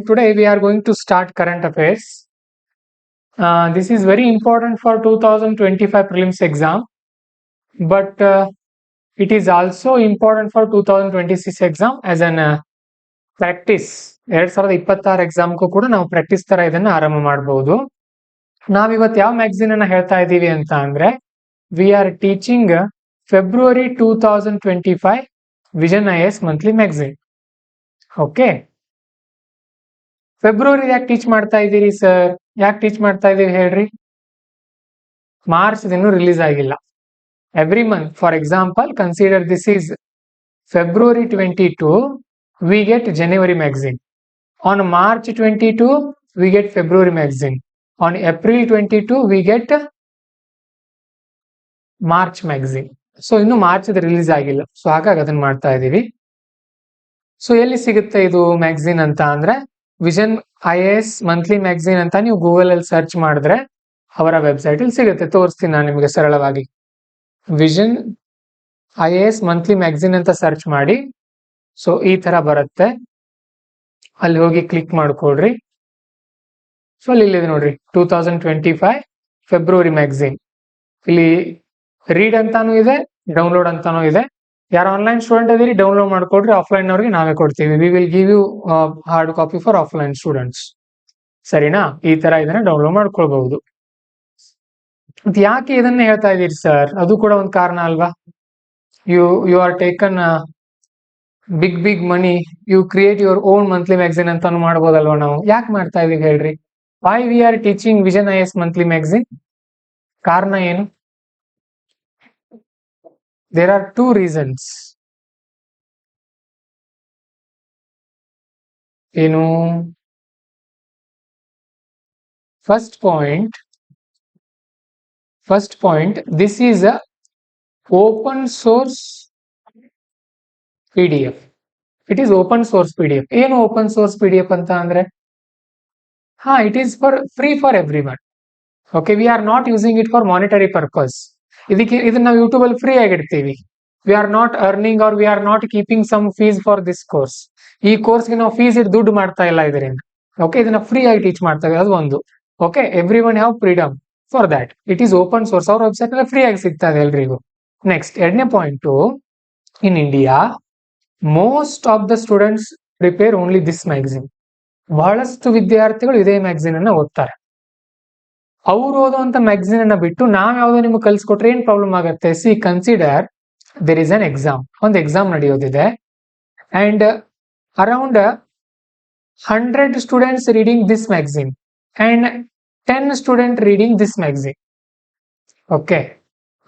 Today we are going to start current affairs. This is very important for 2025 prelims exam, but it is also important for 2026 exam as an practice. 2026 ಎಕ್ಸಾಮ್ಗೂ ಕೂಡ ನಾವು practice ತರ ಇದನ್ನ ಆರಂಭ ಮಾಡಬಹುದು. ನಾವಿವತ್ತು ಯಾವ magazine ಅನ್ನ ಹೇಳ್ತಾ ಇದ್ದೀವಿ ಅಂತ ಅಂದ್ರೆ V are teaching February 2025 vision IAS monthly magazine. Okay, February ಯಾಕೆ ಟೀಚ್ ಮಾಡ್ತಾ ಇದ್ದೀರಿ ಸರ್? ಯಾಕೆ ಟೀಚ್ ಮಾಡ್ತಾ ಇದೀವಿ ಹೇಳ್ರಿ? ಮಾರ್ಚ್ ಇನ್ನೂ ರಿಲೀಸ್ ಆಗಿಲ್ಲ. Every month, for example, consider this is February 22, we get January magazine. On March 22, we get February magazine. On April 22, we get March magazine. So ಇನ್ನು ಮಾರ್ಚ್ ರಿಲೀಸ್ ಆಗಿಲ್ಲ, so ಹಾಗಾಗಿ ಅದನ್ನ ಮಾಡ್ತಾ ಇದೀವಿ. ಸೊ ಎಲ್ಲಿ ಸಿಗುತ್ತೆ ಇದು ಮ್ಯಾಗಝಿನ್ ಅಂತ ಅಂದ್ರೆ ವಿಷನ್ IAS ಮಂತ್ಲಿ ಮ್ಯಾಗಝಿನ್ ಅಂತ ನೀವು ಗೂಗಲ್ ಅಲ್ಲಿ ಸರ್ಚ್ ಮಾಡಿದ್ರೆ ಅವರ ವೆಬ್ಸೈಟ್ ಅಲ್ಲಿ ಸಿಗುತ್ತೆ. ತೋರಿಸ್ತೀನಿ ನಾನು ನಿಮಗೆ ಸರಳವಾಗಿ. ವಿಷನ್ IAS ಮಂತ್ಲಿ ಮ್ಯಾಗಝಿನ್ ಅಂತ ಸರ್ಚ್ ಮಾಡಿ. ಸೊ ಈ ತರ ಬರುತ್ತೆ, ಅಲ್ಲಿ ಹೋಗಿ ಕ್ಲಿಕ್ ಮಾಡ್ಕೊಡ್ರಿ. ಸೊ ಅಲ್ಲಿ ಇಲ್ಲಿದೆ ನೋಡ್ರಿ, 2025 ಫೆಬ್ರವರಿ ಮ್ಯಾಗಝಿನ್. ಇಲ್ಲಿ ರೀಡ್ ಅಂತಾನು ಇದೆ, ಡೌನ್ಲೋಡ್ ಅಂತಾನು ಇದೆ. ಯಾರು ಆನ್ಲೈನ್ ಸ್ಟೂಡೆಂಟ್ ಅದೀರಿ ಡೌನ್ಲೋಡ್ ಮಾಡ್ಕೊಡ್ರಿ, ಆಫ್ಲೈನ್ ಅವ್ರಿಗೆ ನಾವೇ ಕೊಡ್ತೀವಿ. We will give you hard copy for offline students. ಸರಿನಾ? ಈ ತರ ಇದನ್ನ ಡೌನ್ಲೋಡ್ ಮಾಡ್ಕೊಳ್ಬಹುದು. ಮತ್ತೆ ಯಾಕೆ ಇದನ್ನ ಹೇಳ್ತಾ ಇದೀರಿ ಸರ್? ಅದು ಕೂಡ ಒಂದು ಕಾರಣ ಅಲ್ವಾ? You are taken big money, you create your own monthly magazine ಅಂತಾನು ಮಾಡ್ಬೋದಲ್ವಾ ನಾವು? ಯಾಕೆ ಮಾಡ್ತಾ ಇದೀವಿ ಹೇಳ್ರಿ? Why we are teaching Vision IAS monthly magazine? ಕಾರಣ ಏನು? There are 2 reasons. ಏನು? First point, this is a open source PDF. It is open source PDF. ಏನು ಓಪನ್ ಸೋರ್ಸ್ PDF ಅಂತ ಅಂದ್ರೆ? It is for free for everyone. Okay, we are not using it for monetary purpose. ಇದನ್ನ ನಾವು YouTube ಅಲ್ಲಿ free ಆಗಿಡ್ತೀವಿ. We are not earning or we are not keeping some fees for this course. ಈ ಕೋರ್ಸ್ಗೆ ನಾವು fees ಇಟ್ಟು ದುಡ್ಡು ಮಾಡ್ತಾ ಇಲ್ಲ ಇದರಿಂದ. ಓಕೆ, ಇದನ್ನ ಫ್ರೀ ಆಗಿ ಟೀಚ್ ಮಾಡ್ತಾ ಇದ್ದೀವಿ, ಅದು ಒಂದು. Okay, every one have freedom for that. It is open source. ಅವ್ರ ವೆಬ್ಸೈಟ್ ಅಲ್ಲಿ ಫ್ರೀ ಆಗಿ ಸಿಗ್ತಾ ಇದೆ ಎಲ್ರಿಗೂ. ನೆಕ್ಸ್ಟ್, ಎರಡನೇ point, in India most of the students prepare only this magazine. ಬಹಳಷ್ಟು ವಿದ್ಯಾರ್ಥಿಗಳು ಇದೇ ಮ್ಯಾಗಝಿನ್ ಅನ್ನ ಓದ್ತಾರೆ. ಅವ್ರು ಓದುವಂತ ಮ್ಯಾಗಝಿನ್ ಅನ್ನ ಬಿಟ್ಟು ನಾವ್ ಯಾವ್ದೋ ನಿಮ್ಗೆ ಕಲ್ಸ್ಕೊಟ್ರೆ ಏನ್ ಪ್ರಾಬ್ಲಮ್ ಆಗುತ್ತೆ? See, consider there is an exam. ಒಂದು ಎಕ್ಸಾಮ್ ನಡೆಯೋದಿದೆ and around 100 students reading this magazine and 10 student reading this magazine. Okay,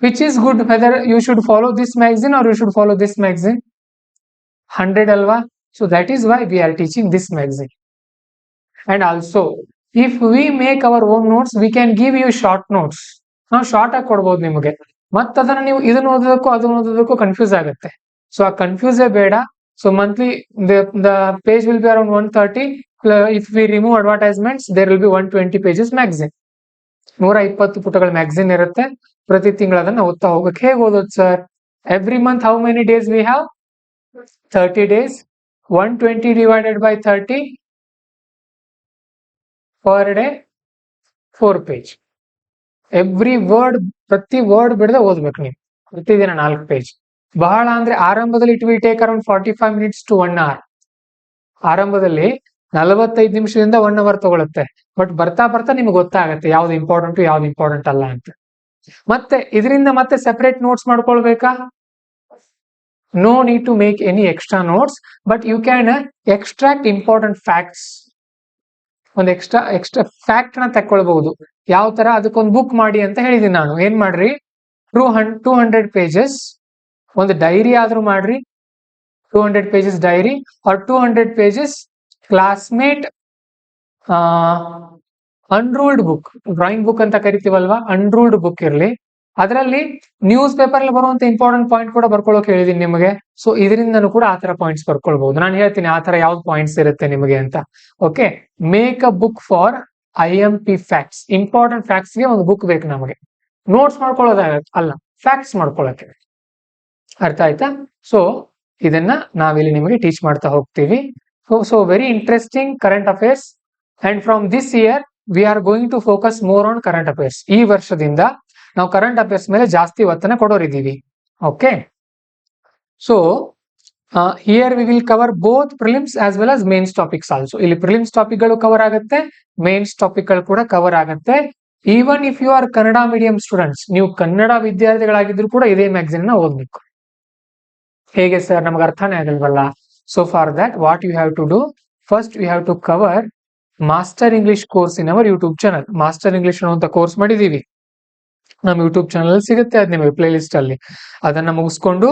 which is good? Whether you should follow this magazine or you should follow this magazine? 100 ಅಲ್ವಾ? So that is why we are teaching this magazine. And also if we make our own notes, we can give you short notes. ನಾವು short ಆಗಿ ಕೊಡ್ಬೋದು ನಿಮಗೆ. ಮತ್ತೆ ಅದನ್ನ ನೀವು ಇದನ್ನ ಓದೋದಕ್ಕೂ ಅದನ್ನ ಓದೋದಕ್ಕೂ ಕನ್ಫ್ಯೂಸ್ ಆಗುತ್ತೆ. ಸೊ ಆ ಕನ್ಫ್ಯೂಸೇ ಬೇಡ. So monthly the page will be around 130. If we remove advertisements, there will be 120 pages magazine. 120 ಪುಟಗಳ ಮ್ಯಾಗಝಿನ್ ಇರುತ್ತೆ. ಪ್ರತಿ ತಿಂಗಳು ಅದನ್ನ ಓದ್ತಾ ಹೋಗ್ಬೇಕು. ಹೇಗೆ ಓದೋದು sir? Every month how many days we have? 30 days. 120 divided by 30 per day, 4 page. Every word, ಪ್ರತಿ ವರ್ಡ್ ಬಿಡದೆ ಓದ್ಬೇಕು ನೀವು ಪ್ರತಿದಿನ 4 ಪೇಜ್. ಬಹಳ ಅಂದ್ರೆ ಆರಂಭದಲ್ಲಿ it will take around 45 minutes to 1 hour. ಆರಂಭದಲ್ಲಿ 45 ನಿಮಿಷದಿಂದ 1 hour ತಗೊಳುತ್ತೆ. ಬಟ್ ಬರ್ತಾ ಬರ್ತಾ ನಿಮ್ಗೆ ಗೊತ್ತಾಗತ್ತೆ ಯಾವ್ದು ಇಂಪಾರ್ಟೆಂಟ್ ಯಾವ್ದು ಇಂಪಾರ್ಟೆಂಟ್ ಅಲ್ಲ ಅಂತ. ಮತ್ತೆ ಇದರಿಂದ ಮತ್ತೆ ಸೆಪರೇಟ್ ನೋಟ್ಸ್ ಮಾಡ್ಕೊಳ್ಬೇಕಾ? No need to make any extra notes, but you can extract important facts. ಒಂದು ಎಕ್ಸ್ಟ್ರಾ ಫ್ಯಾಕ್ಟ್ ನ ತಕ್ಕೊಳ್ಬಹುದು. ಯಾವ ತರ? ಅದಕ್ಕೊಂದು ಬುಕ್ ಮಾಡಿ ಅಂತ ಹೇಳಿದೀನಿ ನಾನು. ಏನ್ ಮಾಡ್ರಿ, 200 pages ಒಂದು ಡೈರಿ ಆದ್ರೂ ಮಾಡ್ರಿ. 200 pages diary or 200 pages classmate unruled book. Drawing book ಅಂತ ಕರಿತೀವಲ್ವಾ, ಅನ್ರೂಲ್ಡ್ ಬುಕ್ ಇರ್ಲಿ. ಅದರಲ್ಲಿ ನ್ಯೂಸ್ ಪೇಪರ್ ಅಲ್ಲಿ ಬರುವಂತ ಇಂಪಾರ್ಟೆಂಟ್ ಪಾಯಿಂಟ್ ಕೂಡ ಬರ್ಕೊಳ್ಳೋಕೆ ಹೇಳಿದೀನಿ ನಿಮಗೆ. ಸೊ ಇದರಿಂದನೂ ಕೂಡ ಆತರ ಪಾಯಿಂಟ್ಸ್ ಬರ್ಕೊಳ್ಬಹುದು. ನಾನು ಹೇಳ್ತೀನಿ ಆತರ ಯಾವ್ದು ಪಾಯಿಂಟ್ಸ್ ಇರುತ್ತೆ ನಿಮಗೆ ಅಂತ. Okay, make a book for IMP facts. Important facts ಗೆ ಒಂದು ಬುಕ್ ಬೇಕು ನಮಗೆ. ನೋಟ್ಸ್ ಮಾಡ್ಕೊಳ್ಳೋದಾಗತ್ತೆ ಅಲ್ಲ, ಫ್ಯಾಕ್ಟ್ಸ್ ಮಾಡ್ಕೊಳ್ಳೋಕೆ. ಅರ್ಥ ಆಯ್ತಾ? ಸೊ ಇದನ್ನ ನಾವಿಲ್ಲಿ ನಿಮಗೆ ಟೀಚ್ ಮಾಡ್ತಾ ಹೋಗ್ತೀವಿ. So very interesting current affairs, and from this year we are going to focus more on current affairs. ಈ ವರ್ಷದಿಂದ ನಾವು ಕರೆಂಟ್ ಅಫೇರ್ಸ್ ಮೇಲೆ ಜಾಸ್ತಿ ಒತ್ತನ್ನ ಕೊಡೋರಿದ್ದೀವಿ. Okay, so here we will cover both prelims as well as mains topics also. ಇಲ್ಲಿ prelims topic ಗಳು cover ಆಗುತ್ತೆ, ಮೇನ್ಸ್ ಟಾಪಿಕ್ ಗಳು ಕೂಡ ಕವರ್ ಆಗುತ್ತೆ. Even if you are Kannada medium students, ನೀವು ಕನ್ನಡ ವಿದ್ಯಾರ್ಥಿಗಳಾಗಿದ್ರು ಕೂಡ ಇದೇ ಮ್ಯಾಗಝಿನ್ ನ ಓದ್ಬೇಕು. ಹೇಗೆ ಸರ್, ನಮ್ಗೆ ಅರ್ಥನೇ ಆಗಲ್ವಲ್ಲ? So for that what you have to do, first you have to cover master English course in our YouTube channel. Master English ಅಂತ ಕೋರ್ಸ್ ಮಾಡಿದೀವಿ, ನಮ್ಮ ಯೂಟ್ಯೂಬ್ ಚಾನಲ್ ಸಿಗುತ್ತೆ, ಅದು ನಿಮಗೆ ಪ್ಲೇ ಲಿಸ್ಟ್ ಅಲ್ಲಿ. ಅದನ್ನ ಮುಗಿಸ್ಕೊಂಡು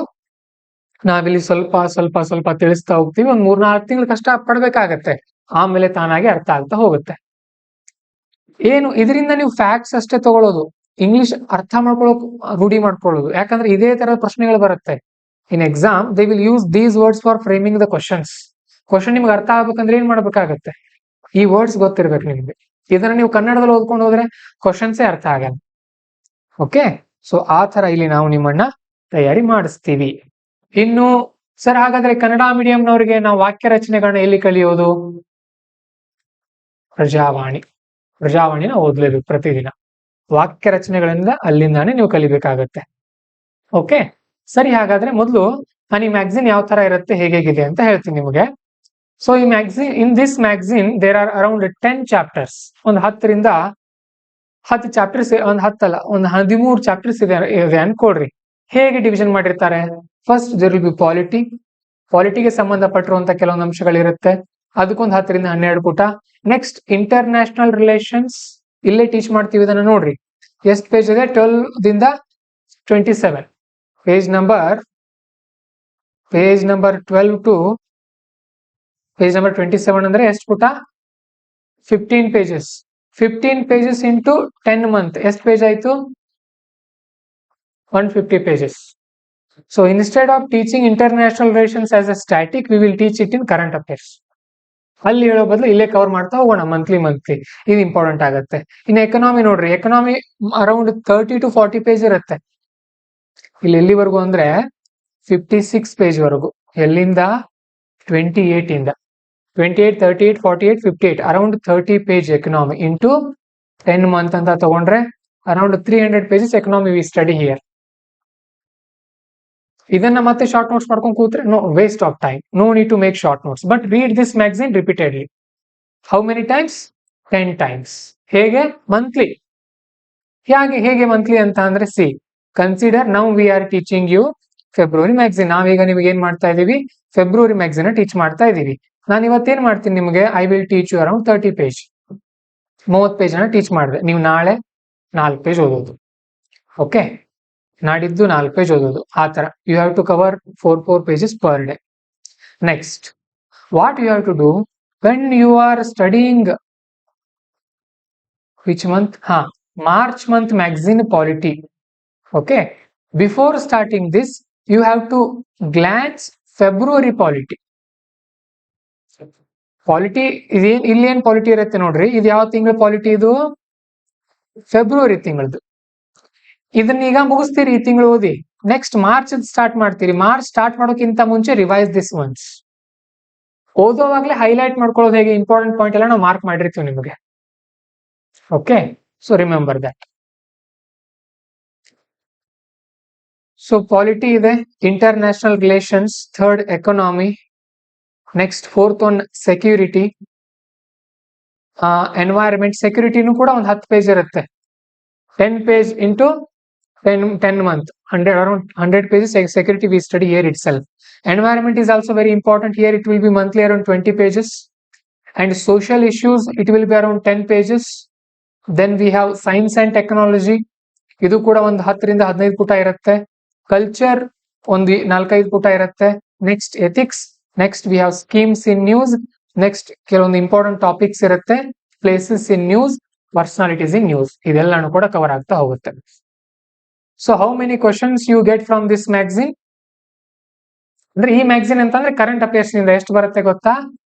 ನಾವಿಲ್ಲಿ ಸ್ವಲ್ಪ ಸ್ವಲ್ಪ ಸ್ವಲ್ಪ ತಿಳಿಸ್ತಾ ಹೋಗ್ತೀವಿ. ಒಂದ್ 3-4 ತಿಂಗಳು ಕಷ್ಟ ಪಡ್ಬೇಕಾಗತ್ತೆ, ಆಮೇಲೆ ತಾನಾಗಿ ಅರ್ಥ ಆಗ್ತಾ ಹೋಗುತ್ತೆ. ಏನು ಇದರಿಂದ ನೀವು ಫ್ಯಾಕ್ಟ್ಸ್ ಅಷ್ಟೇ ತಗೊಳ್ಳೋದು, ಇಂಗ್ಲಿಷ್ ಅರ್ಥ ಮಾಡ್ಕೊಳ್ಳೋಕೆ ರೂಢಿ ಮಾಡ್ಕೊಳ್ಳೋದು. ಯಾಕಂದ್ರೆ ಇದೇ ತರದ ಪ್ರಶ್ನೆಗಳು ಬರುತ್ತೆ ಇನ್ exam. They will use these words for framing the questions. Question ನಿಮ್ಗೆ ಅರ್ಥ ಆಗ್ಬೇಕಂದ್ರೆ ಏನ್ ಮಾಡ್ಬೇಕಾಗತ್ತೆ? ಈ ವರ್ಡ್ಸ್ ಗೊತ್ತಿರ್ಬೇಕು ನಿಮ್ಗೆ. ಇದನ್ನ ನೀವು ಕನ್ನಡದಲ್ಲಿ ಓದ್ಕೊಂಡು ಹೋದ್ರೆ ಕ್ವಶನ್ಸೇ ಅರ್ಥ ಆಗಲ್ಲ. ಓಕೆ, ಸೊ ಆ ತರ ಇಲ್ಲಿ ನಾವು ನಿಮ್ಮನ್ನ ತಯಾರಿ ಮಾಡಿಸ್ತೀವಿ. ಇನ್ನು ಸರ್, ಹಾಗಾದ್ರೆ ಕನ್ನಡ ಮೀಡಿಯಂನವರಿಗೆ ನಾವು ವಾಕ್ಯ ರಚನೆಗಳನ್ನ ಎಲ್ಲಿ ಕಲಿಯೋದು? ಪ್ರಜಾವಾಣಿನ ಓದ್ಲೇಬೇಕು ಪ್ರತಿದಿನ. ವಾಕ್ಯ ರಚನೆಗಳಿಂದ ಅಲ್ಲಿಂದಾನೇ ನೀವು ಕಲಿಬೇಕಾಗತ್ತೆ. ಓಕೆ ಸರಿ, ಹಾಗಾದ್ರೆ ಮೊದಲು ನಾನು ಈ ಮ್ಯಾಗಝಿನ್ ಯಾವ ತರ ಇರುತ್ತೆ, ಹೇಗಿದೆ ಅಂತ ಹೇಳ್ತೀನಿ ನಿಮಗೆ. ಸೊ ಈ magazine, in this magazine there are around 10 chapters. ಒಂದು 10ರಿಂದ 10 ಚಾಪ್ಟರ್ಸ್, ಒಂದು 10 ಅಲ್ಲ, ಒಂದು 13 ಚಾಪ್ಟರ್ಸ್ ಇದೆ ಅನ್ಕೊಳ್ರಿ. ಹೇಗೆ ಡಿವಿಷನ್ ಮಾಡಿರ್ತಾರೆ? ಫಸ್ಟ್ ದೇರ್ ವಿಲ್ ಬಿ ಪಾಲಿಟಿಗೆ ಸಂಬಂಧಪಟ್ಟಿರುವಂತ ಕೆಲವೊಂದು ಅಂಶಗಳಿರುತ್ತೆ, ಅದಕ್ಕೊಂದು 10ರಿಂದ 12 ಪುಟ. ನೆಕ್ಸ್ಟ್ ಇಂಟರ್ನ್ಯಾಷನಲ್ ರಿಲೇಷನ್ಸ್, ಇಲ್ಲೇ ಟೀಚ್ ಮಾಡ್ತೀವಿ ಇದನ್ನ. ನೋಡ್ರಿ ಎಷ್ಟು ಪೇಜ್ ಇದೆ, 12ದಿಂದ 27. Page number 12 to page number 27 ಅಂದ್ರೆ ಎಷ್ಟು ಪುಟ? 15 ಪೇಜಸ್. 15 ಪೇಜಸ್ ಇಂಟು 10 ಮಂತ್ ಎಷ್ಟು ಪೇಜ್ ಆಯ್ತು? 150 pages. So instead of teaching international relations as a static, we will teach it in current affairs. ಅಲ್ಲಿ ಹೇಳೋ ಬದಲು ಇಲ್ಲೇ ಕವರ್ ಮಾಡ್ತಾ ಹೋಗೋಣ ಮಂತ್ಲಿ. ಇದು ಇಂಪಾರ್ಟೆಂಟ್ ಆಗುತ್ತೆ. ಇನ್ನು ಎಕನಾಮಿ ನೋಡ್ರಿ, ಎಕನಾಮಿ ಅರೌಂಡ್ 30 to 40 ಪೇಜ್ ಇರುತ್ತೆ. ಇಲ್ಲಿ ಎಲ್ಲಿವರೆಗೂ ಅಂದ್ರೆ 56 ಪೇಜ್ ವರೆಗೂ. ಎಲ್ಲಿಂದ? 28 ಇಂದ 28, 38, 48, 58, around 30 page economy into 10 month ಅಂತ ತಗೊಂಡ್ರೆ around 300 pages economy we study here. ಇದನ್ನ ಮತ್ತೆ ಶಾರ್ಟ್ ನೋಟ್ಸ್ ಮಾಡ್ಕೊಂಡು ಕೂತ್ರೆ no waste of time. No need to make short notes, but read this magazine repeatedly. How many times? 10 times. ಹೇಗೆ? Monthly. ಹೇಗೆ monthly ಅಂತ ಅಂದ್ರೆ, see consider now we are teaching you February magazine. ನಾವೀಗ ನಿಮಗೆ ಏನ್ ಮಾಡ್ತಾ ಇದೀವಿ? ಫೆಬ್ರವರಿ ಮ್ಯಾಗಝಿನ್ ಟೀಚ್ ಮಾಡ್ತಾ ಇದೀವಿ. ನಾನು ಇವತ್ತೇನ್ ಮಾಡ್ತೀನಿ ನಿಮಗೆ? I will teach you around 30 page. 30 page ಅನ್ನ ಟೀಚ್ ಮಾಡಿದೆ. ನೀವು ನಾಳೆ 4 ಪೇಜ್ ಓದೋದು. ಓಕೆ, ನಾಡಿದ್ದು 4 ಪೇಜ್ ಓದೋದು. ಆ ತರ you have to cover 4 pages per day. Next what you have to do when you are studying which month? March month magazine polity. Okay, before starting this you have to glance February polity. ಇಲ್ಲಿ ಏನ್ polity ಇರುತ್ತೆ ನೋಡ್ರಿ. ಇದು ಯಾವ ತಿಂಗಳ polity? ಇದು February ತಿಂಗಳದು. ಇದನ್ನೀಗ ಮುಗಿಸ್ತೀರಿ, ಈ ತಿಂಗಳು ಓದಿ. ನೆಕ್ಸ್ಟ್ ಮಾರ್ಚ್ ಸ್ಟಾರ್ಟ್ ಮಾಡ್ತೀರಿ. ಮಾರ್ಚ್ ಸ್ಟಾರ್ಟ್ ಮಾಡೋಕ್ಕಿಂತ ಮುಂಚೆ ರಿವೈಸ್ ದಿಸ್ ಒನ್ಸ್. ಓದೋವಾಗ್ಲೇ ಹೈಲೈಟ್ ಮಾಡ್ಕೊಳ್ಳೋದು ಹೇಗೆ, ಇಂಪಾರ್ಟೆಂಟ್ ಪಾಯಿಂಟ್ ಎಲ್ಲ ನಾವು ಮಾರ್ಕ್ ಮಾಡಿರ್ತೀವಿ ನಿಮಗೆ. Okay, so remember that. So polity ಇದೆ, international relations, 3rd economy, next 4th one security, environment. ಸೆಕ್ಯೂರಿಟಿನೂ ಕೂಡ ಒಂದು 10 ಪೇಜ್ ಇರುತ್ತೆ. 10 page into 10 month, around 100 pages security we study here itself. Environment is also very important here. It will be monthly around 20 pages. And social issues, it will be around 10 pages. Then we have science and technology. ಇದು ಕೂಡ ಒಂದು 10ರಿಂದ 15 ಪುಟ ಇರುತ್ತೆ. Culture ಒಂದು 4-5 ಪುಟ ಇರುತ್ತೆ. Next ethics. Next we have schemes in news. Next ಕೆಲವೊಂದು important topics ಇರುತ್ತೆ. Places in news, personalities in news. ಇದೆಲ್ಲಾನು ಕೂಡ ಕವರ್ ಆಗ್ತಾ ಹೋಗುತ್ತೆ. So how many questions you get from this magazine? ಅಂದ್ರೆ ಈ ಮ್ಯಾಗಝಿನ್ ಅಂತಂದ್ರೆ ಕರೆಂಟ್ ಅಫೇರ್ಸ್ ನಿಂದ ಎಷ್ಟು ಬರುತ್ತೆ ಗೊತ್ತಾ?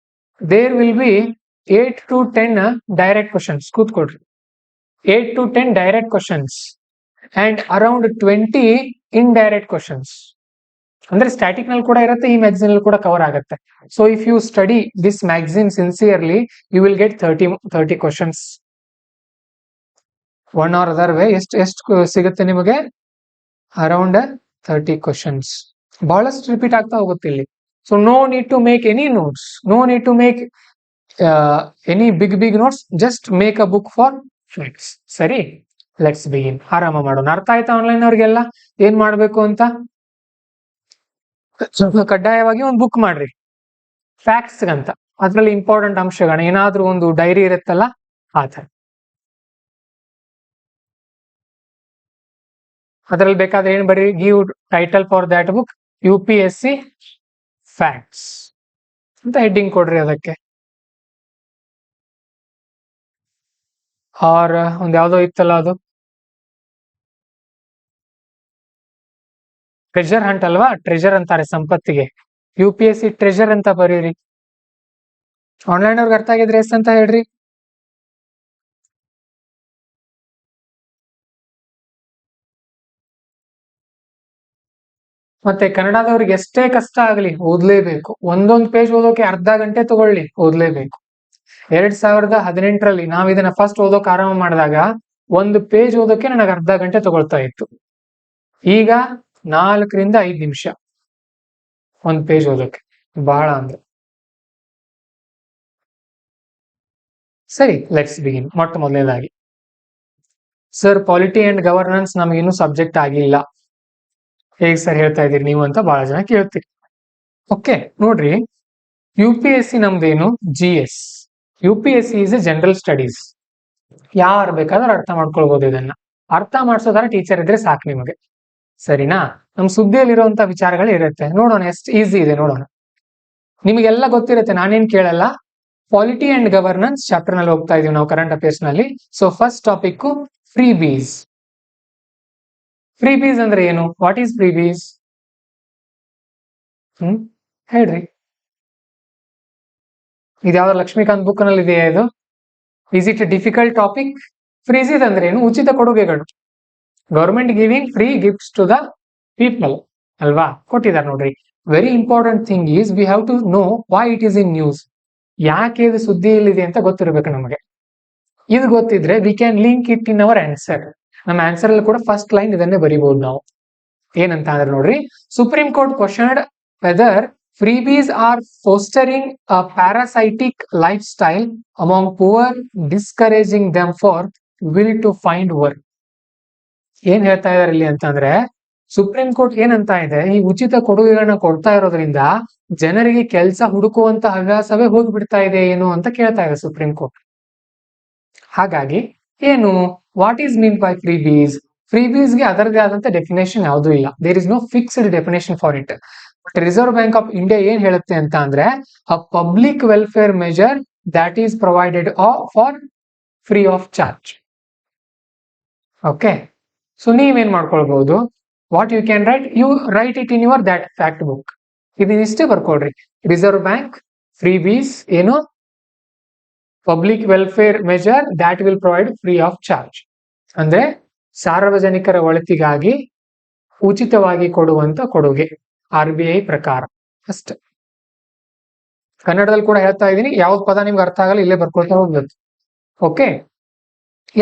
There will be 8 to 10 direct questions. ಕೂತ್ಕೊಡ್ರಿ. 8 to 10 direct questions and around 20 indirect questions. ಅಂದ್ರೆ ಸ್ಟ್ಯಾಟಿಕ್ ನಲ್ಲಿ ಕೂಡ ಇರುತ್ತೆ, ಈ ಮ್ಯಾಗಝಿನ್ ಅಲ್ಲಿ ಕೂಡ ಕವರ್ ಆಗುತ್ತೆ. So if you study this magazine sincerely you will get 30 questions one or other way. ಎಷ್ಟು ಸಿಗುತ್ತೆ ನಿಮಗೆ? Around 30 questions. ಬಹಳಷ್ಟು ರಿಪೀಟ್ ಆಗ್ತಾ ಹೋಗುತ್ತೆ ಇಲ್ಲಿ. So no need to make any notes, no need to make any big notes, just make a book for facts. ಸರಿ, let's begin. ಆರಾಮ ಮಾಡೋಣ. ಅರ್ಥ ಆಯ್ತಾ ಆನ್ಲೈನ್ ಅವ್ರಿಗೆಲ್ಲ ಏನ್ ಮಾಡ್ಬೇಕು ಅಂತ? ಕಡ್ಡಾಯವಾಗಿ ಒಂದು ಬುಕ್ ಮಾಡ್ರಿ ಫ್ಯಾಕ್ಟ್ಸ್ ಅಂತ. ಅದ್ರಲ್ಲಿ ಇಂಪಾರ್ಟೆಂಟ್ ಅಂಶಗಳನ್ನ ಏನಾದ್ರೂ ಒಂದು ಡೈರಿ ಇರುತ್ತಲ್ಲ ಆ ಥರ. ಅದ್ರಲ್ಲಿ ಬೇಕಾದ್ರೆ ಏನ್ ಬರೀ, give title for that book UPSC facts ಅಂತ ಹೆಡ್ಡಿಂಗ್ ಕೊಡ್ರಿ ಅದಕ್ಕೆ. ಆರ್ ಒಂದ್ ಯಾವ್ದೋ ಇತ್ತಲ್ಲ ಅದು ಟ್ರೆಜರ್ ಹಂಟ್ ಅಲ್ವಾ? ಟ್ರೆಜರ್ ಅಂತಾರೆ ಸಂಪತ್ತಿಗೆ, UPSC ಟ್ರೆಜರ್ ಅಂತ ಬರೀರಿ. ಆನ್ಲೈನ್ ಅವ್ರಿಗೆ ಅರ್ಥ ಆಗಿದ್ರೆ ಎಸ್ ಅಂತ ಹೇಳ್ರಿ. ಮತ್ತೆ ಕನ್ನಡದವ್ರಿಗೆ ಎಷ್ಟೇ ಕಷ್ಟ ಆಗ್ಲಿ ಓದ್ಲೇಬೇಕು. ಒಂದೊಂದು ಪೇಜ್ ಓದೋಕೆ ಅರ್ಧ ಗಂಟೆ ತಗೊಳ್ಳಿ, ಓದ್ಲೇಬೇಕು. 2018ರಲ್ಲಿ ನಾವ್ ಇದನ್ನ ಫಸ್ಟ್ ಓದೋಕೆ ಆರಂಭ ಮಾಡಿದಾಗ ಒಂದು ಪೇಜ್ ಓದೋಕೆ ನನಗೆ ಅರ್ಧ ಗಂಟೆ ತಗೊಳ್ತಾ ಇತ್ತು. ಈಗ 4ರಿಂದ 5 ನಿಮಿಷ ಒಂದ್ ಪೇಜ್ ಓದೋಕೆ, ಬಹಳ ಅಂದ್ರೆ. ಸರಿ, ಲೆಟ್ಸ್ ಬಿಗಿನ್. ಮೊಟ್ಟ ಮೊದಲನೇದಾಗಿ, ಸರ್ ಪಾಲಿಟಿ ಅಂಡ್ ಗವರ್ನೆನ್ಸ್ ನಮಗಿನ್ನೂ ಸಬ್ಜೆಕ್ಟ್ ಆಗಿಲ್ಲ, ಹೇಗ್ ಸರ್ ಹೇಳ್ತಾ ಇದೀರಿ ನೀವು ಅಂತ ಬಹಳ ಜನ ಕೇಳ್ತೀರಿ. ಓಕೆ, ನೋಡ್ರಿ, UPSC ನಮ್ದೇನು GS. UPSC is A general studies. ಯಾರು ಬೇಕಾದ್ರೂ ಅರ್ಥ ಮಾಡ್ಕೊಳ್ಬಹುದು. ಇದನ್ನ ಅರ್ಥ ಮಾಡ್ಸೋದಾರ ಟೀಚರ್ ಇದ್ರೆ ಸಾಕು ನಿಮಗೆ. ಸರಿನಾ? ನಮ್ ಸುದ್ದಿಯಲ್ಲಿರುವಂತ ವಿಚಾರಗಳು ಇರುತ್ತೆ. ನೋಡೋಣ ಎಷ್ಟು ಈಸಿ ಇದೆ ನೋಡೋಣ. ನಿಮಗೆಲ್ಲ ಗೊತ್ತಿರುತ್ತೆ, ನಾನೇನ್ ಕೇಳಲ್ಲ. ಪಾಲಿಟಿ ಅಂಡ್ ಗವರ್ನೆನ್ಸ್ ಚಾಪ್ಟರ್ ನಲ್ಲಿ ಹೋಗ್ತಾ ಇದೀವಿ ನಾವು ಕರೆಂಟ್ ಅಫೇರ್ಸ್ ನಲ್ಲಿ. So first topic freebies. Freebies ಅಂದ್ರೆ ಏನು? What is freebies? ಹೇಳ್ರಿ. ಇದ್ಯಾವ್ದು ಲಕ್ಷ್ಮೀಕಾಂತ್ ಬುಕ್ ನಲ್ಲಿ ಇದೆಯಾ ಇದು? Is it difficult topic? Frees ಅಂದ್ರೆ ಏನು? ಉಚಿತ ಕೊಡುಗೆಗಳು. Government giving free gifts to the people ಅಲ್ವಾ? ಕೊಟ್ಟಿದ್ದಾರೆ ನೋಡ್ರಿ. Very important thing is we have to know why it is in news. ಯಾಕೆ ಇದು ಸುದ್ದಿಯಲ್ಲಿದೆ ಅಂತ ಗೊತ್ತಿರಬೇಕು ನಮಗೆ. ಇದು ಗೊತ್ತಿದ್ರೆ we can link it in our answer. ನಮ್ಮ ಆನ್ಸರ್ ಅಲ್ಲಿ ಕೂಡ ಫಸ್ಟ್ ಲೈನ್ ಇದನ್ನೇ ಬರೀಬಹುದು ನಾವು. ಏನಂತ ಅಂದ್ರೆ ನೋಡ್ರಿ, supreme court questioned whether freebies are fostering a parasitic lifestyle among poor, discouraging them for will to find work. ಏನ್ ಹೇಳ್ತಾ ಇದಾರೆ ಇಲ್ಲಿ ಅಂತಂದ್ರೆ, ಸುಪ್ರೀಂ ಕೋರ್ಟ್ ಏನಂತ ಇದೆ, ಈ ಉಚಿತ ಕೊಡುಗೆಗಳನ್ನ ಕೊಡ್ತಾ ಇರೋದ್ರಿಂದ ಜನರಿಗೆ ಕೆಲಸ ಹುಡುಕುವಂತ ಹವ್ಯಾಸವೇ ಹೋಗ್ಬಿಡ್ತಾ ಇದೆ ಏನು ಅಂತ ಕೇಳ್ತಾ ಇದೆ ಸುಪ್ರೀಂ ಕೋರ್ಟ್. ಹಾಗಾಗಿ ಏನು, what is mean by freebies? ಫ್ರೀ ಬೀಸ್ಗೆ ಅದರದೇ ಆದಂತ ಡೆಫಿನೇಷನ್ ಯಾವುದೂ ಇಲ್ಲ. There is no fixed definition for it. But reserve bank of India ಏನ್ ಹೇಳುತ್ತೆ ಅಂತ ಅಂದ್ರೆ, a public welfare measure that is provided for free of charge. Okay, so ನೀವೇನ್ ಮಾಡ್ಕೊಳ್ಬಹುದು, what you can write, you write it in your that fact book. ಇದನ್ನಿಷ್ಟೇ ಬರ್ಕೊಳ್ರಿ. Reserve bank freebies ಏನು? Public welfare measure that will provide free of charge. ಅಂದ್ರೆ ಸಾರ್ವಜನಿಕರ ಒಳಿತಿಗಾಗಿ ಉಚಿತವಾಗಿ ಕೊಡುವಂತ ಕೊಡುಗೆ, RBI ಪ್ರಕಾರ ಅಷ್ಟೇ. ಕನ್ನಡದಲ್ಲಿ ಕೂಡ ಹೇಳ್ತಾ ಇದ್ದೀನಿ, ಯಾವ್ದು ಪದ ನಿಮ್ಗೆ ಅರ್ಥ ಆಗಲ್ಲ ಇಲ್ಲೇ ಬರ್ಕೊಳ್ತಾ ಹೋಗ್ಬೇಕು. ಓಕೆ,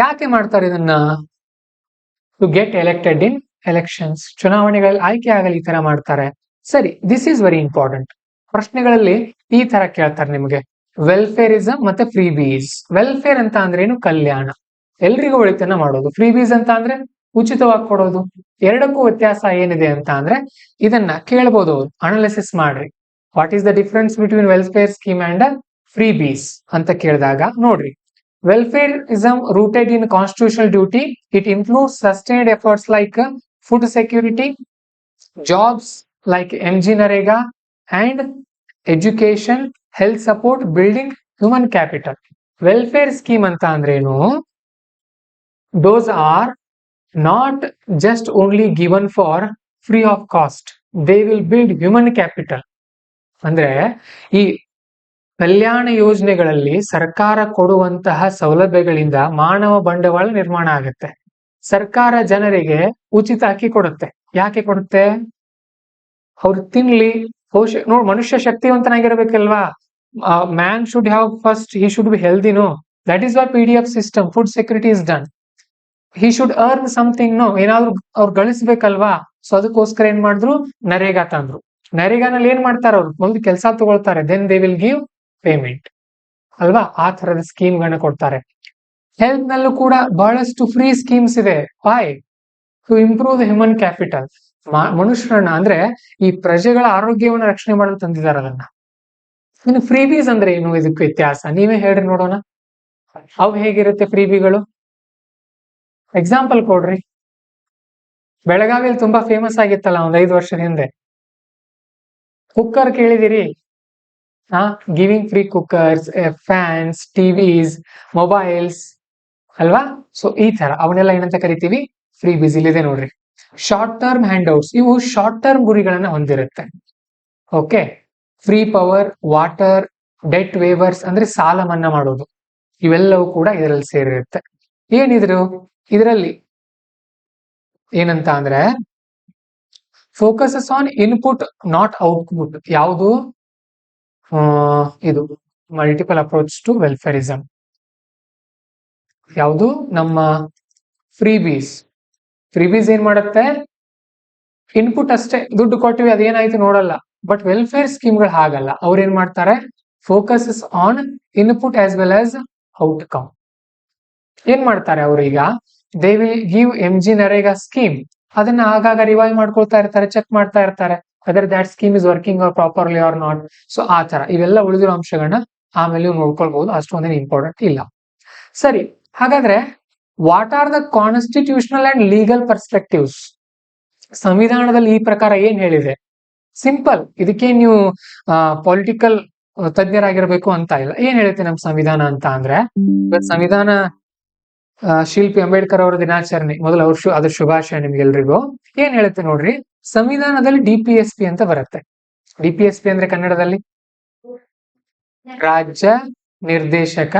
ಯಾಕೆ ಮಾಡ್ತಾರೆ ಇದನ್ನ? To get elected in elections. ಚುನಾವಣೆಗಳಲ್ಲಿ ಆಯ್ಕೆ ಆಗಲಿ ಈ ತರ ಮಾಡ್ತಾರೆ. ಸರಿ, ದಿಸ್ ಈಸ್ ವೆರಿ ಇಂಪಾರ್ಟೆಂಟ್. ಪ್ರಶ್ನೆಗಳಲ್ಲಿ ಈ ತರ ಕೇಳ್ತಾರೆ ನಿಮಗೆ, ವೆಲ್ಫೇರಿಸಮ್ ಮತ್ತೆ ಫ್ರೀ ಬೀಸ್. ವೆಲ್ಫೇರ್ ಅಂತ ಅಂದ್ರೆ ಏನು? ಕಲ್ಯಾಣ, ಎಲ್ರಿಗೂ ಒಳಿತನ್ನ ಮಾಡೋದು. ಫ್ರೀ ಬೀಸ್ ಅಂತ ಅಂದ್ರೆ ಉಚಿತವಾಗಿ ಕೊಡೋದು. ಎರಡಕ್ಕೂ ವ್ಯತ್ಯಾಸ ಏನಿದೆ ಅಂತ ಅಂದ್ರೆ ಇದನ್ನ ಕೇಳ್ಬೋದು, ಅನಾಲಿಸಿಸ್ ಮಾಡ್ರಿ. What is the difference between welfare scheme and freebies ಅಂತ ಕೇಳಿದಾಗ ನೋಡ್ರಿ, Welfareism rooted in constitutional duty. It includes sustained efforts like food security, jobs like MG Narega, and education, health support, building human capital. Welfare scheme anta andrenu, those are not just only given for free of cost. They will build human capital. ಅಂದ್ರೆ ಈ ಕಲ್ಯಾಣ ಯೋಜನೆಗಳಲ್ಲಿ ಸರ್ಕಾರ ಕೊಡುವಂತಹ ಸೌಲಭ್ಯಗಳಿಂದ ಮಾನವ ಬಂಡವಾಳ ನಿರ್ಮಾಣ ಆಗುತ್ತೆ. ಸರ್ಕಾರ ಜನರಿಗೆ ಉಚಿತ ಅಕ್ಕಿ ಕೊಡುತ್ತೆ. ಯಾಕೆ ಕೊಡುತ್ತೆ? ಅವ್ರು ತಿನ್ಲಿ, ನೋಡ್ ಮನುಷ್ಯ ಶಕ್ತಿವಂತನಾಗಿರ್ಬೇಕಲ್ವಾ. Man should have first, he should be healthy, no. That is why PDF system, food security is done. He should earn something, no. ಏನಾದ್ರು ಅವ್ರು ಗಳಿಸ್ಬೇಕಲ್ವಾ. ಸೊ ಅದಕ್ಕೋಸ್ಕರ ಏನ್ ಮಾಡಿದ್ರು, ನರೇಗಾ ತಂದ್ರು. ನರೇಗಾನಲ್ಲಿ ಏನ್ ಮಾಡ್ತಾರೆ, ಅವ್ರು ಒಂದು ಕೆಲಸ ತಗೊಳ್ತಾರೆ, then they will give payment ಅಲ್ವಾ. ಆ ತರದ ಸ್ಕೀಮ್ ಗಳನ್ನ ಕೊಡ್ತಾರೆ. ಹೆಲ್ತ್ ನಲ್ಲೂ ಕೂಡ ಬಹಳಷ್ಟು ಫ್ರೀ ಸ್ಕೀಮ್ಸ್ ಇದೆ. Why? To improve the human capital. ಮನುಷ್ಯರನ್ನ ಅಂದ್ರೆ ಈ ಪ್ರಜೆಗಳ ಆರೋಗ್ಯವನ್ನು ರಕ್ಷಣೆ ಮಾಡಲು ತಂದಿದ್ದಾರೆ ಅದನ್ನ. ಇನ್ನು ಫ್ರೀಬೀಸ್ ಅಂದ್ರೆ ಏನು, ಇದಕ್ಕೆ ವ್ಯತ್ಯಾಸ ನೀವೇ ಹೇಳ್ರಿ ನೋಡೋಣ. ಅವು ಹೇಗಿರುತ್ತೆ ಫ್ರೀಬಿಗಳು? ಎಕ್ಸಾಂಪಲ್ ಕೊಡ್ರಿ. ಬೆಳಗಾವಿಯಲ್ಲಿ ತುಂಬಾ ಫೇಮಸ್ ಆಗಿತ್ತಲ್ಲ ಒಂದ್ 5 ವರ್ಷದ ಹಿಂದೆ, ಕುಕ್ಕರ್ ಕೇಳಿದಿರಿ? Giving free cookers, fans, TVs, mobiles ಅಲ್ವಾ. ಸೊ ಈ ತರ ಅವನ್ನೆಲ್ಲ ಏನಂತ ಕರಿತೀವಿ, ಫ್ರೀ ಬೀಸ್. ಇಲ್ಲಿದೆ ನೋಡ್ರಿ. ಶಾರ್ಟ್ ಟರ್ಮ್ ಹ್ಯಾಂಡ್ ಔಟ್ಸ್, ಇವು ಶಾರ್ಟ್ ಟರ್ಮ್ ಗುರಿಗಳನ್ನ ಹೊಂದಿರುತ್ತೆ. Okay. Free power, water, debt waivers ಅಂದ್ರೆ ಸಾಲ ಮನ್ನಾ ಮಾಡೋದು, ಇವೆಲ್ಲವೂ ಕೂಡ ಇದರಲ್ಲಿ ಸೇರಿರುತ್ತೆ. ಏನಿದ್ರು ಇದರಲ್ಲಿ ಏನಂತ ಅಂದ್ರೆ, focuses on input not output. ಯಾವುದು? ಇದು ಮಲ್ಟಿಪಲ್ ಅಪ್ರೋಚ್ ಟು ವೆಲ್ಫೇರಿಸಮ್. ಯಾವುದು? ನಮ್ಮ ಫ್ರೀಬೀಸ್. ಫ್ರೀಬೀಸ್ ಏನ್ ಮಾಡುತ್ತೆ, ಇನ್ಪುಟ್ ಅಷ್ಟೇ, ದುಡ್ಡು ಕೊಟ್ಟಿವಿ ಅದೇನಾಯ್ತು ನೋಡಲ್ಲ. ಬಟ್ ವೆಲ್ಫೇರ್ ಸ್ಕೀಮ್ಗಳು ಹಾಗಲ್ಲ. ಅವ್ರು ಏನ್ ಮಾಡ್ತಾರೆ, focuses on input as well as outcome. ಏನ್ ಮಾಡ್ತಾರೆ ಅವ್ರೀಗ, they will give MG NREGA scheme. ಅದನ್ನ ಆಗಾಗ ರಿವೈವ್ ಮಾಡ್ಕೊಳ್ತಾ ಇರ್ತಾರೆ, ಚೆಕ್ ಮಾಡ್ತಾ ಇರ್ತಾರೆ, whether that scheme is working properly or not. So ಆ ತರ ಇವೆಲ್ಲ ಉಳಿದಿರೋ ಅಂಶಗಳನ್ನ ಆಮೇಲೆ ನೀವು ನೋಡ್ಕೊಳ್ಬಹುದು, ಅಷ್ಟೊಂದೇನು ಇಂಪಾರ್ಟೆಂಟ್ ಇಲ್ಲ. ಸರಿ, ಹಾಗಾದ್ರೆ what are the constitutional and legal perspectives? ಸಂವಿಧಾನದಲ್ಲಿ ಈ ಪ್ರಕಾರ ಏನ್ ಹೇಳಿದೆ? ಸಿಂಪಲ್, ಇದಕ್ಕೆ ನೀವು ಪೊಲಿಟಿಕಲ್ ತಜ್ಞರಾಗಿರ್ಬೇಕು ಅಂತ ಇಲ್ಲ. ಏನ್ ಹೇಳುತ್ತೆ ನಮ್ ಸಂವಿಧಾನ ಅಂತ ಅಂದ್ರೆ, ಸಂವಿಧಾನ ಶಿಲ್ಪಿ ಅಂಬೇಡ್ಕರ್ ಅವರ ದಿನಾಚರಣೆ, ಮೊದಲು ಅದ್ರ ಶುಭಾಶಯ ನಿಮ್ಗೆಲ್ರಿಗೂ. ಏನ್ ಹೇಳುತ್ತೆ ನೋಡ್ರಿ, ಸಂವಿಧಾನದಲ್ಲಿ DPSP ಅಂತ ಬರುತ್ತೆ. DPSP ಅಂದ್ರೆ ಕನ್ನಡದಲ್ಲಿ ರಾಜ್ಯ ನಿರ್ದೇಶಕ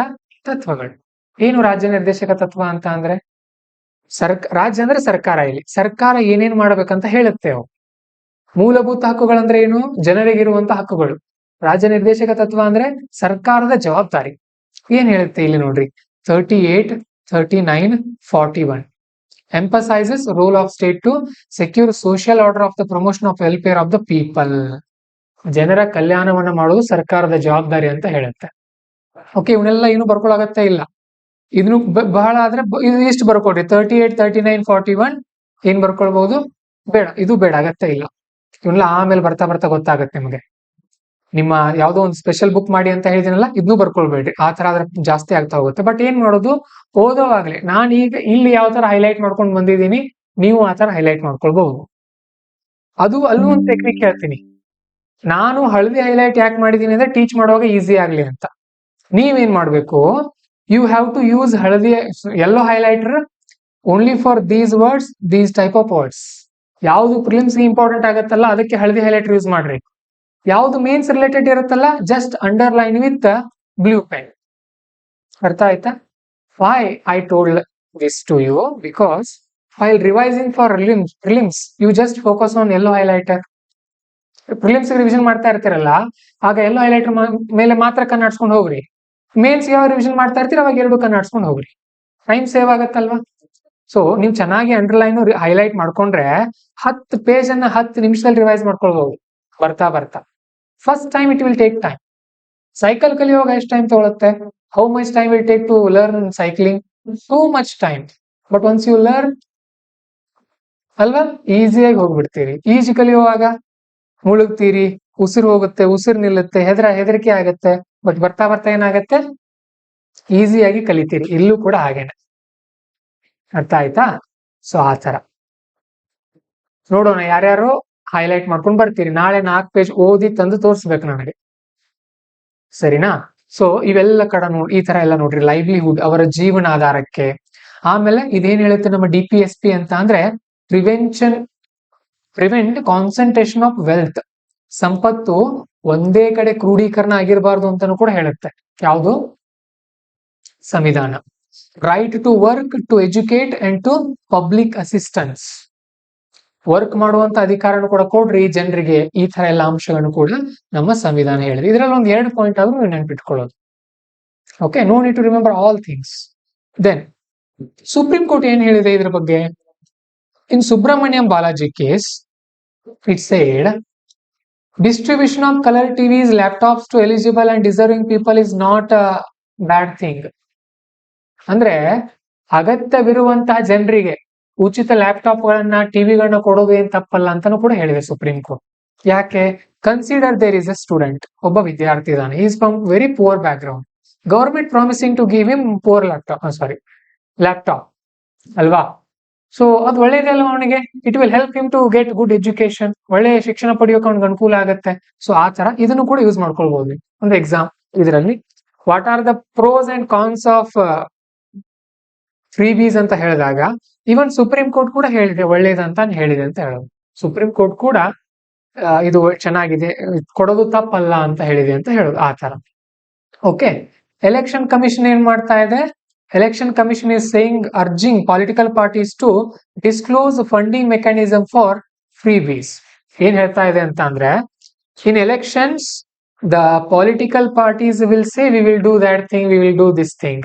ತತ್ವಗಳು. ಏನು ರಾಜ್ಯ ನಿರ್ದೇಶಕ ತತ್ವ ಅಂತ ಅಂದ್ರೆ, ರಾಜ್ಯ ಅಂದ್ರೆ ಸರ್ಕಾರ. ಇಲ್ಲಿ ಸರ್ಕಾರ ಏನೇನ್ ಮಾಡ್ಬೇಕಂತ ಹೇಳುತ್ತೆ ಅವು. ಮೂಲಭೂತ ಹಕ್ಕುಗಳಂದ್ರೆ ಏನು, ಜನರಿಗಿರುವಂತ ಹಕ್ಕುಗಳು. ರಾಜ್ಯ ನಿರ್ದೇಶಕ ತತ್ವ ಅಂದ್ರೆ ಸರ್ಕಾರದ ಜವಾಬ್ದಾರಿ. ಏನ್ ಹೇಳುತ್ತೆ ಇಲ್ಲಿ ನೋಡ್ರಿ, 38, 39, 41 emphasizes role of state to secure social order of the promotion of welfare of the people. ಜನರ ಕಲ್ಯಾಣವನ್ನ ಮಾಡೋದು ಸರ್ಕಾರದ ಜವಾಬ್ದಾರಿ ಅಂತ ಹೇಳುತ್ತೆ. ಓಕೆ, ಇವನ್ನೆಲ್ಲ ಏನು ಬರ್ಕೊಳಗತ್ತೆ ಇಲ್ಲ. ಇದನ್ನು ಬಹಳ ಆದ್ರೆ ಇಷ್ಟು ಬರ್ಕೊಡ್ರಿ, 38, 39, 41 ಏನ್ ಬರ್ಕೊಳ್ಬಹುದು? ಬೇಡ, ಇದು ಬೇಡ, ಅಗತ್ಯ ಇಲ್ಲ. ಇವನ್ನೆಲ್ಲ ಆಮೇಲೆ ಬರ್ತಾ ಬರ್ತಾ ಗೊತ್ತಾಗತ್ತೆ ನಿಮಗೆ. ನಿಮ್ಮ ಯಾವ್ದೋ ಒಂದು ಸ್ಪೆಷಲ್ ಬುಕ್ ಮಾಡಿ ಅಂತ ಹೇಳಿದಿನಲ್ಲ, ಇದನ್ನು ಬರ್ಕೊಳ್ಬೇಡ್ರಿ, ಆ ತರ ಆದ್ರೆ ಜಾಸ್ತಿ ಆಗ್ತಾ ಹೋಗುತ್ತೆ. ಬಟ್ ಏನ್ ಮಾಡೋದು, ಓದೋವಾಗ್ಲಿ ನಾನು ಈಗ ಇಲ್ಲಿ ಯಾವ ತರ ಹೈಲೈಟ್ ಮಾಡ್ಕೊಂಡು ಬಂದಿದ್ದೀನಿ, ನೀವು ಆ ತರ ಹೈಲೈಟ್ ಮಾಡ್ಕೊಳ್ಬಹುದು. ಅದು ಅಲ್ಲೂ ಒಂದು ಟೆಕ್ನಿಕ್ ಹೇಳ್ತೀನಿ. ನಾನು ಹಳದಿ ಹೈಲೈಟ್ ಯಾಕೆ ಮಾಡಿದೀನಿ ಅಂದ್ರೆ, ಟೀಚ್ ಮಾಡುವಾಗ ಈಸಿ ಆಗ್ಲಿ ಅಂತ. ನೀವೇನ್ ಮಾಡ್ಬೇಕು, ಯು ಹ್ಯಾವ್ ಟು ಯೂಸ್ ಹಳದಿ yellow highlighter only for these words, these type of words. ಯಾವ್ದು ಪ್ರಿಲಿಮ್ಸ್ ಇಂಪಾರ್ಟೆಂಟ್ ಆಗತ್ತಲ್ಲ ಅದಕ್ಕೆ ಹಳದಿ ಹೈಲೈಟರ್ ಯೂಸ್ ಮಾಡ್ರಿ. ಯಾವ್ದು ಮೇನ್ಸ್ ರಿಲೇಟೆಡ್ ಇರುತ್ತಲ್ಲ, just underline with blue pen. ಅರ್ಥ ಆಯ್ತಾ? Why I told this to you, because while revising for prelims you just focus on yellow highlighter. Prelims revision ಮಾಡ್ತಾ ಇರ್ತೀರಲ್ಲ, ಆಗ ಯೆಲ್ಲೋ ಹೈಲೈಟರ್ ಮೇಲೆ ಮಾತ್ರ ಕಣ್ಣಾಡ್ಸ್ಕೊಂಡು ಹೋಗ್ರಿ. ಮೇನ್ಸ್ ಯಾವ ರಿವಿಷನ್ ಮಾಡ್ತಾ ಇರ್ತೀರ ಅವಾಗ 2 ಕಣ್ಣಾಡ್ಸ್ಕೊಂಡು ಹೋಗ್ರಿ, ಟೈಮ್ ಸೇವ್ ಆಗತ್ತಲ್ವಾ. ಸೊ ನೀವು ಚೆನ್ನಾಗಿ ಅಂಡರ್ಲೈನ್ ಹೈಲೈಟ್ ಮಾಡ್ಕೊಂಡ್ರೆ 10 ಪೇಜ್ ಅನ್ನ 10 ನಿಮಿಷದಲ್ಲಿ ರಿವೈಸ್ ಮಾಡ್ಕೊಳ್ಬಹುದು ಬರ್ತಾ ಬರ್ತಾ. First time it will take time. Cycle ಕಲಿಯುವಾಗ ಎಷ್ಟು ಟೈಮ್ ತಗೊಳುತ್ತೆ? How much time will take to learn cycling? So much time. But once you learn ಅಲ್ವಾ, ಈಸಿಯಾಗಿ ಹೋಗ್ಬಿಡ್ತೀರಿ. ಈಜು ಕಲಿಯುವಾಗ ಮುಳುಗ್ತೀರಿ, ಉಸಿರು ಹೋಗುತ್ತೆ, ಉಸಿರು ನಿಲ್ಲುತ್ತೆ, ಹೆದರಿಕೆ ಆಗತ್ತೆ. ಬಟ್ ಬರ್ತಾ ಬರ್ತಾ ಏನಾಗತ್ತೆ, ಈಸಿಯಾಗಿ ಕಲಿತೀರಿ. ಇಲ್ಲೂ ಕೂಡ ಹಾಗೇನೆ. ಅರ್ಥ ಆಯ್ತಾ? ಸೊ ಆ ತರ ನೋಡೋಣ, ಯಾರ್ಯಾರು ಹೈಲೈಟ್ ಮಾಡ್ಕೊಂಡು ಬರ್ತೀರಿ. ನಾಳೆ 4 ಪೇಜ್ ಓದಿ ತಂದು ತೋರಿಸ್ಬೇಕು ನನಗೆ, ಸರಿನಾ? ಸೊ ಇವೆಲ್ಲ ಕಡೆ ಈ ತರ ಎಲ್ಲ ನೋಡ್ರಿ, ಲೈವ್ಲಿಹುಡ್ ಅವರ ಜೀವನಾಧಾರಕ್ಕೆ. ಆಮೇಲೆ ಇದೇನ್ ಹೇಳುತ್ತೆ ನಮ್ಮ DPSP ಅಂತ ಅಂದ್ರೆ, ಪ್ರಿವೆಂಟ್ ಕಾನ್ಸಂಟ್ರೇಷನ್ ಆಫ್ ವೆಲ್ತ್. ಸಂಪತ್ತು ಒಂದೇ ಕಡೆ ಕ್ರೋಢೀಕರಣ ಆಗಿರಬಾರ್ದು ಅಂತಾನು ಕೂಡ ಹೇಳುತ್ತೆ. ಯಾವುದು? ಸಂವಿಧಾನ. Right to work, to educate and to public assistance. Work ಮಾಡುವಂತ ಅಧಿಕಾರನು ಕೂಡ ಕೊಡ್ರಿ ಜನರಿಗೆ, ಈ ತರ ಎಲ್ಲ ಅಂಶಗಳನ್ನು ಕೂಡ ನಮ್ಮ ಸಂವಿಧಾನ ಹೇಳಿದೆ. ಇದರಲ್ಲಿ ಒಂದ್ 2 ಪಾಯಿಂಟ್ ಆದ್ರೂ ನೀವು ನೆನ್ಪಿಟ್ಕೊಳ್ಳೋದು. Okay, no need to remember all things. Then supreme court ಏನ್ ಹೇಳಿದೆ ಇದ್ರ ಬಗ್ಗೆ? In Subramaniam Balaji case, it said distribution of color TVs, laptops to eligible and deserving people is not a bad thing. ಅಂದ್ರೆ ಅಗತ್ಯವಿರುವಂತಹ ಜನರಿಗೆ ಉಚಿತ ಲ್ಯಾಪ್ಟಾಪ್ ಗಳನ್ನ, ಟಿವಿಗಳನ್ನ ಕೊಡೋದು ಏನ್ ತಪ್ಪಲ್ಲ ಅಂತಾನು ಕೂಡ ಹೇಳಿದೆ ಸುಪ್ರೀಂ ಕೋರ್ಟ್. ಯಾಕೆ? Consider there is a student, ಒಬ್ಬ ವಿದ್ಯಾರ್ಥಿ ಇದ್ದಾನೆ, is from very poor background, government promising to give him poor laptop ಅಲ್ವಾ? ಸೊ ಅದು ಒಳ್ಳೇದಲ್ಲ ಅವನಿಗೆ, it will help him to get good education, ಒಳ್ಳೆ ಶಿಕ್ಷಣ ಪಡೆಯೋಕೆ ಅವ್ನಿಗೆ ಅನುಕೂಲ ಆಗುತ್ತೆ. ಸೊ ಆ ತರ ಇದನ್ನು ಕೂಡ ಯೂಸ್ ಮಾಡ್ಕೊಳ್ಬಹುದು. ಒಂದು ಎಕ್ಸಾಮ್ ಇದರಲ್ಲಿ what are the pros and cons of freebies ಅಂತ ಹೇಳಿದಾಗ, ಇವನ್ ಸುಪ್ರೀಂ ಕೋರ್ಟ್ ಕೂಡ ಹೇಳಿದೆ ಒಳ್ಳೇದಂತ ಹೇಳಿದೆ ಅಂತ ಹೇಳೋದು. ಸುಪ್ರೀಂ ಕೋರ್ಟ್ ಕೂಡ ಇದು ಚೆನ್ನಾಗಿದೆ, ಕೊಡೋದು ತಪ್ಪಲ್ಲ ಅಂತ ಹೇಳಿದೆ ಅಂತ ಹೇಳೋದು ಆ ತರ. ಓಕೆ, ಎಲೆಕ್ಷನ್ ಕಮಿಷನ್ ಏನ್ ಮಾಡ್ತಾ ಇದೆ? Election commission is saying, urging political parties to disclose funding mechanism for freebies. ಏನ್ ಹೇಳ್ತಾ ಇದೆ ಅಂತ ಅಂದ್ರೆ, in elections the political parties will say we will do that thing, we will do this thing.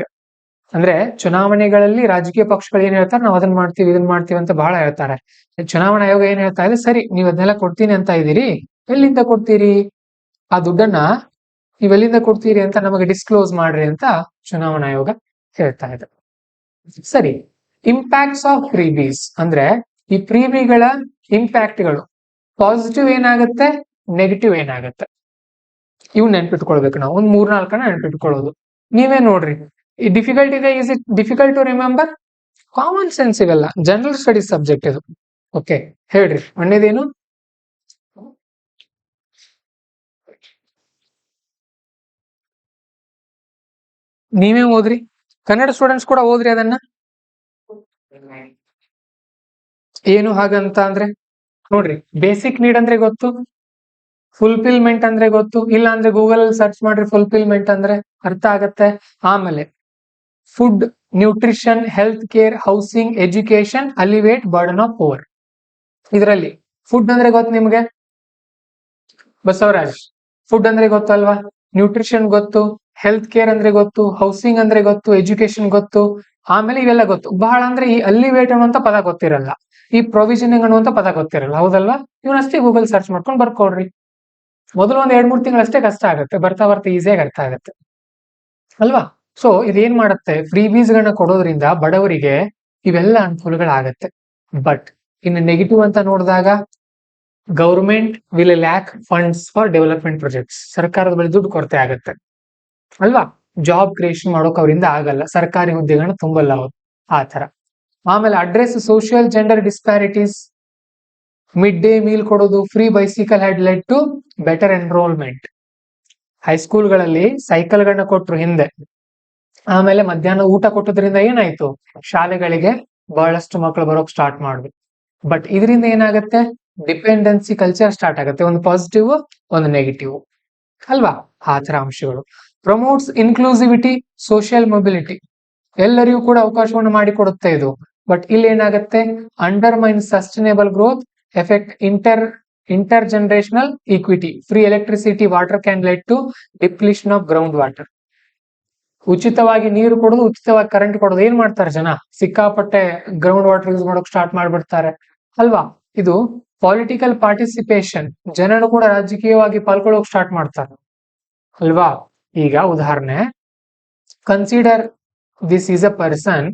ಅಂದ್ರೆ ಚುನಾವಣೆಗಳಲ್ಲಿ ರಾಜಕೀಯ ಪಕ್ಷಗಳು ಏನ್ ಹೇಳ್ತಾರೆ, ನಾವು ಅದನ್ನ ಮಾಡ್ತೀವಿ ಇದನ್ನ ಮಾಡ್ತೀವಿ ಅಂತ ಬಹಳ ಹೇಳ್ತಾರೆ. ಚುನಾವಣಾ ಆಯೋಗ ಏನ್ ಹೇಳ್ತಾ ಇದೆ, ಸರಿ ನೀವ್ ಅದನ್ನೆಲ್ಲ ಕೊಡ್ತೀನಿ ಅಂತ ಇದೀರಿ, ಎಲ್ಲಿಂದ ಕೊಡ್ತೀರಿ ಆ ದುಡ್ಡನ್ನ, ನೀವ್ ಎಲ್ಲಿಂದ ಕೊಡ್ತೀರಿ ಅಂತ ನಮಗೆ ಡಿಸ್ಕ್ಲೋಸ್ ಮಾಡ್ರಿ ಅಂತ ಚುನಾವಣಾ ಆಯೋಗ ಹೇಳ್ತಾ ಇದೆ. ಸರಿ, ಇಂಪ್ಯಾಕ್ಟ್ಸ್ ಆಫ್ ಫ್ರೀಬೀಸ್ ಅಂದ್ರೆ ಈ ಫ್ರೀಬಿಗಳ ಇಂಪ್ಯಾಕ್ಟ್ಗಳು, ಪಾಸಿಟಿವ್ ಏನಾಗುತ್ತೆ, ನೆಗೆಟಿವ್ ಏನಾಗುತ್ತೆ, ಇವ್ ನೆನ್ಪಿಟ್ಕೊಳ್ಬೇಕು ನಾವು. ಒಂದ್ 3-4 ನೆನ್ಪಿಟ್ಕೊಳ್ಳೋದು. ನೀವೇ ನೋಡ್ರಿ, ಈ ಡಿಫಿಕಲ್ಟ್ ಇದೆ, is it difficult to remember? Common sense ಇವೆಲ್ಲ, ಜನರಲ್ ಸ್ಟಡೀಸ್ ಸಬ್ಜೆಕ್ಟ್ ಇದು. ಓಕೆ, ಹೇಳ್ರಿ ಒಳ್ಳೇದೇನು? ನೀವೇ ಓದ್ರಿ, ಕನ್ನಡ ಸ್ಟೂಡೆಂಟ್ಸ್ ಕೂಡ ಓದ್ರಿ ಅದನ್ನ. ಏನು ಹಾಗಂತ ಅಂದ್ರೆ ನೋಡ್ರಿ, ಬೇಸಿಕ್ ನೀಡ್ ಅಂದ್ರೆ ಗೊತ್ತು, ಫುಲ್ಫಿಲ್ಮೆಂಟ್ ಅಂದ್ರೆ ಗೊತ್ತು, ಇಲ್ಲ ಅಂದ್ರೆ ಗೂಗಲ್ ಸರ್ಚ್ ಮಾಡ್ರಿ ಫುಲ್ಫಿಲ್ಮೆಂಟ್ ಅಂದ್ರೆ ಅರ್ಥ ಆಗತ್ತೆ. ಆಮೇಲೆ food, nutrition, health care, housing, education, alleviate burden of poor. ಇದರಲ್ಲಿ ಫುಡ್ ಅಂದ್ರೆ ಗೊತ್ತು ನಿಮ್ಗೆ ಬಸವರಾಜ್, ಫುಡ್ ಅಂದ್ರೆ ಗೊತ್ತಲ್ವಾ? ನ್ಯೂಟ್ರಿಷನ್ ಗೊತ್ತು, ಹೆಲ್ತ್ ಕೇರ್ ಅಂದ್ರೆ ಗೊತ್ತು, ಹೌಸಿಂಗ್ ಅಂದ್ರೆ ಗೊತ್ತು, ಎಜುಕೇಶನ್ ಗೊತ್ತು, ಆಮೇಲೆ ಇವೆಲ್ಲ ಗೊತ್ತು. ಬಹಳ ಅಂದ್ರೆ ಈ ಅಲಿವೇಟ್ ಅನ್ನುವಂತ ಪದ ಗೊತ್ತಿರಲ್ಲ, ಈ ಪ್ರೊವಿಷನಿಂಗ್ ಅನ್ನುವಂತ ಪದ ಗೊತ್ತಿರಲ್ಲ, ಹೌದಲ್ವಾ? ಇವನಷ್ಟೇ ಗೂಗಲ್ ಸರ್ಚ್ ಮಾಡ್ಕೊಂಡು ಬರ್ಕೊಡ್ರಿ. ಮೊದಲು ಒಂದ್ 2-3 ತಿಂಗಳಷ್ಟೇ ಕಷ್ಟ ಆಗುತ್ತೆ, ಬರ್ತಾ ಬರ್ತಾ ಈಸಿಯಾಗಿ ಅರ್ಥ ಆಗುತ್ತೆ ಅಲ್ವಾ? ಸೊ ಇದೇನ್ ಮಾಡುತ್ತೆ, ಫ್ರೀಬೀಸ್ ಗಳನ್ನ ಕೊಡೋದ್ರಿಂದ ಬಡವರಿಗೆ ಇವೆಲ್ಲ ಅನುಕೂಲಗಳಾಗತ್ತೆ. ಬಟ್ ಇನ್ನು ನೆಗೆಟಿವ್ ಅಂತ ನೋಡಿದಾಗ, government will lac funds for development projects, ಸರ್ಕಾರದ ಬಳಿ ದುಡ್ಡು ಕೊರತೆ ಆಗುತ್ತೆ ಅಲ್ವಾ? ಜಾಬ್ ಕ್ರಿಯೇಷನ್ ಮಾಡೋಕೆ ಅವರಿಂದ ಆಗಲ್ಲ, ಸರ್ಕಾರಿ ಹುದ್ದೆಗಳನ್ನ ತುಂಬಲ್ಲ ಅವರು, ಆ ತರ. ಆಮೇಲೆ address social gender disparities, mid day meal ಕೊಡೋದು, free bicycle had led to better enrollment. ಹೈಸ್ಕೂಲ್ಗಳಲ್ಲಿ ಸೈಕಲ್ಗಳನ್ನ ಕೊಟ್ರು ಹಿಂದೆ, ಆಮೇಲೆ ಮಧ್ಯಾಹ್ನ ಊಟ ಕೊಟ್ಟದ್ರಿಂದ ಏನಾಯ್ತು, ಶಾಲೆಗಳಿಗೆ ಬಹಳಷ್ಟು ಮಕ್ಕಳು ಬರೋಕ್ ಸ್ಟಾರ್ಟ್ ಮಾಡಿದ್ರು. ಬಟ್ ಇದರಿಂದ ಏನಾಗುತ್ತೆ, ಡಿಪೆಂಡೆನ್ಸಿ ಕಲ್ಚರ್ ಸ್ಟಾರ್ಟ್ ಆಗುತ್ತೆ, ಒಂದು ಪಾಸಿಟಿವ್ ಒಂದು ನೆಗೆಟಿವ್ ಅಲ್ವಾ? ಆ ತರ ಅಂಶಗಳು. ಪ್ರಮೋಟ್ಸ್ ಇನ್ಕ್ಲೂಸಿವಿಟಿ, ಸೋಷಿಯಲ್ ಮೊಬಿಲಿಟಿ, ಎಲ್ಲರಿಗೂ ಕೂಡ ಅವಕಾಶವನ್ನು ಮಾಡಿಕೊಡುತ್ತೆ ಇದು. ಬಟ್ ಇಲ್ಲಿ ಏನಾಗುತ್ತೆ, undermine sustainable growth, effect intergenerational equity, free electricity, water can lead to depletion of ground water. ಉಚಿತವಾಗಿ ನೀರು ಕೊಡೋದು, ಉಚಿತವಾಗಿ ಕರೆಂಟ್ ಕೊಡೋದು, ಏನ್ ಮಾಡ್ತಾರೆ ಜನ, ಸಿಕ್ಕಾಪಟ್ಟೆ ಗ್ರೌಂಡ್ ವಾಟರ್ ಯೂಸ್ ಮಾಡೋಕ್ ಸ್ಟಾರ್ಟ್ ಮಾಡ್ಬಿಡ್ತಾರೆ ಅಲ್ವಾ? ಇದು ಪೊಲಿಟಿಕಲ್ ಪಾರ್ಟಿಸಿಪೇಷನ್, ಜನರು ಕೂಡ ರಾಜಕೀಯವಾಗಿ ಪಾಲ್ಗೊಳ್ಳೋಕ್ ಸ್ಟಾರ್ಟ್ ಮಾಡ್ತಾರೆ ಅಲ್ವಾ? ಈಗ ಉದಾಹರಣೆ, consider this is a person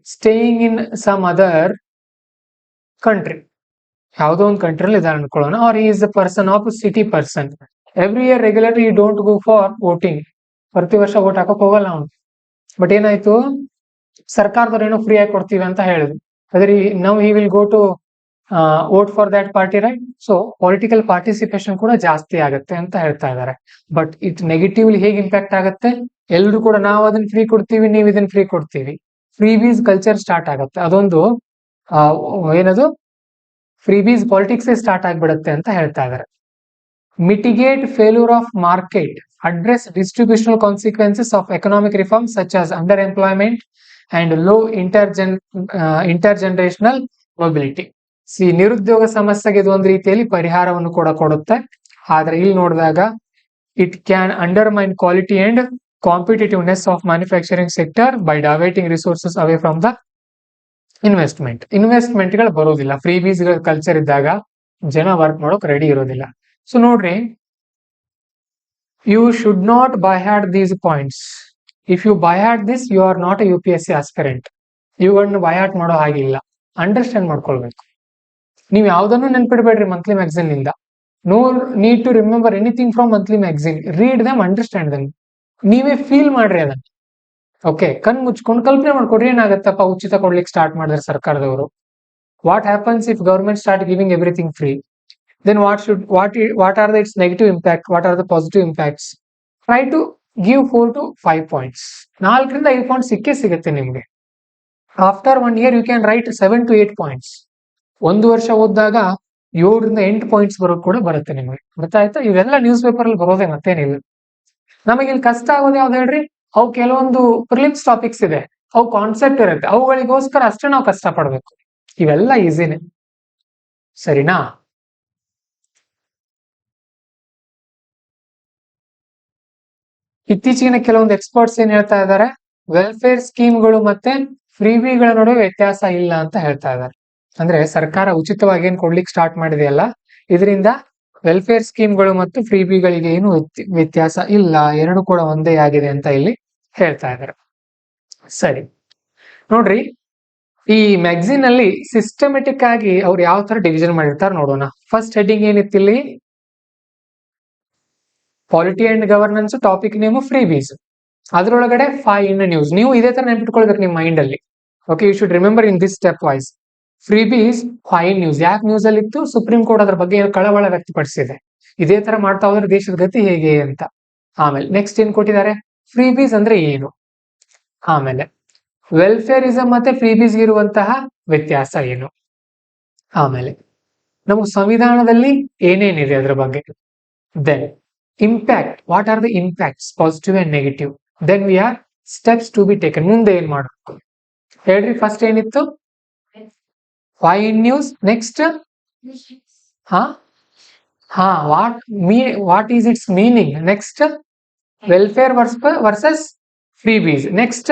staying in some other country, ಯಾವುದೋ ಒಂದು ಕಂಟ್ರಿಯಲ್ಲಿ ಇದಾರೆ ಅನ್ಕೊಳ್ಳೋಣ, or is a person of city person. Every year regularly you don't go for voting, ಪ್ರತಿ ವರ್ಷ ವೋಟ್ ಹಾಕಕ್ ಹೋಗಲ್ಲ ಅವನು. ಬಟ್ ಏನಾಯ್ತು, ಸರ್ಕಾರದವ್ರು ಏನೋ ಫ್ರೀ ಆಗಿ ಕೊಡ್ತೀವಿ ಅಂತ ಹೇಳಿದ್ರು, ಅದ್ರ ನಾವು he will go to vote for that party, right? So political participation ಕೂಡ ಜಾಸ್ತಿ ಆಗುತ್ತೆ ಅಂತ ಹೇಳ್ತಾ ಇದ್ದಾರೆ. ಬಟ್ ಇಟ್ ನೆಗೆಟಿವ್ಲಿ ಹೇಗೆ ಇಂಪ್ಯಾಕ್ಟ್ ಆಗುತ್ತೆ, ಎಲ್ರು ಕೂಡ ನಾವು ಅದನ್ನ ಫ್ರೀ ಕೊಡ್ತೀವಿ, ನೀವು ಇದನ್ನ ಫ್ರೀ ಕೊಡ್ತೀವಿ, ಫ್ರೀಬೀಸ್ ಕಲ್ಚರ್ ಸ್ಟಾರ್ಟ್ ಆಗುತ್ತೆ, ಅದೊಂದು ಏನದು ಫ್ರೀಬೀಸ್ ಪಾಲಿಟಿಕ್ಸ್ ಸ್ಟಾರ್ಟ್ ಆಗ್ಬಿಡುತ್ತೆ ಅಂತ ಹೇಳ್ತಾ ಇದ್ದಾರೆ. Mitigate failure of market, address distributional consequences of economic reforms such as underemployment and low intergenerational mobility. ನಿರುದ್ಯೋಗ ಸಮಸ್ಯೆಗೆ ಇದು ಒಂದು ರೀತಿಯಲ್ಲಿ ಪರಿಹಾರವನ್ನು ಕೂಡ ಕೊಡುತ್ತೆ. ಆದ್ರೆ ಇಲ್ಲಿ ನೋಡಿದಾಗ it can undermine quality and competitiveness of manufacturing sector by diverting resources away from the investment ಗಳು ಬರೋದಿಲ್ಲ. ಫ್ರೀ ಬೀಸ್ ಕಲ್ಚರ್ ಇದ್ದಾಗ ಜನ ವರ್ಕ್ ಮಾಡೋಕ್ ರೆಡಿ ಇರೋದಿಲ್ಲ. ಸೊ ನೋಡ್ರಿ, you should not by heart these points. If you by heart this, you are not a UPSC aspirant. ಇವುಗಳನ್ನ by heart ಮಾಡೋ ಹಾಗಿಲ್ಲ, ಅಂಡರ್ಸ್ಟ್ಯಾಂಡ್ ಮಾಡ್ಕೊಳ್ಬೇಕು. ನೀವು ಯಾವ್ದನ್ನು ನೆನ್ಪಿಡ್ಬೇಡ್ರಿ ಮಂತ್ಲಿ ಮ್ಯಾಗಝಿನ್ ನಿಂದ. No need to remember anything from monthly magazine. Read them, understand them. ನೀವೇ feel ಮಾಡ್ರಿ ಅದನ್ನ. ಓಕೆ, ಕಣ್ ಮುಚ್ಕೊಂಡು ಕಲ್ಪನೆ ಮಾಡ್ಕೊಡ್ರಿ, ಏನಾಗತ್ತಪ್ಪ ಉಚಿತ ಕೊಡ್ಲಿಕ್ಕೆ ಸ್ಟಾರ್ಟ್ ಮಾಡಿದ್ರೆ ಸರ್ಕಾರದವರು. What happens if government start giving everything free? then what are its negative impact, what are the positive impacts? Try to give 4 to 5 points. 4 ರಿಂದ 5 ಪಾಯಿಂಟ್ಸ್ ಸಿಗುತ್ತೆ ನಿಮಗೆ. After 1 year you can write 7 to 8 points. 1 ವರ್ಷ ಓದಿದಾಗ 7 ರಿಂದ 8 points ಬರೋದು ಕೂಡ ಬರುತ್ತೆ ನಿಮಗೆ. ಗೊತ್ತಾಯ್ತಾ? ಇವೆಲ್ಲ ನ್ಯೂಸ್ ಪೇಪರ್ ಅಲ್ಲಿ ಬರೋದೇ, ಮತ್ತೇನಿಲ್ಲ. ನಮಗೆ ಇಲ್ಲಿ ಕಷ್ಟ ಆಗೋದು ಯಾವ್ದು ಹೇಳ್ರಿ? ಅವು ಕೆಲವೊಂದು ಪ್ರಿಲಿಮ್ಸ್ ಟಾಪಿಕ್ಸ್ ಇದೆ, ಅವು ಕಾನ್ಸೆಪ್ಟ್ ಇರುತ್ತೆ, ಅವುಗಳಿಗೋಸ್ಕರ ಅಷ್ಟೇ ನಾವು ಕಷ್ಟ ಪಡ್ಬೇಕು. ಇವೆಲ್ಲ ಈಸಿನೇ, ಸರಿನಾ? ಇತ್ತೀಚಿನ ಕೆಲವೊಂದು ಎಕ್ಸ್ಪರ್ಟ್ಸ್ ಏನ್ ಹೇಳ್ತಾ ಇದ್ದಾರೆ, ವೆಲ್ಫೇರ್ ಸ್ಕೀಮ್ಗಳು ಮತ್ತೆ ಫ್ರೀಬಿಗಳ ನಡುವೆ ವ್ಯತ್ಯಾಸ ಇಲ್ಲ ಅಂತ ಹೇಳ್ತಾ ಇದ್ದಾರೆ. ಅಂದ್ರೆ ಸರ್ಕಾರ ಉಚಿತವಾಗಿ ಏನ್ ಕೊಡ್ಲಿಕ್ಕೆ ಸ್ಟಾರ್ಟ್ ಮಾಡಿದೆಯಲ್ಲ, ಇದರಿಂದ ವೆಲ್ಫೇರ್ ಸ್ಕೀಮ್ಗಳು ಮತ್ತು ಫ್ರೀಬಿಗಳಿಗೆ ಏನು ವ್ಯತ್ಯಾಸ ಇಲ್ಲ, ಎರಡು ಕೂಡ ಒಂದೇ ಆಗಿದೆ ಅಂತ ಇಲ್ಲಿ ಹೇಳ್ತಾ ಇದ್ದಾರೆ. ಸರಿ, ನೋಡ್ರಿ, ಈ ಮ್ಯಾಗಝಿನ್ ಅಲ್ಲಿ ಸಿಸ್ಟಮೆಟಿಕ್ ಆಗಿ ಅವ್ರು ಯಾವ ತರ ಡಿವಿಷನ್ ಮಾಡಿರ್ತಾರೆ ನೋಡೋಣ. ಫಸ್ಟ್ ಹೆಡ್ಡಿಂಗ್ ಏನಿತ್ತು ಇಲ್ಲಿ? Polity and governance, topic name freebies. ಅದರೊಳಗಡೆ 5 ಇನ್ ನ್ಯೂಸ್. ನೀವು ಇದೇ ತರ ನೆನ್ಪಿಟ್ಕೊಳ್ಬೇಕು ನಿಮ್ಮ ಮೈಂಡ್ ಅಲ್ಲಿ. Okay, you should remember in this stepwise. Freebies 5 news. ಯಾಕೆ ನ್ಯೂಸ್ ಅಲ್ಲಿ ಇತ್ತು? ಸುಪ್ರೀಂ ಕೋರ್ಟ್ ಅದ್ರ ಬಗ್ಗೆ ಕಳವಳ ವ್ಯಕ್ತಪಡಿಸಿದೆ, ಇದೇ ತರ ಮಾಡ್ತಾ ಹೋದ್ರೆ ದೇಶದ ಗತಿ ಹೇಗೆ ಅಂತ. ಆಮೇಲೆ ನೆಕ್ಸ್ಟ್ ಏನ್ ಕೊಟ್ಟಿದ್ದಾರೆ? ಫ್ರೀ ಬೀಸ್ ಅಂದ್ರೆ ಏನು, ಆಮೇಲೆ ವೆಲ್ಫೇರಿಸಮ್ ಮತ್ತೆ ಫ್ರೀ ಬೀಸ್ ಇರುವಂತಹ ವ್ಯತ್ಯಾಸ ಏನು, ಆಮೇಲೆ ನಮ್ಮ ಸಂವಿಧಾನದಲ್ಲಿ ಏನೇನಿದೆ ಅದ್ರ ಬಗ್ಗೆ, then impact, what are the impacts positive and negative, then we are steps to be taken. ಮುಂದೆ ಏನ್ ಮಾಡಬೇಕು ಹೇಳ್ರಿ? ಫಸ್ಟ್ ಏನಿತ್ತು? 5 news. Next what is its meaning. Next welfare versus freebies. Next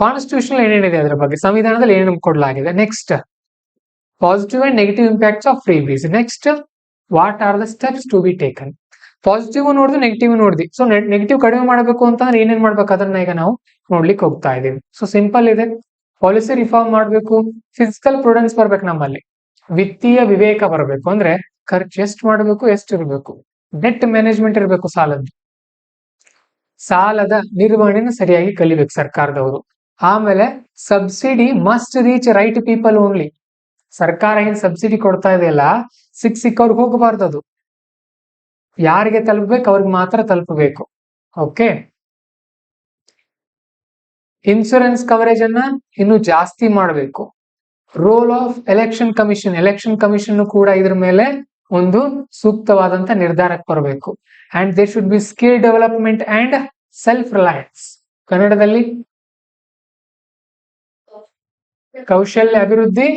constitution ಏನೇನಿದೆ ಅದ್ರ ಬಗ್ಗೆ, ಸಂವಿಧಾನದಲ್ಲಿ ಏನೇನು ಕೊಡಲಾಗಿದೆ. Next positive and negative impacts of freebies. Next what are the steps to be taken. Positive ನೋಡಿದ್ವಿ, negative ನೋಡಿದ್ವಿ. So negative ಕಡಿಮೆ ಮಾಡಬೇಕು ಅಂತಂದ್ರೆ ಏನೇನ್ ಮಾಡ್ಬೇಕು ಅದನ್ನ ಈಗ ನಾವು ನೋಡ್ಲಿಕ್ಕೆ ಹೋಗ್ತಾ ಇದೀವಿ. ಸೊ ಸಿಂಪಲ್ ಇದೆ, ಪಾಲಿಸಿ ರಿಫಾರ್ಮ್ ಮಾಡಬೇಕು, ಫಿಸಿಕಲ್ ಪ್ರುಡೆನ್ಸ್ ಬರ್ಬೇಕು ನಮ್ಮಲ್ಲಿ, ವಿತ್ತೀಯ ವಿವೇಕ ಬರಬೇಕು. ಅಂದ್ರೆ ಖರ್ಚು ಎಷ್ಟು ಮಾಡಬೇಕು, ಎಷ್ಟು ಇರಬೇಕು, ಡೆಟ್ ಮ್ಯಾನೇಜ್ಮೆಂಟ್ ಇರಬೇಕು, ಸಾಲದ ನಿರ್ವಹಣೆನ ಸರಿಯಾಗಿ ಕಲಿಬೇಕು ಸರ್ಕಾರದವರು. ಆಮೇಲೆ subsidy must reach right people only. ಸರ್ಕಾರ ಏನ್ ಸಬ್ಸಿಡಿ ಕೊಡ್ತಾ ಇದೆಯಲ್ಲ, ಸಿಕ್ಕವ್ರಿಗೆ ಹೋಗಬಾರ್ದು, ಅದು ಯಾರಿಗೆ ತಲುಪಬೇಕು ಅವ್ರಿಗೆ ಮಾತ್ರ ತಲುಪಬೇಕು. ಓಕೆ, ಇನ್ಶೂರೆನ್ಸ್ ಕವರೇಜ್ ಅನ್ನ ಇನ್ನು ಜಾಸ್ತಿ ಮಾಡಬೇಕು. ರೋಲ್ ಆಫ್ ಎಲೆಕ್ಷನ್ ಕಮಿಷನ್ ಕೂಡ ಇದ್ರ ಮೇಲೆ ಒಂದು ಸೂಕ್ತವಾದಂತ ನಿರ್ಧಾರಕ್ಕೆ ಬರಬೇಕು. And they should be skill development and self Reliance. ಕನ್ನಡದಲ್ಲಿ ಕೌಶಲ್ಯ ಅಭಿವೃದ್ಧಿ,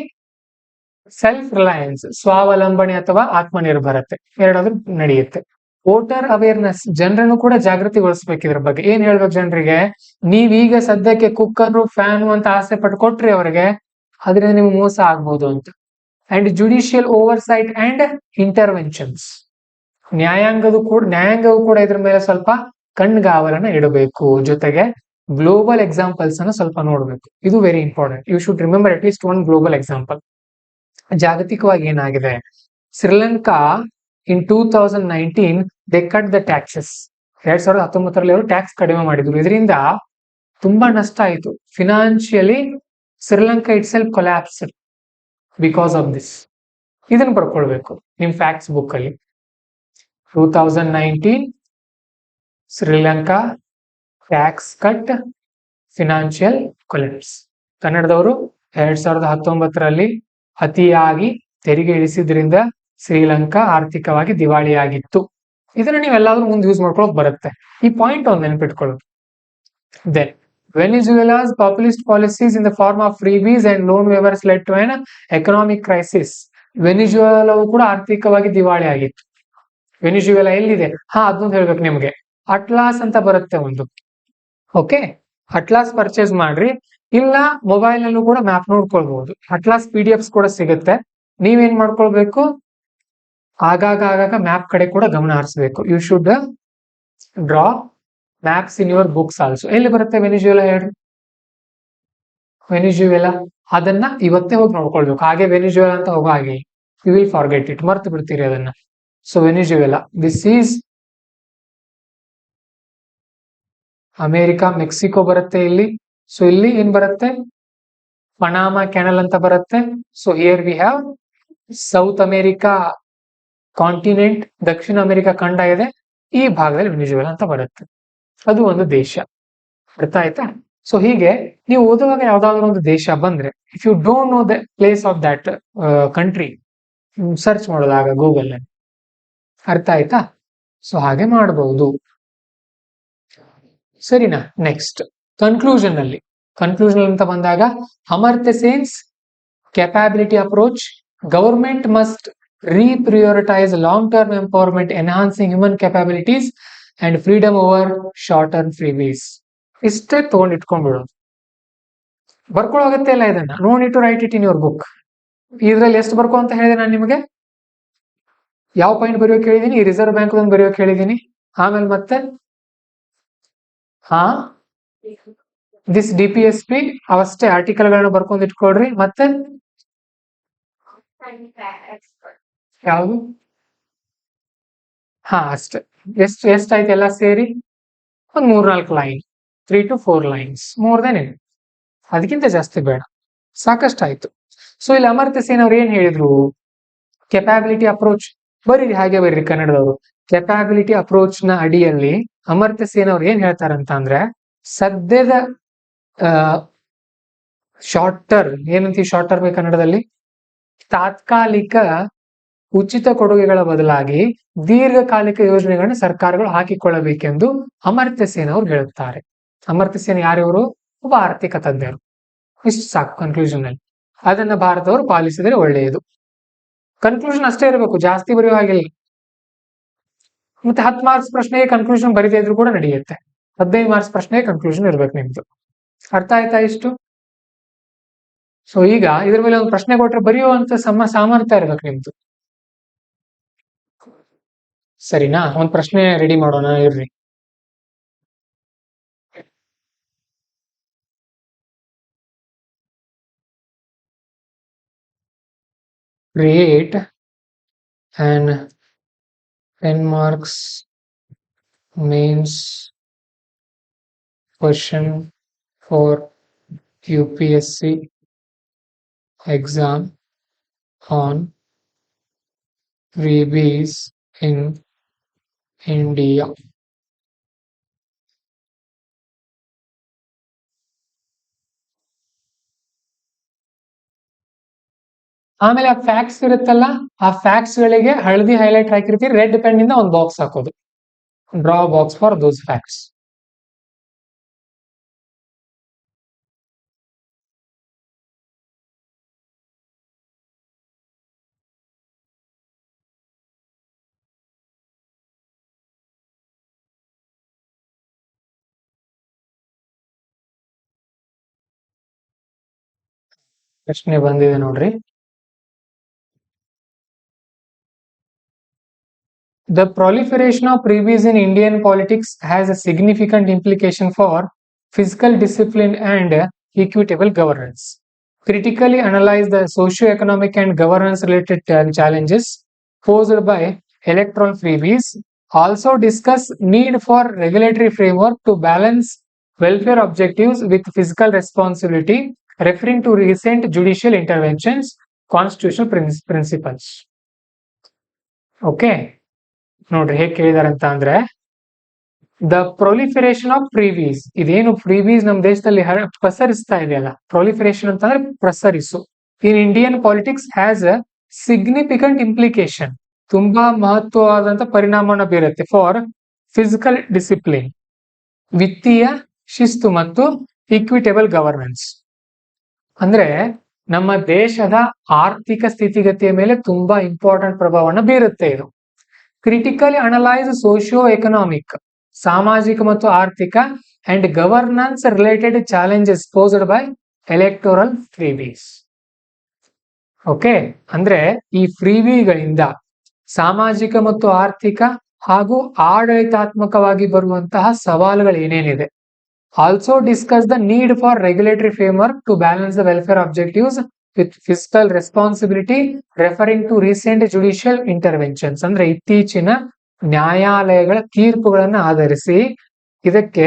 ಸೆಲ್ಫ್ ರಿಲಯನ್ಸ್, ಸ್ವಾವಲಂಬನೆ ಅಥವಾ ಆತ್ಮನಿರ್ಭರತೆ, ಎರಡಾದ್ರೂ ನಡೆಯುತ್ತೆ. ವೋಟರ್ ಅವೇರ್ನೆಸ್, ಜನರನ್ನು ಕೂಡ ಜಾಗೃತಿಗೊಳಿಸ್ಬೇಕು ಇದ್ರ ಬಗ್ಗೆ. ಏನ್ ಹೇಳ್ಬೇಕು ಜನರಿಗೆ? ನೀವೀಗ ಸದ್ಯಕ್ಕೆ ಕುಕ್ಕರ್ ಫ್ಯಾನ್ ಅಂತ ಆಸೆ ಪಟ್ಟು ಕೊಟ್ರಿ ಅವ್ರಿಗೆ, ಅದರಿಂದ ನಿಮ್ಗೆ ಮೋಸ ಆಗ್ಬೋದು ಅಂತ. And judicial oversight and interventions, ನ್ಯಾಯಾಂಗವು ಕೂಡ ಇದ್ರ ಮೇಲೆ ಸ್ವಲ್ಪ ಕಣ್ಗಾವಲನ್ನ ಇಡಬೇಕು. ಜೊತೆಗೆ ಗ್ಲೋಬಲ್ ಎಕ್ಸಾಂಪಲ್ಸ್ ಅನ್ನ ಸ್ವಲ್ಪ ನೋಡ್ಬೇಕು. ಇದು very important. You should remember at least one global example. ಜಾಗತಿಕವಾಗಿ ಏನಾಗಿದೆ? Sri Lanka in 2019 they cut the taxes. 2019 ಅವರು ಟ್ಯಾಕ್ಸ್ ಕಡಿಮೆ ಮಾಡಿದ್ರು. ಇದರಿಂದ ತುಂಬಾ ನಷ್ಟ ಆಯಿತು. Financially Sri Lanka itself collapsed because of this. ಇದನ್ನ ಬರ್ಕೊಳ್ಬೇಕು ನಿಮ್ ಫ್ಯಾಕ್ಟ್ಸ್ ಬುಕ್ ಅಲ್ಲಿ. 2019 Sri Lanka tax cut, financial collapse. ಕನ್ನಡದವರು 2019ರಲ್ಲಿ ಅತಿಯಾಗಿ ತೆರಿಗೆ ಇಳಿಸಿದ್ರಿಂದ ಶ್ರೀಲಂಕಾ ಆರ್ಥಿಕವಾಗಿ ದಿವಾಳಿಯಾಗಿತ್ತು. ಇದನ್ನ ನೀವೆಲ್ಲಾದ್ರೂ ಮುಂದೆ ಯೂಸ್ ಮಾಡ್ಕೊಳಕ್ ಬರುತ್ತೆ. ಈ ಪಾಯಿಂಟ್ ಒಂದು ನೆನಪಿಟ್ಕೊಳ್ಳೋದು. Then Venezuela's populist policies in the form of freebies and loan waivers led to an economic crisis. ವೆನಿಜುವೆಲಾವು ಕೂಡ ಆರ್ಥಿಕವಾಗಿ ದಿವಾಳಿ ಆಗಿತ್ತು. ವೆನಿಜುವೆಲಾ ಎಲ್ಲಿದೆ? ಅದೊಂದು ಹೇಳ್ಬೇಕು ನಿಮ್ಗೆ. ಅಟ್ಲಾಸ್ ಅಂತ ಬರುತ್ತೆ ಒಂದು. ಓಕೆ, ಅಟ್ಲಾಸ್ ಪರ್ಚೇಸ್ ಮಾಡ್ರಿ, ಇಲ್ಲ ಮೊಬೈಲ್ ನಲ್ಲೂ ಕೂಡ ಮ್ಯಾಪ್ ನೋಡ್ಕೊಳ್ಬಹುದು. ಅಟ್ಲಾಸ್ PDF ಕೂಡ ಸಿಗುತ್ತೆ. ನೀವೇನ್ ಮಾಡ್ಕೊಳ್ಬೇಕು, ಆಗಾಗ ಮ್ಯಾಪ್ ಕಡೆ ಕೂಡ ಗಮನ ಹರಿಸಬೇಕು. You should draw maps in your books also. ಎಲ್ಲಿ ಬರುತ್ತೆ ವೆನಿಜುವೆಲಾ ಹೇಳ್ರಿ? ವೆನಿಜುವೆಲಾ ಅದನ್ನ ಇವತ್ತೇ ಹೋಗಿ ನೋಡ್ಕೊಳ್ಬೇಕು. ಹಾಗೆ ವೆನಿಜುವೆಲಾ ಅಂತ ಹೋಗೋ ಹಾಗೆ ಯು ವಿಲ್ ಫಾರ್ಗೆಟ್ ಇಟ್, ಮರ್ತು ಬಿಡ್ತೀರಿ ಅದನ್ನ. So Venezuela, this is America. Mexico ಬರುತ್ತೆ ಇಲ್ಲಿ. ಸೊ ಇಲ್ಲಿ ಏನ್ ಬರುತ್ತೆ? ಪನಾಮಾ ಕೆನಲ್ ಅಂತ ಬರುತ್ತೆ. So here we have south America continent, Dakshina America ಖಂಡ ಇದೆ. ಈ ಭಾಗದಲ್ಲಿ ವೆನಿಜುವೆಲಾ ಅಂತ ಬರುತ್ತೆ. ಅದು ಒಂದು ದೇಶ. ಅರ್ಥ ಆಯ್ತಾ? ಸೊ ಹೀಗೆ ನೀವು ಓದುವಾಗ ಯಾವ್ದಾದ್ರು ಒಂದು ದೇಶ ಬಂದ್ರೆ, if you don't know the place of that country, search ಮಾಡೋದಾಗ ಗೂಗಲ್ ನಲ್ಲಿ. ಅರ್ಥ ಆಯ್ತಾ? ಸೊ ಹಾಗೆ ಮಾಡಬಹುದು. ಸರಿನಾ? ನೆಕ್ಸ್ಟ್ ಕನ್ಕ್ಲೂಷನ್ ಅಂತ ಬಂದಾಗ, Amartya Sen's capability approach, government must reprioritize long-term empowerment, enhancing human capabilities and freedom over short-term freebies. ಇಷ್ಟೇ ತಗೊಂಡು ಇಟ್ಕೊಂಡ್ಬಿಡೋದು. ಬರ್ಕೊಳ್ಳೋಗತ್ತೆ ಇಲ್ಲ ಇದನ್ನ. No need to write it in your book. ಇದ್ರಲ್ಲಿ ಎಷ್ಟು ಬರ್ಕೋ ಅಂತ ಹೇಳಿದೆ ನಾನು ನಿಮಗೆ? ಯಾವ ಪಾಯಿಂಟ್ ಬರೆಯೋಕೆ ಹೇಳಿದೀನಿ? ಈ ರಿಸರ್ವ್ ಬ್ಯಾಂಕ್ ಒಂದು ಬರೆಯೋಕೆ ಹೇಳಿದೀನಿ. ಆಮೇಲೆ ಮತ್ತೆ ದಿಸ್ DPSP ಅವಷ್ಟೇ ಆರ್ಟಿಕಲ್ ಗಳನ್ನ ಬರ್ಕೊಂಡು ಇಟ್ಕೊಳ್ರಿ. ಮತ್ತೆ ಯಾವುದು? ಅಷ್ಟೇ. ಎಷ್ಟಾಯ್ತು ಎಲ್ಲ ಸೇರಿ? ಒಂದು 3-4 line, 3 to 4 lines, more than it. ಅದಕ್ಕಿಂತ ಜಾಸ್ತಿ ಬೇಡ, ಸಾಕಷ್ಟಾಯ್ತು. ಸೊ ಇಲ್ಲಿ ಅಮರ್ತ್ಯ ಸೇನ್ ಅವ್ರು ಏನ್ ಹೇಳಿದ್ರು? ಕೆಪಾಬಿಲಿಟಿ ಅಪ್ರೋಚ್ ಬರೀರಿ, ಹಾಗೆ ಬರೀರಿ ಕನ್ನಡದವರು. ಕೆಪಾಬಿಲಿಟಿ ಅಪ್ರೋಚ್ ನ ಅಡಿಯಲ್ಲಿ ಅಮರ್ತ್ಯ ಸೇನ್ ಅವ್ರು ಏನ್ ಹೇಳ್ತಾರಂತ ಅಂದ್ರೆ, ಸದ್ಯದ ಶಾರ್ಟ್ ಟರ್ಮ್, ಏನಂತೀವಿ ಶಾರ್ಟ್ ಟರ್ಮ್ ಕನ್ನಡದಲ್ಲಿ? ತಾತ್ಕಾಲಿಕ ಉಚಿತ ಕೊಡುಗೆಗಳ ಬದಲಾಗಿ ದೀರ್ಘಕಾಲಿಕ ಯೋಜನೆಗಳನ್ನ ಸರ್ಕಾರಗಳು ಹಾಕಿಕೊಳ್ಳಬೇಕೆಂದು ಅಮರ್ತ್ಯ ಸೇನ್ ಅವರು ಹೇಳುತ್ತಾರೆ. ಅಮರ್ತ್ಯ ಸೇನ್ ಯಾರಿವರು? ಒಬ್ಬ ಆರ್ಥಿಕ ತಜ್ಞರು. ಇಷ್ಟು ಸಾಕು ಕನ್ಕ್ಲೂಷನ್ ಅಲ್ಲಿ. ಅದನ್ನ ಭಾರತವರು ಪಾಲಿಸಿದರೆ ಒಳ್ಳೆಯದು. ಕನ್ಕ್ಲೂಷನ್ ಅಷ್ಟೇ ಇರಬೇಕು, ಜಾಸ್ತಿ ಬರೆಯೋ ಹಾಗಿಲ್ಲ. ಮತ್ತೆ 10 ಮಾರ್ಕ್ಸ್ ಪ್ರಶ್ನೆಗೆ ಕನ್ಕ್ಲೂಷನ್ ಬರೀದೇ ಇದ್ರು ಕೂಡ ನಡೆಯುತ್ತೆ. 15 ಮಾರ್ಕ್ಸ್ ಪ್ರಶ್ನೆಗೆ ಕನ್ಕ್ಲೂಷನ್ ಇರ್ಬೇಕು ನಿಮ್ದು. ಅರ್ಥ ಆಯ್ತಾ ಇಷ್ಟು? ಸೊ ಈಗ ಇದ್ರ ಮೇಲೆ ಒಂದು ಪ್ರಶ್ನೆ ಕೊಟ್ರೆ ಬರೆಯುವಂತ ಸಾಮರ್ಥ್ಯ ಇರ್ಬೇಕು ನಿಮ್ದು. ಸರಿನಾ? ಒಂದ್ ಪ್ರಶ್ನೆ ರೆಡಿ ಮಾಡೋಣ ಇರ್ರಿ. Create an 10 marks mains question for UPSC exam on freebies in India. ಆಮೇಲೆ ಆ ಫ್ಯಾಕ್ಟ್ಸ್ ಇರುತ್ತಲ್ಲ, ಆ ಫ್ಯಾಕ್ಟ್ಸ್ ಗಳಿಗೆ ಹಳದಿ ಹೈಲೈಟ್ ಹಾಕಿರ್ತೀರಿ, ರೆಡ್ ಪೆನ್ ಇಂದ ಒಂದು ಬಾಕ್ಸ್ ಹಾಕೋದು. Draw box for those facts. ಪ್ರಶ್ನೆ ಬಂದಿದೆ ನೋಡ್ರಿ. The proliferation of freebies in Indian politics has a significant implication for fiscal discipline and equitable governance. Critically analyze the socio-economic and governance-related challenges posed by electoral freebies. Also discuss need for regulatory framework to balance welfare objectives with fiscal responsibility, referring to recent judicial interventions, constitutional principles. Okay. ನೋಡ್ರಿ ಹೇಗೆ ಕೇಳಿದಾರೆ ಅಂತ ಅಂದ್ರೆ, the proliferation of ಫ್ರೀಬೀಸ್, ಇದೇನು ಫ್ರೀಬೀಸ್ ನಮ್ಮ ದೇಶದಲ್ಲಿ ಪ್ರಸರಿಸ್ತಾ ಇದೆಯಲ್ಲ, proliferation ಅಂತಂದ್ರೆ ಪ್ರಸರಿಸು, in Indian politics has a significant implication, ತುಂಬಾ ಮಹತ್ವವಾದಂತ ಪರಿಣಾಮವನ್ನು ಬೀರುತ್ತೆ ಫಾರ್ ಫಿಸಿಕಲ್ ಡಿಸಿಪ್ಲಿನ್, ವಿತ್ತೀಯ ಶಿಸ್ತು ಮತ್ತು ಈಕ್ವಿಟೇಬಲ್ ಗವರ್ನೆನ್ಸ್ ಅಂದ್ರೆ ನಮ್ಮ ದೇಶದ ಆರ್ಥಿಕ ಸ್ಥಿತಿಗತಿಯ ಮೇಲೆ ತುಂಬಾ ಇಂಪಾರ್ಟೆಂಟ್ ಪ್ರಭಾವವನ್ನು ಬೀರುತ್ತೆ ಇದು. ಕ್ರಿಟಿಕಲಿ ಅನಲೈಸ್ ಸೋಶಿಯೋ ಎಕನಾಮಿಕ್, ಸಾಮಾಜಿಕ ಮತ್ತು ಆರ್ಥಿಕ and governance related challenges posed by electoral freebies. Okay, ಅಂದ್ರೆ ಈ ಫ್ರೀಬೀಗಳಿಂದ ಸಾಮಾಜಿಕ ಮತ್ತು ಆರ್ಥಿಕ ಹಾಗೂ ಆಡಳಿತಾತ್ಮಕವಾಗಿ ಬರುವಂತಹ ಸವಾಲುಗಳು ಏನೇನಿದೆ. Also discuss the need for regulatory framework to balance the welfare objectives with fiscal responsibility referring to recent judicial interventions. ಅಂದ್ರೆ ಇತ್ತೀಚಿನ ನ್ಯಾಯಾಲಯಗಳ ತೀರ್ಪುಗಳನ್ನು ಆಧರಿಸಿ ಇದಕ್ಕೆ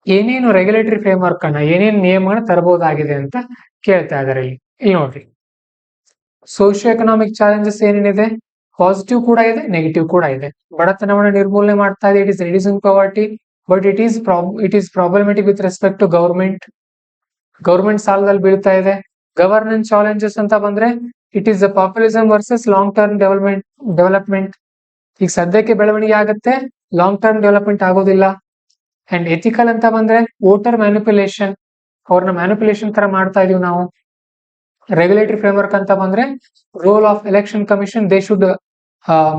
ಏನೇನು ರೆಗ್ಯುಲೇಟರಿ ಫ್ರೇಮ್ವರ್ಕ್ ಅನ್ನ, ಏನೇನು ನಿಯಮಗಳನ್ನ ತರಬಹುದಾಗಿದೆ ಅಂತ ಕೇಳ್ತಾ ಇದಾರೆ ಇಲ್ಲಿ ನೋಡ್ರಿ. ಸೋಶಿಯೋ ಎಕನಾಮಿಕ್ ಚಾಲೆಂಜಸ್ ಏನೇನಿದೆ, ಪಾಸಿಟಿವ್ ಕೂಡ ಇದೆ, ನೆಗೆಟಿವ್ ಕೂಡ ಇದೆ. ಬಡತನವನ್ನು ನಿರ್ಮೂಲನೆ ಮಾಡ್ತಾ ಇದೆ, it is reducing poverty, but it is problematic with respect to government ಸಾಲದಲ್ಲಿ ಬೀಳ್ತಾ ಇದೆ. ಗವರ್ನೆನ್ಸ್ ಚಾಲೆಂಜಸ್ ಅಂತ ಬಂದ್ರೆ it is populism versus long term development. ಈಗ ಸದ್ಯಕ್ಕೆ ಬೆಳವಣಿಗೆ ಆಗುತ್ತೆ, ಲಾಂಗ್ ಟರ್ಮ್ ಡೆವಲಪ್ಮೆಂಟ್ ಆಗೋದಿಲ್ಲ. ಅಂಡ್ ಎಥಿಕಲ್ ಅಂತ ಬಂದ್ರೆ ವೋಟರ್ ಮ್ಯಾನಿಪುಲೇಷನ್, ಅವ್ರನ್ನ ಮ್ಯಾನಿಪುಲೇಷನ್ ತರ ಮಾಡ್ತಾ ಇದೀವಿ ನಾವು. ರೆಗ್ಯುಲೇಟರಿ ಫ್ರೇಮ್ವರ್ಕ್ ಅಂತ ಬಂದ್ರೆ role of election commission, they should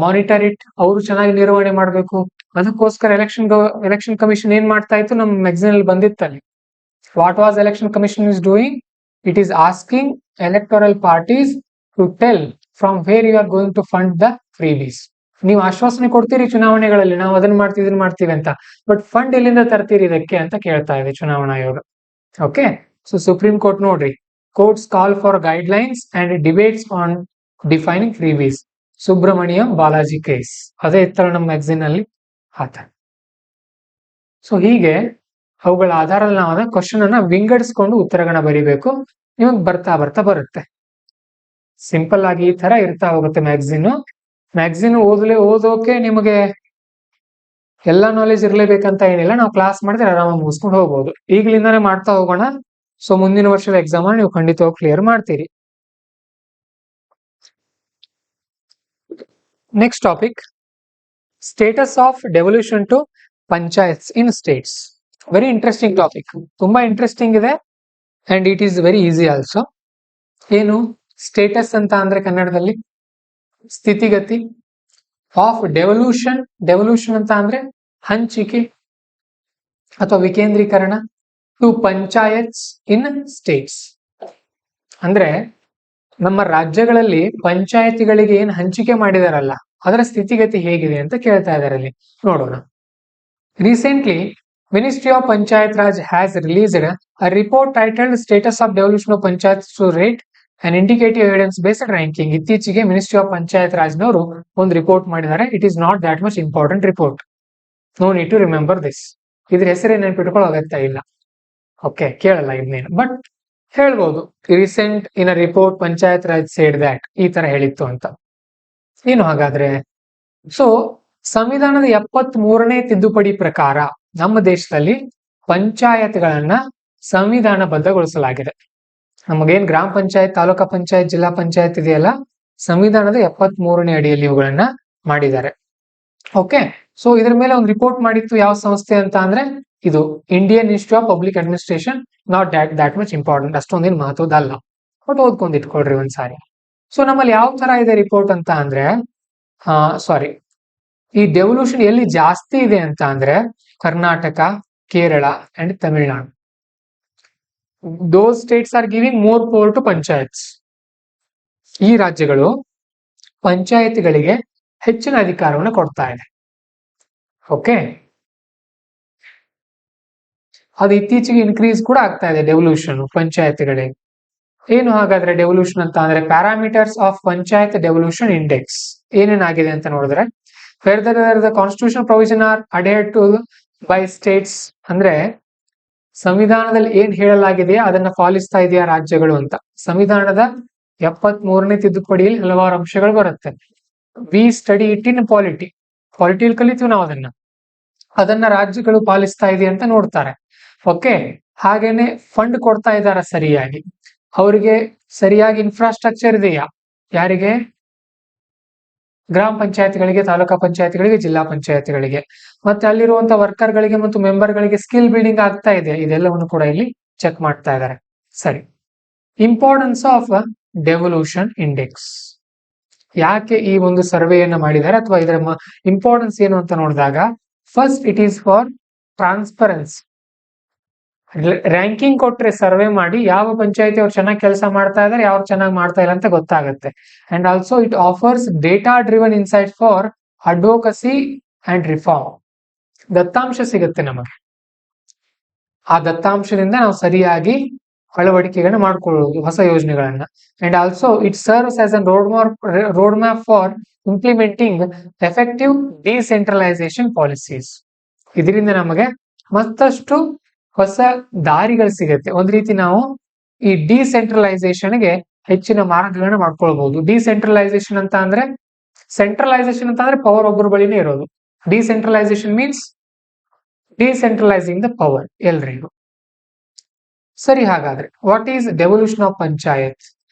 monitor it, ಅವರು ಚೆನ್ನಾಗಿ ನಿರ್ವಹಣೆ ಮಾಡಬೇಕು. ಅದಕ್ಕೋಸ್ಕರ ಎಲೆಕ್ಷನ್ ಕಮಿಷನ್ ಏನ್ ಮಾಡ್ತಾ ಇತ್ತು, ನಮ್ಮ ಮ್ಯಾಗಝಿನ್ ಅಲ್ಲಿ ಬಂದಿತ್ತಲ್ಲಿ. What was election commission is doing? It is asking electoral parties to tell from where you are going to fund the freebies. ನೀವು ಆಶ್ವಾಸನೆ ಕೊಡ್ತೀರಿ ಚುನಾವಣೆಗಳಲ್ಲಿ, ನಾವು ಅದನ್ನ ಮಾಡ್ತೀವಿ ಇದನ್ನ ಮಾಡ್ತೀವಿ ಅಂತ, ಬಟ್ ಫಂಡ್ ಎಲ್ಲಿಂದ ತರ್ತೀರಿ ಇದಕ್ಕೆ ಅಂತ ಕೇಳ್ತಾ ಇದೆ ಚುನಾವಣಾ ಆಯೋಗ. ಓಕೆ, ಸೊ ಸುಪ್ರೀಂ ಕೋರ್ಟ್ ನೋಡ್ರಿ, courts call for guidelines and debates on defining freebies. Subramaniam Balaji case ಅದೇ ಇತ್ತಲ್ಲ ನಮ್ಮ ಮ್ಯಾಗಝಿನ್ ಅಲ್ಲಿ ಆತ. ಸೊ ಹೀಗೆ ಅವುಗಳ ಆಧಾರದಲ್ಲಿ ನಾವು ಕ್ವಶನ್ ಅನ್ನ ವಿಂಗಡಿಸ್ಕೊಂಡು ಉತ್ತರಗಳನ್ನ ಬರೀಬೇಕು. ನಿಮಗೆ ಬರ್ತಾ ಬರುತ್ತೆ. ಸಿಂಪಲ್ ಆಗಿ ಈ ತರ ಇರ್ತಾ ಹೋಗುತ್ತೆ ಮ್ಯಾಗಝಿನ್ ಓದೋಕೆ ನಿಮಗೆ ಎಲ್ಲ ನಾಲೆಜ್ ಇರ್ಲೇಬೇಕಂತ ಏನಿಲ್ಲ. ನಾವು ಕ್ಲಾಸ್ ಮಾಡಿದ್ರೆ ಆರಾಮಾಗಿ ಮುಗಿಸ್ಕೊಂಡು ಹೋಗ್ಬೋದು. ಈಗಲಿಂದಾನೇ ಮಾಡ್ತಾ ಹೋಗೋಣ. ಸೊ ಮುಂದಿನ ವರ್ಷದ ಎಕ್ಸಾಮ್ ನೀವು ಖಂಡಿತವಾಗಿ ಕ್ಲಿಯರ್ ಮಾಡ್ತೀರಿ. Next topic, status of devolution to panchayats in states. Very interesting topic, ತುಂಬಾ ಇಂಟ್ರೆಸ್ಟಿಂಗ್ ಇದೆ and it is very easy also. ಏನು ಸ್ಟೇಟಸ್ ಅಂತ ಅಂದ್ರೆ ಕನ್ನಡದಲ್ಲಿ ಸ್ಥಿತಿಗತಿ, ಆಫ್ ಡೆವಲ್ಯೂಷನ್ ಅಂತ ಅಂದ್ರೆ ಹಂಚಿಕೆ ಅಥವಾ ವಿಕೇಂದ್ರೀಕರಣ, ಟು ಪಂಚಾಯತ್ಸ್ ಇನ್ ಸ್ಟೇಟ್ಸ್ ಅಂದ್ರೆ ನಮ್ಮ ರಾಜ್ಯಗಳಲ್ಲಿ ಪಂಚಾಯತಿಗಳಿಗೆ ಏನ್ ಹಂಚಿಕೆ ಮಾಡಿದಾರಲ್ಲ ಅದರ ಸ್ಥಿತಿಗತಿ ಹೇಗಿದೆ ಅಂತ ಕೇಳ್ತಾ ಇದಾರೆ. ಅಲ್ಲಿ ನೋಡೋಣ. Recently ministry of Panchayat Raj has released a report titled status of devolution of panchayat to rate and indicative evidence based ranking. ಇತ್ತೀಚೆಗೆ ಮಿನಿಸ್ಟ್ರಿ ಆಫ್ ಪಂಚಾಯತ್ ರಾಜ್ನವರು ಒಂದು ರಿಪೋರ್ಟ್ ಮಾಡಿದ್ದಾರೆ. It is not that much important report, no need to remember this. ಇದ್ರ ಹೆಸರೇ ನೆನಪಿಟ್ಕೊಳ್ಳೋ ಅಗತ್ಯ ಇಲ್ಲ. Okay, ಕೇಳಲ್ಲ ಇದನ್ನೇನು, ಬಟ್ ಹೇಳ್ಬೋದು recent in a report panchayat Raj said that, ಈ ತರ ಹೇಳಿತ್ತು ಅಂತ. ಏನು ಹಾಗಾದ್ರೆ? ಸೊ ಸಂವಿಧಾನದ 73ನೇ ತಿದ್ದುಪಡಿ ಪ್ರಕಾರ ನಮ್ಮ ದೇಶದಲ್ಲಿ ಪಂಚಾಯತ್ಗಳನ್ನ ಸಂವಿಧಾನಬದ್ಧಗೊಳಿಸಲಾಗಿದೆ. ನಮಗೇನ್ ಗ್ರಾಮ ಪಂಚಾಯತ್, ತಾಲೂಕಾ ಪಂಚಾಯತ್, ಜಿಲ್ಲಾ ಪಂಚಾಯತ್ ಇದೆಯಲ್ಲ, ಸಂವಿಧಾನದ 73ನೇ ಅಡಿಯಲ್ಲಿ ಇವುಗಳನ್ನ ಮಾಡಿದ್ದಾರೆ. ಓಕೆ, ಸೊ ಇದ್ರ ಮೇಲೆ ಒಂದು ರಿಪೋರ್ಟ್ ಮಾಡಿತ್ತು ಯಾವ ಸಂಸ್ಥೆ ಅಂತ ಅಂದ್ರೆ ಇದು Indian institute of public administration. Not that much important, ಅಷ್ಟೊಂದೇನು ಮಹತ್ವದಲ್ಲ, ಬಟ್ ಓದ್ಕೊಂಡ್ ಇಟ್ಕೊಳ್ರಿ ಒಂದ್ಸಾರಿ. ಸೊ ನಮ್ಮಲ್ಲಿ ಯಾವ ತರ ಇದೆ ರಿಪೋರ್ಟ್ ಅಂತ ಅಂದ್ರೆ, ಈ ಡೆವಲ್ಯೂಷನ್ ಎಲ್ಲಿ ಜಾಸ್ತಿ ಇದೆ ಅಂತ ಅಂದ್ರೆ Karnataka, Kerala and Tamil Nadu. Those states are giving more power to panchayats. ಈ ರಾಜ್ಯಗಳು ಪಂಚಾಯತಿಗಳಿಗೆ ಹೆಚ್ಚಿನ ಅಧಿಕಾರವನ್ನು ಕೊಡ್ತಾ ಇದೆ. ಓಕೆ, ಅದು ಇತ್ತೀಚೆಗೆ ಇನ್ಕ್ರೀಸ್ ಕೂಡ ಆಗ್ತಾ ಇದೆ ಡೆವಲ್ಯೂಷನ್ ಪಂಚಾಯತ್ಗಳಿಗೆ. ಏನು ಹಾಗಾದ್ರೆ ಡೆವಲ್ಯೂಷನ್ ಅಂತ ಅಂದ್ರೆ parameters of panchayat devolution index ಏನೇನಾಗಿದೆ ಅಂತ ನೋಡಿದ್ರೆ, whether the constitution provision are adhered to by states ಅಂದ್ರೆ ಸಂವಿಧಾನದಲ್ಲಿ ಏನ್ ಹೇಳಲಾಗಿದೆಯಾ ಅದನ್ನ ಪಾಲಿಸ್ತಾ ಇದೆಯಾ ರಾಜ್ಯಗಳು ಅಂತ. ಸಂವಿಧಾನದ 73ನೇ ತಿದ್ದುಪಡಿಯಲ್ಲಿ ಹಲವಾರು ಅಂಶಗಳು ಬರುತ್ತೆ. ವಿ ಸ್ಟಡಿ ಇಟ್ ಇನ್ ಪಾಲಿಟಿಯಲ್ಲಿ ಕಲಿತೀವಿ ನಾವು ಅದನ್ನ ರಾಜ್ಯಗಳು ಪಾಲಿಸ್ತಾ ಇದೆ ಅಂತ ನೋಡ್ತಾರೆ. ಓಕೆ, ಹಾಗೇನೆ ಫಂಡ್ ಕೊಡ್ತಾ ಇದಾರ ಸರಿಯಾಗಿ, ಅವರಿಗೆ ಸರಿಯಾಗಿ ಇನ್ಫ್ರಾಸ್ಟ್ರಕ್ಚರ್ ಇದೆಯಾ, ಯಾರಿಗೆ ಗ್ರಾಮ ಪಂಚಾಯತ್ಗಳಿಗೆ, ತಾಲೂಕಾ ಪಂಚಾಯತ್ಗಳಿಗೆ, ಜಿಲ್ಲಾ ಪಂಚಾಯತ್ಗಳಿಗೆ. ಮತ್ತೆ ಅಲ್ಲಿರುವಂತ ವರ್ಕರ್ಗಳಿಗೆ ಮತ್ತು ಮೆಂಬರ್ಗಳಿಗೆ ಸ್ಕಿಲ್ ಬಿಲ್ಡಿಂಗ್ ಆಗ್ತಾ ಇದೆ, ಇದೆಲ್ಲವನ್ನು ಕೂಡ ಇಲ್ಲಿ ಚೆಕ್ ಮಾಡ್ತಾ ಇದ್ದಾರೆ. ಸರಿ, ಇಂಪಾರ್ಟೆನ್ಸ್ ಆಫ್ ಡೆವಲ್ಯೂಷನ್ ಇಂಡೆಕ್ಸ್. ಯಾಕೆ ಈ ಒಂದು ಸರ್ವೆಯನ್ನ ಮಾಡಿದ್ದಾರೆ ಅಥವಾ ಇದರ ಇಂಪಾರ್ಟೆನ್ಸ್ ಏನು ಅಂತ ನೋಡಿದಾಗ, first it is for transparency. Ranking ಕೊಟ್ರೆ ಸರ್ವೆ ಮಾಡಿ ಯಾವ ಪಂಚಾಯತಿ ಅವ್ರು ಚೆನ್ನಾಗಿ ಕೆಲಸ ಮಾಡ್ತಾ ಇದಾರೆ, ಯಾವ್ರು ಚೆನ್ನಾಗಿ ಮಾಡ್ತಾ ಇಲ್ಲ ಅಂತ ಗೊತ್ತಾಗುತ್ತೆ. And also it offers data driven insight for advocacy and reform. ದತ್ತಾಂಶ ಸಿಗುತ್ತೆ ನಮಗೆ, ಆ ದತ್ತಾಂಶದಿಂದ ನಾವು ಸರಿಯಾಗಿ ಅಳವಡಿಕೆಗಳನ್ನ ಮಾಡ್ಕೊಳ್ಳೋದು ಹೊಸ ಯೋಜನೆಗಳನ್ನ. And also it serves as a road map for implementing effective decentralisation policies. ಇದರಿಂದ ನಮಗೆ ಮತ್ತಷ್ಟು ಹೊಸ ದಾರಿಗಳು ಸಿಗುತ್ತೆ. ಒಂದ್ ರೀತಿ ನಾವು ಈ ಡಿಸೆಂಟ್ರಲೈಸೇಷನ್ಗೆ ಹೆಚ್ಚಿನ ಮಾರ್ಗಗಳನ್ನ ಮಾಡ್ಕೊಳ್ಬಹುದು. ಡಿಸೆಂಟ್ರಲೈಸೇಷನ್ ಅಂತ ಅಂದ್ರೆ, ಸೆಂಟ್ರಲೈಸೇಷನ್ ಅಂತ ಅಂದ್ರೆ ಪವರ್ ಒಬ್ಬರ ಬಳಿನೇ ಇರೋದು. Decentralisation means decentralising the power ಎಲ್ರಿಗೂ. ಸರಿ, ಹಾಗಾದ್ರೆ what is devolution of panchayat?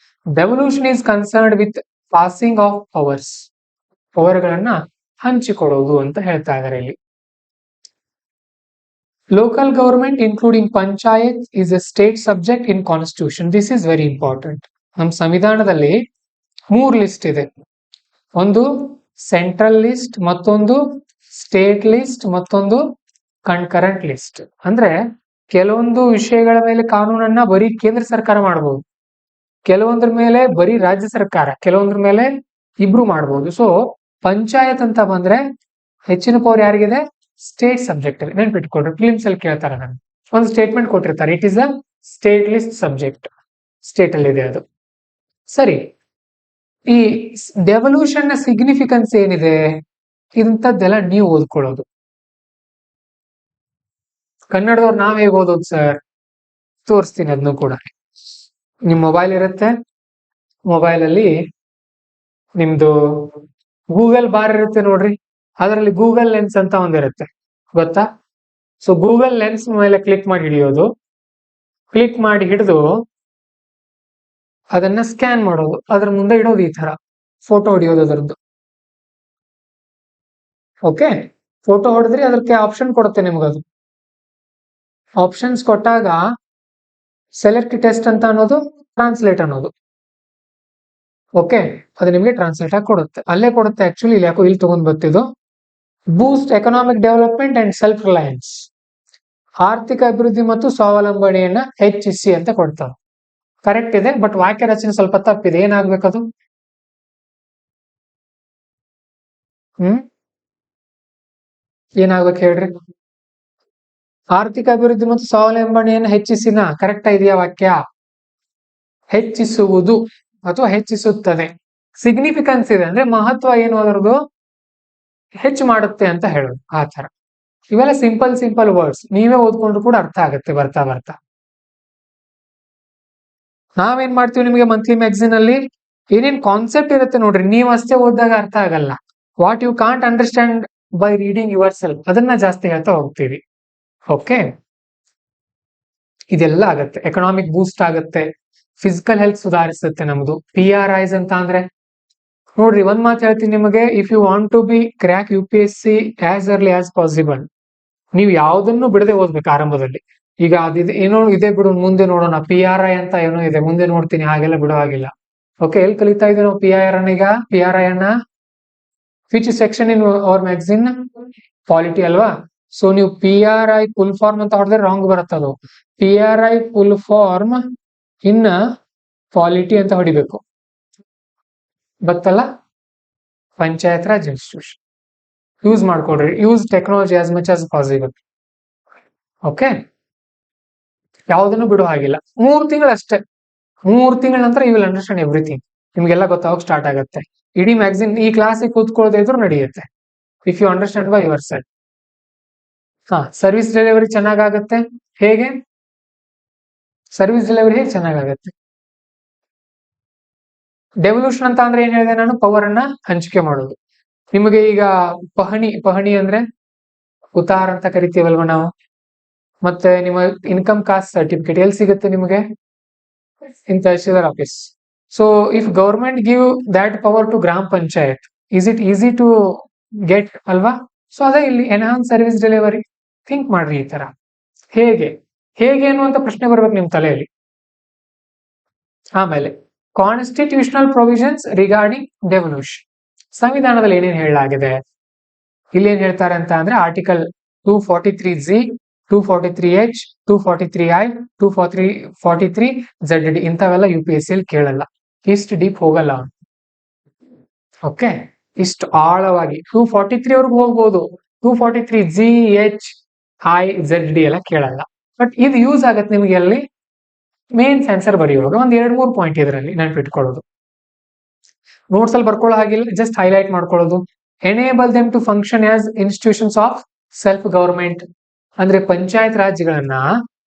Devolution is concerned with passing of powers. ಪವರ್ಗಳನ್ನ ಹಂಚಿಕೊಡೋದು ಅಂತ ಹೇಳ್ತಾ ಇದ್ದಾರೆ ಇಲ್ಲಿ. Local government including panchayat is a state subject in constitution. This is very important. ನಮ್ಮ ಸಂವಿಧಾನದಲ್ಲಿ 3 ಲಿಸ್ಟ್ ಇದೆ. ಒಂದು ಸೆಂಟ್ರಲ್ ಲಿಸ್ಟ್, ಮತ್ತೊಂದು ಸ್ಟೇಟ್ ಲಿಸ್ಟ್, ಮತ್ತೊಂದು ಕನ್ಕರೆಂಟ್ ಲಿಸ್ಟ್. ಅಂದ್ರೆ ಕೆಲವೊಂದು ವಿಷಯಗಳ ಮೇಲೆ ಕಾನೂನನ್ನ ಬರೀ ಕೇಂದ್ರ ಸರ್ಕಾರ ಮಾಡಬಹುದು, ಕೆಲವೊಂದ್ರ ಮೇಲೆ ಬರೀ ರಾಜ್ಯ ಸರ್ಕಾರ, ಕೆಲವೊಂದ್ರ ಮೇಲೆ ಇಬ್ರು ಮಾಡಬಹುದು. ಸೊ ಪಂಚಾಯತ್ ಅಂತ ಬಂದ್ರೆ ಹೆಚ್ಚಿನ ಪವರ್ ಯಾರಿಗಿದೆ? ಸ್ಟೇಟ್ ಸಬ್ಜೆಕ್ಟ್ ಅಲ್ಲಿ. ನೆನ್ಪಿಟ್ಕೊಡ್ರಿ, ಫಿಲಿಮ್ಸ್ ಅಲ್ಲಿ ಕೇಳ್ತಾರೆ, ನಾನು ಒಂದು ಸ್ಟೇಟ್ಮೆಂಟ್ ಕೊಟ್ಟಿರ್ತಾರೆ, it is a state list subject, state ಅಲ್ಲಿ ಇದೆ ಅದು. ಸರಿ, ಈ ಡೆವಲ್ಯೂಷನ್ ನ ಸಿಗ್ನಿಫಿಕೆನ್ಸ್ ಏನಿದೆ, ಇಂಥದ್ದೆಲ್ಲ ನೀವು ಓದ್ಕೊಳ್ಳೋದು. ಕನ್ನಡದವ್ರು ನಾವ್ ಹೇಗೆ ಓದೋದು ಸರ್? ತೋರಿಸ್ತೀನಿ ಅದನ್ನು ಕೂಡ. ನಿಮ್ ಮೊಬೈಲ್ ಇರುತ್ತೆ, ಮೊಬೈಲ್ ಅಲ್ಲಿ ನಿಮ್ದು ಗೂಗಲ್ ಬಾರ್ ಇರುತ್ತೆ ನೋಡ್ರಿ, ಅದರಲ್ಲಿ ಗೂಗಲ್ ಲೆನ್ಸ್ ಅಂತ ಒಂದಿರುತ್ತೆ, ಗೊತ್ತಾ? ಸೊ ಗೂಗಲ್ ಲೆನ್ಸ್ ಮೇಲೆ ಕ್ಲಿಕ್ ಮಾಡಿ ಹಿಡಿಯೋದು, ಕ್ಲಿಕ್ ಮಾಡಿ ಹಿಡಿದು ಅದನ್ನ ಸ್ಕ್ಯಾನ್ ಮಾಡೋದು, ಅದ್ರ ಮುಂದೆ ಇಡೋದು, ಈ ತರ ಫೋಟೋ ಹೊಡಿಯೋದು ಅದರದ್ದು. ಓಕೆ, ಫೋಟೋ ಹೊಡೆದ್ರಿ ಅದಕ್ಕೆ ಆಪ್ಷನ್ ಕೊಡುತ್ತೆ ನಿಮ್ಗದು. ಆಪ್ಷನ್ಸ್ ಕೊಟ್ಟಾಗ ಸೆಲೆಕ್ಟ್ ಟೆಸ್ಟ್ ಅಂತ ಅನ್ನೋದು, ಟ್ರಾನ್ಸ್ಲೇಟ್ ಅನ್ನೋದು. ಓಕೆ, ಅದು ನಿಮ್ಗೆ ಟ್ರಾನ್ಸ್ಲೇಟ್ ಆಗಿ ಕೊಡುತ್ತೆ, ಅಲ್ಲೇ ಕೊಡುತ್ತೆ ಆಕ್ಚುಲಿ. ಇಲ್ಲಿ ಯಾಕೋ ಇಲ್ಲಿ ತಗೊಂಡ್ ಬರ್ತಿದ್ದು, boost economic development and self reliance, ಆರ್ಥಿಕ ಅಭಿವೃದ್ಧಿ ಮತ್ತು ಸ್ವಾವಲಂಬನೆಯನ್ನ ಹೆಚ್ಚಿಸಿ ಅಂತ ಕೊಡ್ತಾವೆ. ಕರೆಕ್ಟ್ ಇದೆ, ಬಟ್ ವಾಕ್ಯ ರಚನೆ ಸ್ವಲ್ಪ ತಪ್ಪಿದೆ. ಏನಾಗ್ಬೇಕದು? ಏನಾಗ್ಬೇಕು ಹೇಳ್ರಿ? ಆರ್ಥಿಕ ಅಭಿವೃದ್ಧಿ ಮತ್ತು ಸ್ವಾವಲಂಬನೆಯನ್ನು ಹೆಚ್ಚಿಸಿನ. ಕರೆಕ್ಟ್ ಇದೆಯಾ ವಾಕ್ಯ? ಹೆಚ್ಚಿಸುವುದು ಅಥವಾ ಹೆಚ್ಚಿಸುತ್ತದೆ. ಸಿಗ್ನಿಫಿಕೆನ್ಸ್ ಇದೆ ಅಂದ್ರೆ ಮಹತ್ವ ಏನು ಅದರದು, ಹೆಚ್ಚು ಮಾಡುತ್ತೆ ಅಂತ ಹೇಳೋದು, ಆ ತರ. ಇವೆಲ್ಲ ಸಿಂಪಲ್ ವರ್ಡ್ಸ್, ನೀವೇ ಓದ್ಕೊಂಡ್ರು ಕೂಡ ಅರ್ಥ ಆಗುತ್ತೆ ಬರ್ತಾ ಬರ್ತಾ. ನಾವೇನ್ ಮಾಡ್ತೀವಿ, ನಿಮಗೆ ಮಂತ್ಲಿ ಮ್ಯಾಗಝಿನ್ ಅಲ್ಲಿ ಏನೇನ್ ಕಾನ್ಸೆಪ್ಟ್ ಇರುತ್ತೆ ನೋಡ್ರಿ, ನೀವ್ ಅಷ್ಟೇ ಓದಿದಾಗ ಅರ್ಥ ಆಗಲ್ಲ. What you can't understand by reading yourself, ಅದನ್ನ ಜಾಸ್ತಿ ಹೇಳ್ತಾ ಹೋಗ್ತೀವಿ. ಓಕೆ, ಇದೆಲ್ಲ ಆಗತ್ತೆ. ಎಕನಾಮಿಕ್ ಬೂಸ್ಟ್ ಆಗುತ್ತೆ, ಫಿಸಿಕಲ್ ಹೆಲ್ತ್ ಸುಧಾರಿಸುತ್ತೆ ನಮ್ದು. PRIs ಅಂತ ಅಂದ್ರೆ ನೋಡ್ರಿ, ಒಂದ್ ಮಾತು ಹೇಳ್ತೀನಿ ನಿಮಗೆ, if you want to be crack UPSC as early as possible, ನೀವು ಯಾವ್ದನ್ನು ಬಿಡದೆ ಓದ್ಬೇಕು ಆರಂಭದಲ್ಲಿ. ಈಗ ಅದಿದೆ ಏನೋ ಇದೆ ಬಿಡು, ಮುಂದೆ ನೋಡೋಣ, PRI ಅಂತ ಏನೋ ಇದೆ, ಮುಂದೆ ನೋಡ್ತೀನಿ, ಹಾಗೆಲ್ಲ ಬಿಡೋ ಹಾಗಿಲ್ಲ. ಓಕೆ, ಎಲ್ಲಿ ಕಲಿತಾ ಇದ್ದೀವಿ ನಾವು PRI ಅನ್ನ? Which section in our magazine? Polity ಅಲ್ವಾ? ಸೊ ನೀವು PRI ಫುಲ್ ಫಾರ್ಮ್ ಅಂತ ಹೊಡೆದ್ರೆ ರಾಂಗ್ ಬರುತ್ತದು. PRI full form in polity ಅಂತ ಹೊಡಿಬೇಕು, ಗೊತ್ತಲ್ಲ? ಪಂಚಾಯತ್ ರಾಜ್ ಇನ್ಸ್ಟಿಟ್ಯೂಷನ್. ಯೂಸ್ ಮಾಡ್ಕೊಡ್ರಿ, use technology as much as possible. Okay, ಯಾವುದನ್ನು ಬಿಡೋ ಹಾಗಿಲ್ಲ. 3 ತಿಂಗಳು ಅಷ್ಟೇ, 3 ತಿಂಗಳ ನಂತರ ಯು ವಿಲ್ ಅಂಡರ್ಸ್ಟ್ಯಾಂಡ್ ಎವ್ರಿಥಿಂಗ್. ನಿಮ್ಗೆಲ್ಲ ಗೊತ್ತಾಗ ಸ್ಟಾರ್ಟ್ ಆಗುತ್ತೆ. ಇಡೀ ಮ್ಯಾಗಝಿನ್ ಈ ಕ್ಲಾಸಿಗೆ ಕೂತ್ಕೊಳ್ಳೋದೇ ಇದ್ರು ನಡೆಯುತ್ತೆ, if you understand by yourself. Service delivery ಚೆನ್ನಾಗಾಗತ್ತೆ. ಹೇಗೆ ಸರ್ವಿಸ್ ಡೆಲಿವರಿ ಹೇಗೆ ಚೆನ್ನಾಗಾಗತ್ತೆ? ಡೆವಲ್ಯೂಷನ್ ಅಂತ ಅಂದ್ರೆ ಏನ್ ಹೇಳಿದೆ ನಾನು? ಪವರ್ ಅನ್ನ ಹಂಚಿಕೆ ಮಾಡೋದು. ನಿಮಗೆ ಈಗ ಪಹಣಿ ಅಂದ್ರೆ ಉತ್ತಾರ ಅಂತ ಕರಿತೀವಲ್ವ ನಾವು. ಮತ್ತೆ ನಿಮ್ಮ ಇನ್ಕಮ್ ಕಾಸ್ಟ್ ಸರ್ಟಿಫಿಕೇಟ್ ಎಲ್ಲಿ ಸಿಗುತ್ತೆ ನಿಮಗೆ? In tahsildar office. So if government give that power to gram panchayat, is it easy to get ಅಲ್ವಾ? ಸೊ ಅದೇ ಇಲ್ಲಿ ಎನ್ಹಾನ್ಸ್ ಸರ್ವಿಸ್ ಡೆಲಿವರಿ. ಥಿಂಕ್ ಮಾಡ್ರಿ ಈ ತರ. ಹೇಗೆ ಹೇಗೆ ಅನ್ನುವಂತ ಪ್ರಶ್ನೆ ಬರ್ಬೇಕು ನಿಮ್ ತಲೆಯಲ್ಲಿ. ಆಮೇಲೆ ಕಾನ್ಸ್ಟಿಟ್ಯೂಷನಲ್ ಪ್ರೊವಿಷನ್ಸ್ ರಿಗಾರ್ಡಿಂಗ್ ಡೆವಲ್ಯೂಷನ್. ಸಂವಿಧಾನದಲ್ಲಿ ಏನೇನು ಹೇಳಲಾಗಿದೆ, ಇಲ್ಲಿ ಏನ್ ಹೇಳ್ತಾರೆ ಅಂತ ಅಂದ್ರೆ article 243G, 243H, 243I, 243Z ಇಂಥವೆಲ್ಲ UPSC ಅಲ್ಲಿ ಕೇಳಲ್ಲ. ಇಷ್ಟು ಡೀಪ್ ಹೋಗಲ್ಲ. ಓಕೆ, ಇಷ್ಟು ಆಳವಾಗಿ 243 ಅವ್ರಿಗೆ ಹೋಗ್ಬೋದು. 243G, H, I, Z ಎಲ್ಲ ಕೇಳಲ್ಲ. ಬಟ್ ಇದು ಯೂಸ್ ಆಗತ್ತೆ ನಿಮ್ಗೆ ಅಲ್ಲಿ ಮೇನ್ಸ್ ಆನ್ಸರ್ ಬರೆಯುವಾಗ ಒಂದ್ 2-3 ಪಾಯಿಂಟ್ ಇದರಲ್ಲಿ ನೆನ್ಪಿಟ್ಕೊಳ್ಳೋದು. ನೋಟ್ಸ್ ಅಲ್ಲಿ ಬರ್ಕೊಳ್ಳೋ ಹಾಗಿಲ್ಲ, ಜಸ್ಟ್ ಹೈಲೈಟ್ ಮಾಡ್ಕೊಳ್ಳೋದು. Enable them to function as institutions of self government. ಅಂದ್ರೆ ಪಂಚಾಯತ್ ರಾಜ್ಗಳನ್ನ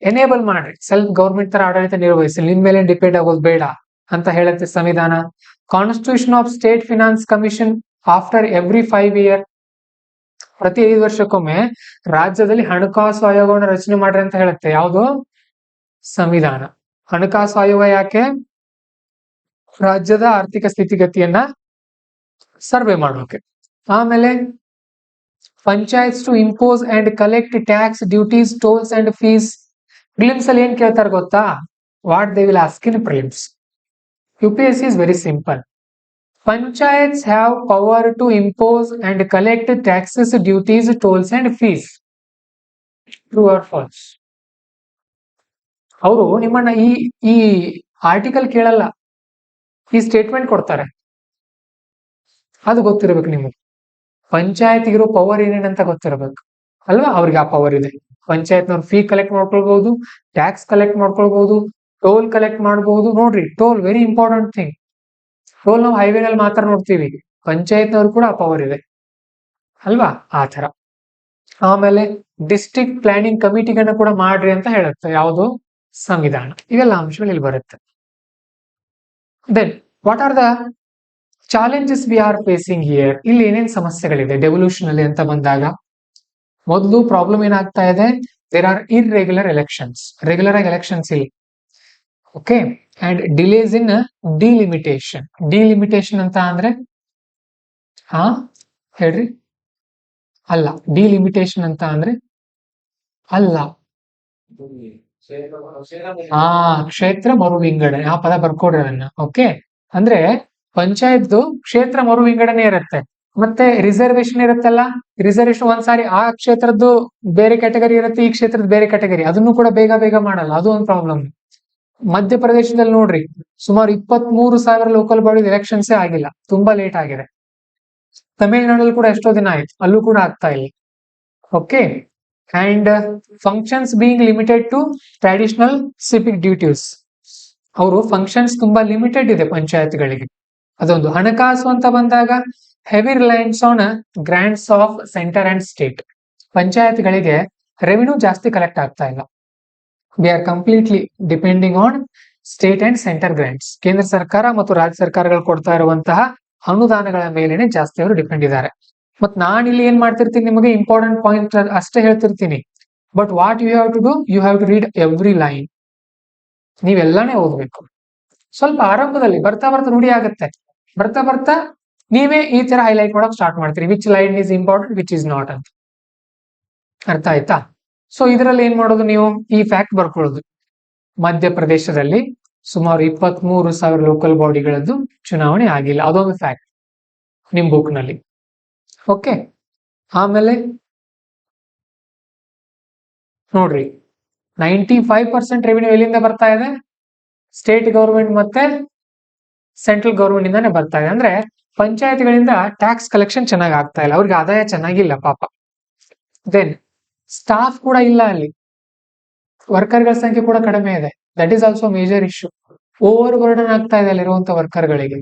ಎನೇಬಲ್ ಮಾಡ್ರಿ, ಸೆಲ್ಫ್ ಗವರ್ಮೆಂಟ್ ತರ ಆಡಳಿತ ನಿರ್ವಹಿಸಿ, ನಿಮ್ ಮೇಲೆ ಡಿಪೆಂಡ್ ಆಗೋದು ಬೇಡ ಅಂತ ಹೇಳುತ್ತೆ ಸಂವಿಧಾನ. Constitution of state finance commission after every 5 years. ಪ್ರತಿ 5 ವರ್ಷಕ್ಕೊಮ್ಮೆ ರಾಜ್ಯದಲ್ಲಿ ಹಣಕಾಸು ಆಯೋಗವನ್ನು ರಚನೆ ಮಾಡ್ರಿ ಅಂತ ಹೇಳುತ್ತೆ. ಯಾವುದು? ಸಂವಿಧಾನ. ಹಣಕಾಸು ಆಯೋಗ ಯಾಕೆ? ರಾಜ್ಯದ ಆರ್ಥಿಕ ಸ್ಥಿತಿಗತಿಯನ್ನ ಸರ್ವೆ ಮಾಡೋಕೆ. ಆಮೇಲೆ panchayats to impose and collect tax, duties, tolls and fees. Prelims ಅಲ್ಲಿ ಏನ್ ಕೇಳ್ತಾರೆ ಗೊತ್ತಾ? What they will ask in prelims. UPSC is very simple. Panchayats have power to impose and collect taxes, duties, tolls and fees. True or false? ಅವರು ನಿಮ್ಮನ್ನ ಈ article ಕೇಳಲ್ಲ, ಈ statement ಕೊಡ್ತಾರೆ. ಅದು ಗೊತ್ತಿರಬೇಕು ನಿಮಗೆ. ಪಂಚಾಯತ್ ಇರೋ ಪವರ್ ಏನೇನಂತ ಗೊತ್ತಿರಬೇಕು ಅಲ್ವಾ? ಅವ್ರಿಗೆ ಆ ಪವರ್ ಇದೆ. ಪಂಚಾಯತ್ನವ್ರು ಫೀ ಕಲೆಕ್ಟ್ ಮಾಡ್ಕೊಳ್ಬಹುದು, ಟ್ಯಾಕ್ಸ್ ಕಲೆಕ್ಟ್ ಮಾಡ್ಕೊಳ್ಬಹುದು, ಟೋಲ್ ಕಲೆಕ್ಟ್ ಮಾಡಬಹುದು. ನೋಡ್ರಿ, toll very important thing. Toll ನಾವು ಹೈವೇನಲ್ಲಿ ಮಾತ್ರ ನೋಡ್ತೀವಿ, ಪಂಚಾಯತ್ನವ್ರು ಕೂಡ ಆ ಪವರ್ ಇದೆ ಅಲ್ವಾ? ಆ ತರ. ಆಮೇಲೆ ಡಿಸ್ಟ್ರಿಕ್ಟ್ ಪ್ಲಾನಿಂಗ್ ಕಮಿಟಿಗಳನ್ನ ಕೂಡ ಮಾಡ್ರಿ ಅಂತ ಹೇಳುತ್ತೆ ಯಾವುದು? ಸಂವಿಧಾನ. ಇವೆಲ್ಲ ಅಂಶಗಳು ಇಲ್ಲಿ ಬರುತ್ತೆ. Then what are the challenges we are facing here? ಇಲ್ಲಿ ಏನೇನ್ ಸಮಸ್ಯೆಗಳಿದೆ ಡೆವಲ್ಯೂಷನ್ ಅಲ್ಲಿ ಅಂತ ಬಂದಾಗ, ಮೊದಲು ಪ್ರಾಬ್ಲಮ್ ಏನಾಗ್ತಾ ಇದೆ? There are irregular elections. Regular ಆಗಿ ಎಲೆಕ್ಷನ್ಸ್ ಇಲ್ಲಿ. Okay, and delays in delimitation. Delimitation ಅಂತ ಅಂದ್ರೆ ಹೇಳ್ರಿ. ಅಲ್ಲ, ಡಿಲಿಮಿಟೇಷನ್ ಅಂತ ಅಂದ್ರೆ ಅಲ್ಲ, ಕ್ಷೇತ್ರ ಮರು ವಿಂಗಡಣೆ. ಆ ಪದ ಬರ್ಕೊಡ್ರಿ ಅದನ್ನ. ಓಕೆ, ಅಂದ್ರೆ ಪಂಚಾಯತ್ ಕ್ಷೇತ್ರ ಮರು ವಿಂಗಡಣೆ ಇರುತ್ತೆ, ಮತ್ತೆ ರಿಸರ್ವೇಶನ್ ಇರುತ್ತಲ್ಲ. ರಿಸರ್ವೇಶನ್ ಒಂದ್ಸಾರಿ ಆ ಕ್ಷೇತ್ರದ್ದು ಬೇರೆ ಕ್ಯಾಟಗರಿ ಇರುತ್ತೆ, ಈ ಕ್ಷೇತ್ರದ ಬೇರೆ ಕ್ಯಾಟಗರಿ. ಅದನ್ನು ಕೂಡ ಬೇಗ ಬೇಗ ಮಾಡಲ್ಲ, ಅದು ಒಂದು ಪ್ರಾಬ್ಲಮ್. ಮಧ್ಯಪ್ರದೇಶದಲ್ಲಿ ನೋಡ್ರಿ, ಸುಮಾರು 23,000 ಲೋಕಲ್ ಬಾಡಿ ಎಲೆಕ್ಷನ್ಸೇ ಆಗಿಲ್ಲ, ತುಂಬಾ ಲೇಟ್ ಆಗಿದೆ. ತಮಿಳುನಾಡಲ್ಲಿ ಕೂಡ ಎಷ್ಟೋ ದಿನ ಆಯ್ತು, ಅಲ್ಲೂ ಕೂಡ ಆಗ್ತಾ ಇಲ್ಲ. Okay, and functions being limited to traditional civic duties. ಅವರು ಫಂಕ್ಷನ್ಸ್ ತುಂಬಾ ಲಿಮಿಟೆಡ್ ಇದೆ ಪಂಚಾಯತ್ಗಳಿಗೆ. ಅದೊಂದು. ಹಣಕಾಸು ಅಂತ ಬಂದಾಗ heavy reliance on grants of centre and state. ಪಂಚಾಯತ್ಗಳಿಗೆ ರೆವಿನ್ಯೂ ಜಾಸ್ತಿ ಕಲೆಕ್ಟ್ ಆಗ್ತಾ ಇಲ್ಲ. They are completely depending on state and centre grants. ಕೇಂದ್ರ ಸರ್ಕಾರ ಮತ್ತು ರಾಜ್ಯ ಸರ್ಕಾರಗಳು ಕೊಡ್ತಾ ಇರುವಂತಹ ಅನುದಾನಗಳ ಮೇಲೆನೆ ಜಾಸ್ತಿ ಅವರು ಡಿಪೆಂಡ್ ಇದ್ದಾರೆ. ಮತ್ ನಾನು ಇಲ್ಲಿ ಏನ್ ಮಾಡ್ತಿರ್ತೀನಿ, ನಿಮಗೆ ಇಂಪಾರ್ಟೆಂಟ್ ಪಾಯಿಂಟ್ ಅಷ್ಟೇ ಹೇಳ್ತಿರ್ತೀನಿ. But what you have to do, you have to read every line. ನೀವೆಲ್ಲಾನೇ ಓದ್ಬೇಕು. ಸ್ವಲ್ಪ ಆರಂಭದಲ್ಲಿ ಬರ್ತಾ ಬರ್ತಾ ರೂಢಿ ಆಗುತ್ತೆ. ಬರ್ತಾ ಬರ್ತಾ ನೀವೇ ಈ ತರ ಹೈಲೈಟ್ ಮಾಡಕ್ ಸ್ಟಾರ್ಟ್ ಮಾಡ್ತೀರಿ, which line is important, which is not ಅಂತ. ಅರ್ಥ ಆಯ್ತಾ? ಸೊ ಇದರಲ್ಲಿ ಏನ್ ಮಾಡೋದು, ನೀವು ಈ ಫ್ಯಾಕ್ಟ್ ಬರ್ಕೊಳ್ಳೋದು. ಮಧ್ಯಪ್ರದೇಶದಲ್ಲಿ ಸುಮಾರು 23,000 ಲೋಕಲ್ ಬಾಡಿಗಳದ್ದು ಚುನಾವಣೆ ಆಗಿಲ್ಲ. ಅದೊಂದು ಫ್ಯಾಕ್ಟ್ ನಿಮ್ ಬುಕ್ ನಲ್ಲಿ. ಓಕೆ, ಆಮೇಲೆ ನೋಡ್ರಿ, 95% ರೆವಿನ್ಯೂ ಎಲ್ಲಿಂದ ಬರ್ತಾ ಇದೆ? ಸ್ಟೇಟ್ ಗವರ್ಮೆಂಟ್ ಮತ್ತೆ ಸೆಂಟ್ರಲ್ ಗವರ್ಮೆಂಟ್ ಇಂದಾನೆ ಬರ್ತಾ ಇದೆ. ಅಂದ್ರೆ ಪಂಚಾಯತ್ಗಳಿಂದ ಟ್ಯಾಕ್ಸ್ ಕಲೆಕ್ಷನ್ ಚೆನ್ನಾಗಿ ಆಗ್ತಾ ಇಲ್ಲ, ಅವ್ರಿಗೆ ಆದಾಯ ಚೆನ್ನಾಗಿಲ್ಲ ಪಾಪ. ದೆನ್ ಸ್ಟಾಫ್ ಕೂಡ ಇಲ್ಲ ಅಲ್ಲಿ, ವರ್ಕರ್ಗಳ ಸಂಖ್ಯೆ ಕೂಡ ಕಡಿಮೆ ಇದೆ. That is also major issue. Over burden ಆಗ್ತಾ ಇದೆ ಅಲ್ಲಿರುವಂತ ವರ್ಕರ್ಗಳಿಗೆ.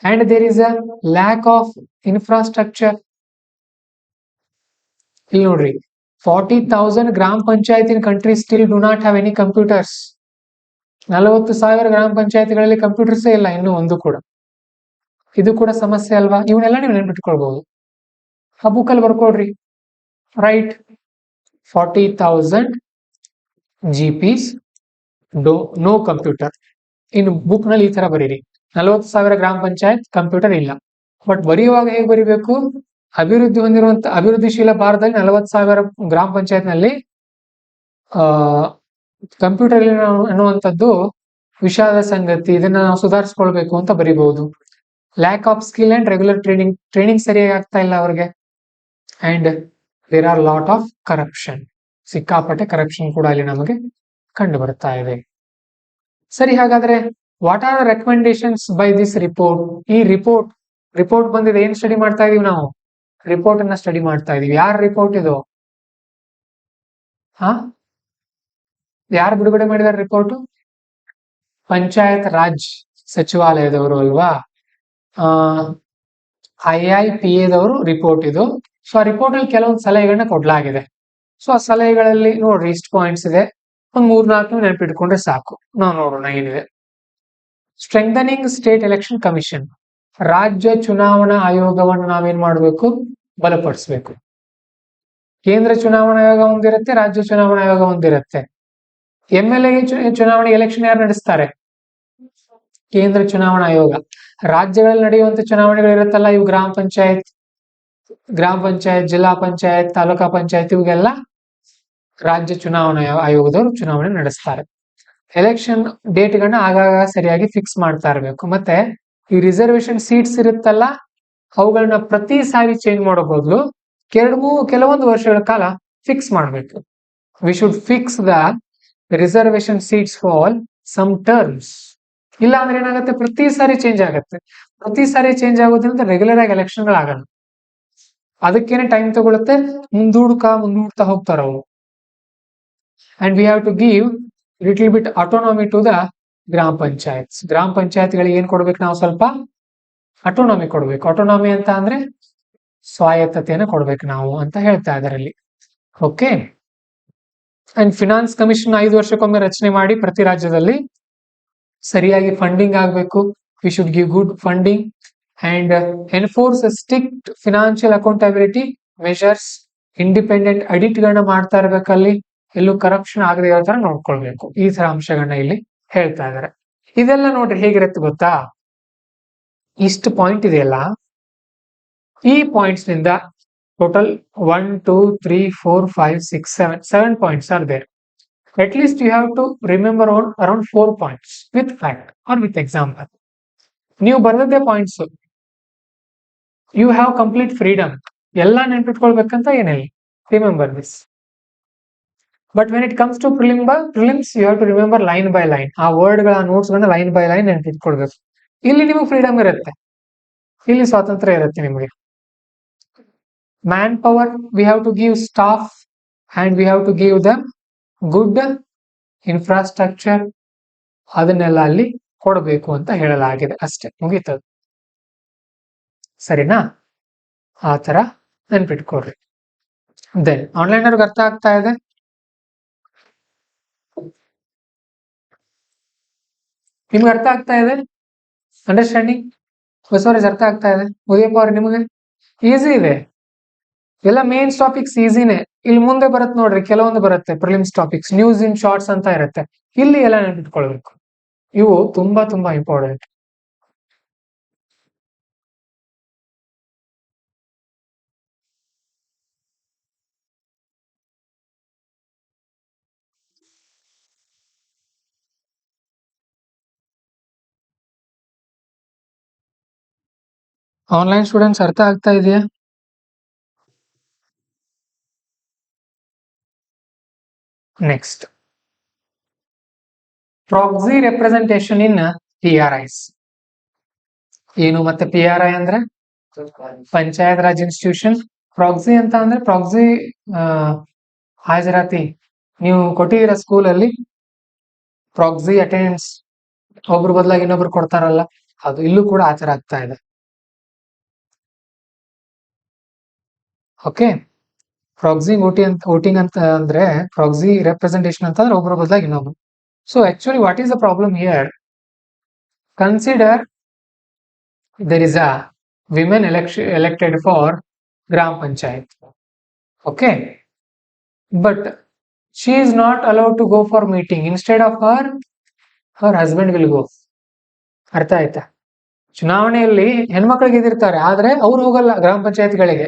And there is a lack of infrastructure. ಇಲ್ಲಿ ನೋಡ್ರಿ, 40,000 gram panchayat in country still do not have any computers. 40,000 ಗ್ರಾಮ ಪಂಚಾಯತ್ಗಳಲ್ಲಿ ಕಂಪ್ಯೂಟರ್ಸ್ ಇಲ್ಲ ಇನ್ನೂ ಒಂದು ಕೂಡ. ಇದು ಕೂಡ ಸಮಸ್ಯೆ ಅಲ್ವಾ? ಇವನ್ನೆಲ್ಲ ನೀವು ನೆನ್ಪಿಟ್ಕೊಳ್ಬಹುದು. ಆ ಬುಕ್ಕಲ್ಲಿ ಬರ್ಕೊಡ್ರಿ. Right, 40,000 GPs no computer. ಇನ್ನು ಬುಕ್ ನಲ್ಲಿ ಈ ತರ ಬರೀರಿ, 40,000 ಗ್ರಾಮ ಪಂಚಾಯತ್ ಕಂಪ್ಯೂಟರ್ ಇಲ್ಲ. ಬಟ್ ಬರೆಯುವಾಗ ಹೇಗೆ ಬರಿಬೇಕು? ಅಭಿವೃದ್ಧಿಶೀಲ ಭಾರತದಲ್ಲಿ 40,000 ಗ್ರಾಮ ಪಂಚಾಯತ್ ನಲ್ಲಿ ಕಂಪ್ಯೂಟರ್ ಅನ್ನುವಂಥದ್ದು ವಿಷಾದ ಸಂಗತಿ, ಇದನ್ನ ನಾವು ಸುಧಾರಿಸ್ಕೊಳ್ಬೇಕು ಅಂತ ಬರಿಬಹುದು. Lack of skill and regular training ಸರಿಯಾಗಿ ಆಗ್ತಾ ಇಲ್ಲ ಅವ್ರಿಗೆ. And there are lot of corruption, ಸಿಕ್ಕಾಪಟ್ಟೆ ಕರಪ್ಷನ್ ಕೂಡ ಅಲ್ಲಿ ನಮಗೆ ಕಂಡು ಬರ್ತಾ ಇದೆ. ಸರಿ, ಹಾಗಾದ್ರೆ what are recommendations by this report? ಈ ರಿಪೋರ್ಟ್ ಬಂದಿದೆ, ಏನ್ ಸ್ಟಡಿ ಮಾಡ್ತಾ ಇದೀವಿ ನಾವು? ರಿಪೋರ್ಟ್ ಅನ್ನ ಸ್ಟಡಿ ಮಾಡ್ತಾ ಇದೀವಿ. ಯಾರ ರಿಪೋರ್ಟ್ ಇದು? ಯಾರು ಬಿಡುಗಡೆ ಮಾಡಿದಾರೆ ರಿಪೋರ್ಟ್? ಪಂಚಾಯತ್ ರಾಜ್ ಸಚಿವಾಲಯದವರು ಅಲ್ವಾ? IIPA ರಿಪೋರ್ಟ್ ಇದು. ಸೊ ಆ ರಿಪೋರ್ಟ್ ಅಲ್ಲಿ ಕೆಲವೊಂದು ಸಲಹೆಗಳನ್ನ ಕೊಡ್ಲಾಗಿದೆ. ಸೊ ಆ ಸಲಹೆಗಳಲ್ಲಿ ನೋಡ್ರಿ ಇಷ್ಟು ಪಾಯಿಂಟ್ಸ್ ಇದೆ, ಒಂದ್ 3-4 ನೆನಪಿಟ್ಕೊಂಡ್ರೆ ಸಾಕು. ನಾವು ನೋಡೋಣ ಏನಿದೆ. ಸ್ಟ್ರೆಂಥನಿಂಗ್ ಸ್ಟೇಟ್ ಎಲೆಕ್ಷನ್ ಕಮಿಷನ್, ರಾಜ್ಯ ಚುನಾವಣಾ ಆಯೋಗವನ್ನು ನಾವೇನ್ ಮಾಡಬೇಕು? ಬಲಪಡಿಸಬೇಕು. ಕೇಂದ್ರ ಚುನಾವಣಾ ಆಯೋಗ ಒಂದಿರುತ್ತೆ, ರಾಜ್ಯ ಚುನಾವಣಾ ಆಯೋಗ ಒಂದಿರುತ್ತೆ. MLA ಚುನಾವಣೆ ಎಲೆಕ್ಷನ್ ಯಾರು ನಡೆಸ್ತಾರೆ? ಕೇಂದ್ರ ಚುನಾವಣಾ ಆಯೋಗ. ರಾಜ್ಯಗಳಲ್ಲಿ ನಡೆಯುವಂತ ಚುನಾವಣೆಗಳು ಇರುತ್ತಲ್ಲ, ಇವು ಗ್ರಾಮ ಪಂಚಾಯತ್, ಜಿಲ್ಲಾ ಪಂಚಾಯತ್, ತಾಲೂಕಾ ಪಂಚಾಯತ್, ಇವುಗೆಲ್ಲ ರಾಜ್ಯ ಚುನಾವಣಾ ಆಯೋಗದವರು ಚುನಾವಣೆ ನಡೆಸ್ತಾರೆ. ಎಲೆಕ್ಷನ್ ಡೇಟ್ಗಳನ್ನ ಆಗಾಗ ಸರಿಯಾಗಿ ಫಿಕ್ಸ್ ಮಾಡ್ತಾ ಇರಬೇಕು. ಮತ್ತೆ ಈ ರಿಸರ್ವೇಶನ್ ಸೀಟ್ಸ್ ಇರುತ್ತಲ್ಲ, ಅವುಗಳನ್ನ ಪ್ರತಿ ಸಾರಿ ಚೇಂಜ್ ಮಾಡೋ ಬದಲು ಕೆಲವೊಂದು ವರ್ಷಗಳ ಕಾಲ ಫಿಕ್ಸ್ ಮಾಡಬೇಕು. We should fix the reservation seats for some terms. ಇಲ್ಲ ಅಂದ್ರೆ ಏನಾಗುತ್ತೆ? ಪ್ರತಿ ಸಾರಿ ಚೇಂಜ್ ಆಗುತ್ತೆ. ಪ್ರತಿ ಸಾರಿ ಚೇಂಜ್ ಆಗೋದ್ರಿಂದ ರೆಗ್ಯುಲರ್ ಆಗಿ ಎಲೆಕ್ಷನ್ಗಳಾಗಲ್ಲ. ಅದಕ್ಕೇನೆ ಟೈಮ್ ತಗೊಳುತ್ತೆ, ಮುಂದೂಡ್ತಾ ಹೋಗ್ತಾರ ಅವರು. And we have to give little bit autonomy to the gram panchayats. ಗ್ರಾಮ ಪಂಚಾಯತ್ಗಳಿಗೆ ಏನ್ ಕೊಡ್ಬೇಕು? ನಾವು ಸ್ವಲ್ಪ ಆಟೋನಾಮಿ ಕೊಡ್ಬೇಕು. ಆಟೋನಾಮಿ ಅಂತ ಅಂದ್ರೆ ಸ್ವಾಯತ್ತತೆಯನ್ನು ಕೊಡ್ಬೇಕು ನಾವು ಅಂತ ಹೇಳ್ತಾ ಇದರಲ್ಲಿ. ಓಕೆ. ಅಂಡ್ ಫಿನಾನ್ಸ್ ಕಮಿಷನ್ 5 ವರ್ಷಕ್ಕೊಮ್ಮೆ ರಚನೆ ಮಾಡಿ ಪ್ರತಿ ರಾಜ್ಯದಲ್ಲಿ ಸರಿಯಾಗಿ ಫಂಡಿಂಗ್ ಆಗಬೇಕು. We should give good funding and enforce strict financial accountability measures. Independent audit ಗಳನ್ನ ಮಾಡ್ತಾ ಇರ್ಬೇಕಲ್ಲಿ, ಎಲ್ಲೂ ಕರಪ್ಷನ್ ಆಗದೆ ಇರೋ ತರ ನೋಡ್ಕೊಳ್ಬೇಕು. ಈ ತರ ಅಂಶಗಳನ್ನ ಇಲ್ಲಿ ಹೇಳ್ತಾ ಇದಾರೆ. ಇದೆಲ್ಲ ನೋಡ್ರಿ ಹೇಗಿರುತ್ತೆ ಗೊತ್ತಾ? ಇಷ್ಟು ಪಾಯಿಂಟ್ ಇದೆಯಲ್ಲ, ಈ ಪಾಯಿಂಟ್ಸ್ ನಿಂದ total 1, 2, 3, 4, 5, 6, 7 points are there. At least you have to remember around 4 points with fact or with example. ನೀವು ಬರೆದದ್ದೇ points, you have complete freedom. ಎಲ್ಲ ನೆನ್ಪಿಟ್ಕೊಳ್ಬೇಕಂತ ಏನಿಲ್ಲ. Remember this. But when it comes to prelims you have to remember line by line. ಆ ವರ್ಡ್ಗಳ notes ಗಳನ್ನ line by line ನೆನ್ಪಿಟ್ಕೊಳ್ಬೇಕು. ಇಲ್ಲಿ ನಿಮಗೆ ಫ್ರೀಡಮ್ ಇರುತ್ತೆ, ಇಲ್ಲಿ ಸ್ವಾತಂತ್ರ್ಯ ಇರುತ್ತೆ ನಿಮಗೆ. Manpower, we have to give staff and we have to give them good infrastructure. ಅದನ್ನೆಲ್ಲ ಅಲ್ಲಿ ಕೊಡಬೇಕು ಅಂತ ಹೇಳಲಾಗಿದೆ. ಅಷ್ಟೇ, ಮುಗೀತದ. ಸರಿನಾ? ಆ ತರ ನೆನ್ಪಿಟ್ಕೊಡ್ರಿ. ದೆನ್ ಆನ್ಲೈನ್ ಅವ್ರಿಗೆ ಅರ್ಥ ಆಗ್ತಾ ಇದೆ? ನಿಮ್ಗೆ ಅರ್ಥ ಆಗ್ತಾ ಇದೆ? ಅಂಡರ್ಸ್ಟ್ಯಾಂಡಿಂಗ್ ಬಸವರಾಜ್ ಅರ್ಥ ಆಗ್ತಾ ಇದೆ? ಉದಯಪ್ಪ ಅವ್ರೆ ನಿಮಗೆ ಈಸಿ ಇದೆ? ಎಲ್ಲ ಮೇನ್ಸ್ ಟಾಪಿಕ್ಸ್ ಈಸಿನೇ. ಇಲ್ಲಿ ಮುಂದೆ ಬರುತ್ತೆ ನೋಡ್ರಿ, ಕೆಲವೊಂದು ಬರುತ್ತೆ ಪ್ರಿಲಿಮ್ಸ್ ಟಾಪಿಕ್ಸ್, ನ್ಯೂಸ್ ಇನ್ ಶಾರ್ಟ್ಸ್ ಅಂತ ಇರುತ್ತೆ. ಇಲ್ಲಿ ಎಲ್ಲ ನೆನ್ಪಿಟ್ಕೊಳ್ಬೇಕು. ಇವು ತುಂಬಾ ತುಂಬಾ ಇಂಪಾರ್ಟೆಂಟ್. ಆನ್ಲೈನ್ ಸ್ಟೂಡೆಂಟ್ಸ್ ಅರ್ಥ ಆಗ್ತಾ ಇದೆಯಾ? ನೆಕ್ಸ್ಟ್, ಪ್ರಾಕ್ಸಿ ರೆಪ್ರೆಸೆಂಟೇಷನ್ ಇನ್ PRIs. ಏನು ಮತ್ತೆ PRI ಅಂದ್ರೆ ಪಂಚಾಯತ್ ರಾಜ್ ಇನ್ಸ್ಟಿಟ್ಯೂಷನ್. ಪ್ರಾಕ್ಸಿ ಅಂತ ಅಂದ್ರೆ ಪ್ರಾಕ್ಸಿ ಹಾಜರಾತಿ. ನೀವು ಕೊಟ್ಟಿದ್ದೀರಾ ಸ್ಕೂಲಲ್ಲಿ ಪ್ರಾಕ್ಸಿ ಅಟೆಂಡೆನ್ಸ್, ಒಬ್ರು ಬದಲಾಗಿ ಇನ್ನೊಬ್ರು ಕೊಡ್ತಾರಲ್ಲ, ಅದು ಇಲ್ಲೂ ಕೂಡ ಆಚಾರ ಆಗ್ತಾ ಇದೆ. ಓಕೆ. ಪ್ರಾಕ್ಸಿ ವೋಟಿಂಗ್ ಅಂತ ಅಂದ್ರೆ ಪ್ರಾಕ್ಸಿ ರೆಪ್ರೆಸೆಂಟೇಷನ್ ಅಂತ ಅಂದ್ರೆ ಒಬ್ಬರ ಬದಲಾಗಿ ಇನ್ನೊಬ್ರು. So actually what is the problem here? Consider there is a women elected for gram panchayat. Okay, but she is not allowed to go for meeting. Instead of her husband will go. ಅರ್ಥ ಆಯ್ತಾ? ಚುನಾವಣೆಯಲ್ಲಿ ಹೆಣ್ಮಕ್ಳಿಗೆ ಇದಿರ್ತಾರೆ, ಆದ್ರೆ ಅವ್ರು ಹೋಗಲ್ಲ ಗ್ರಾಮ ಪಂಚಾಯತ್ಗಳಿಗೆ.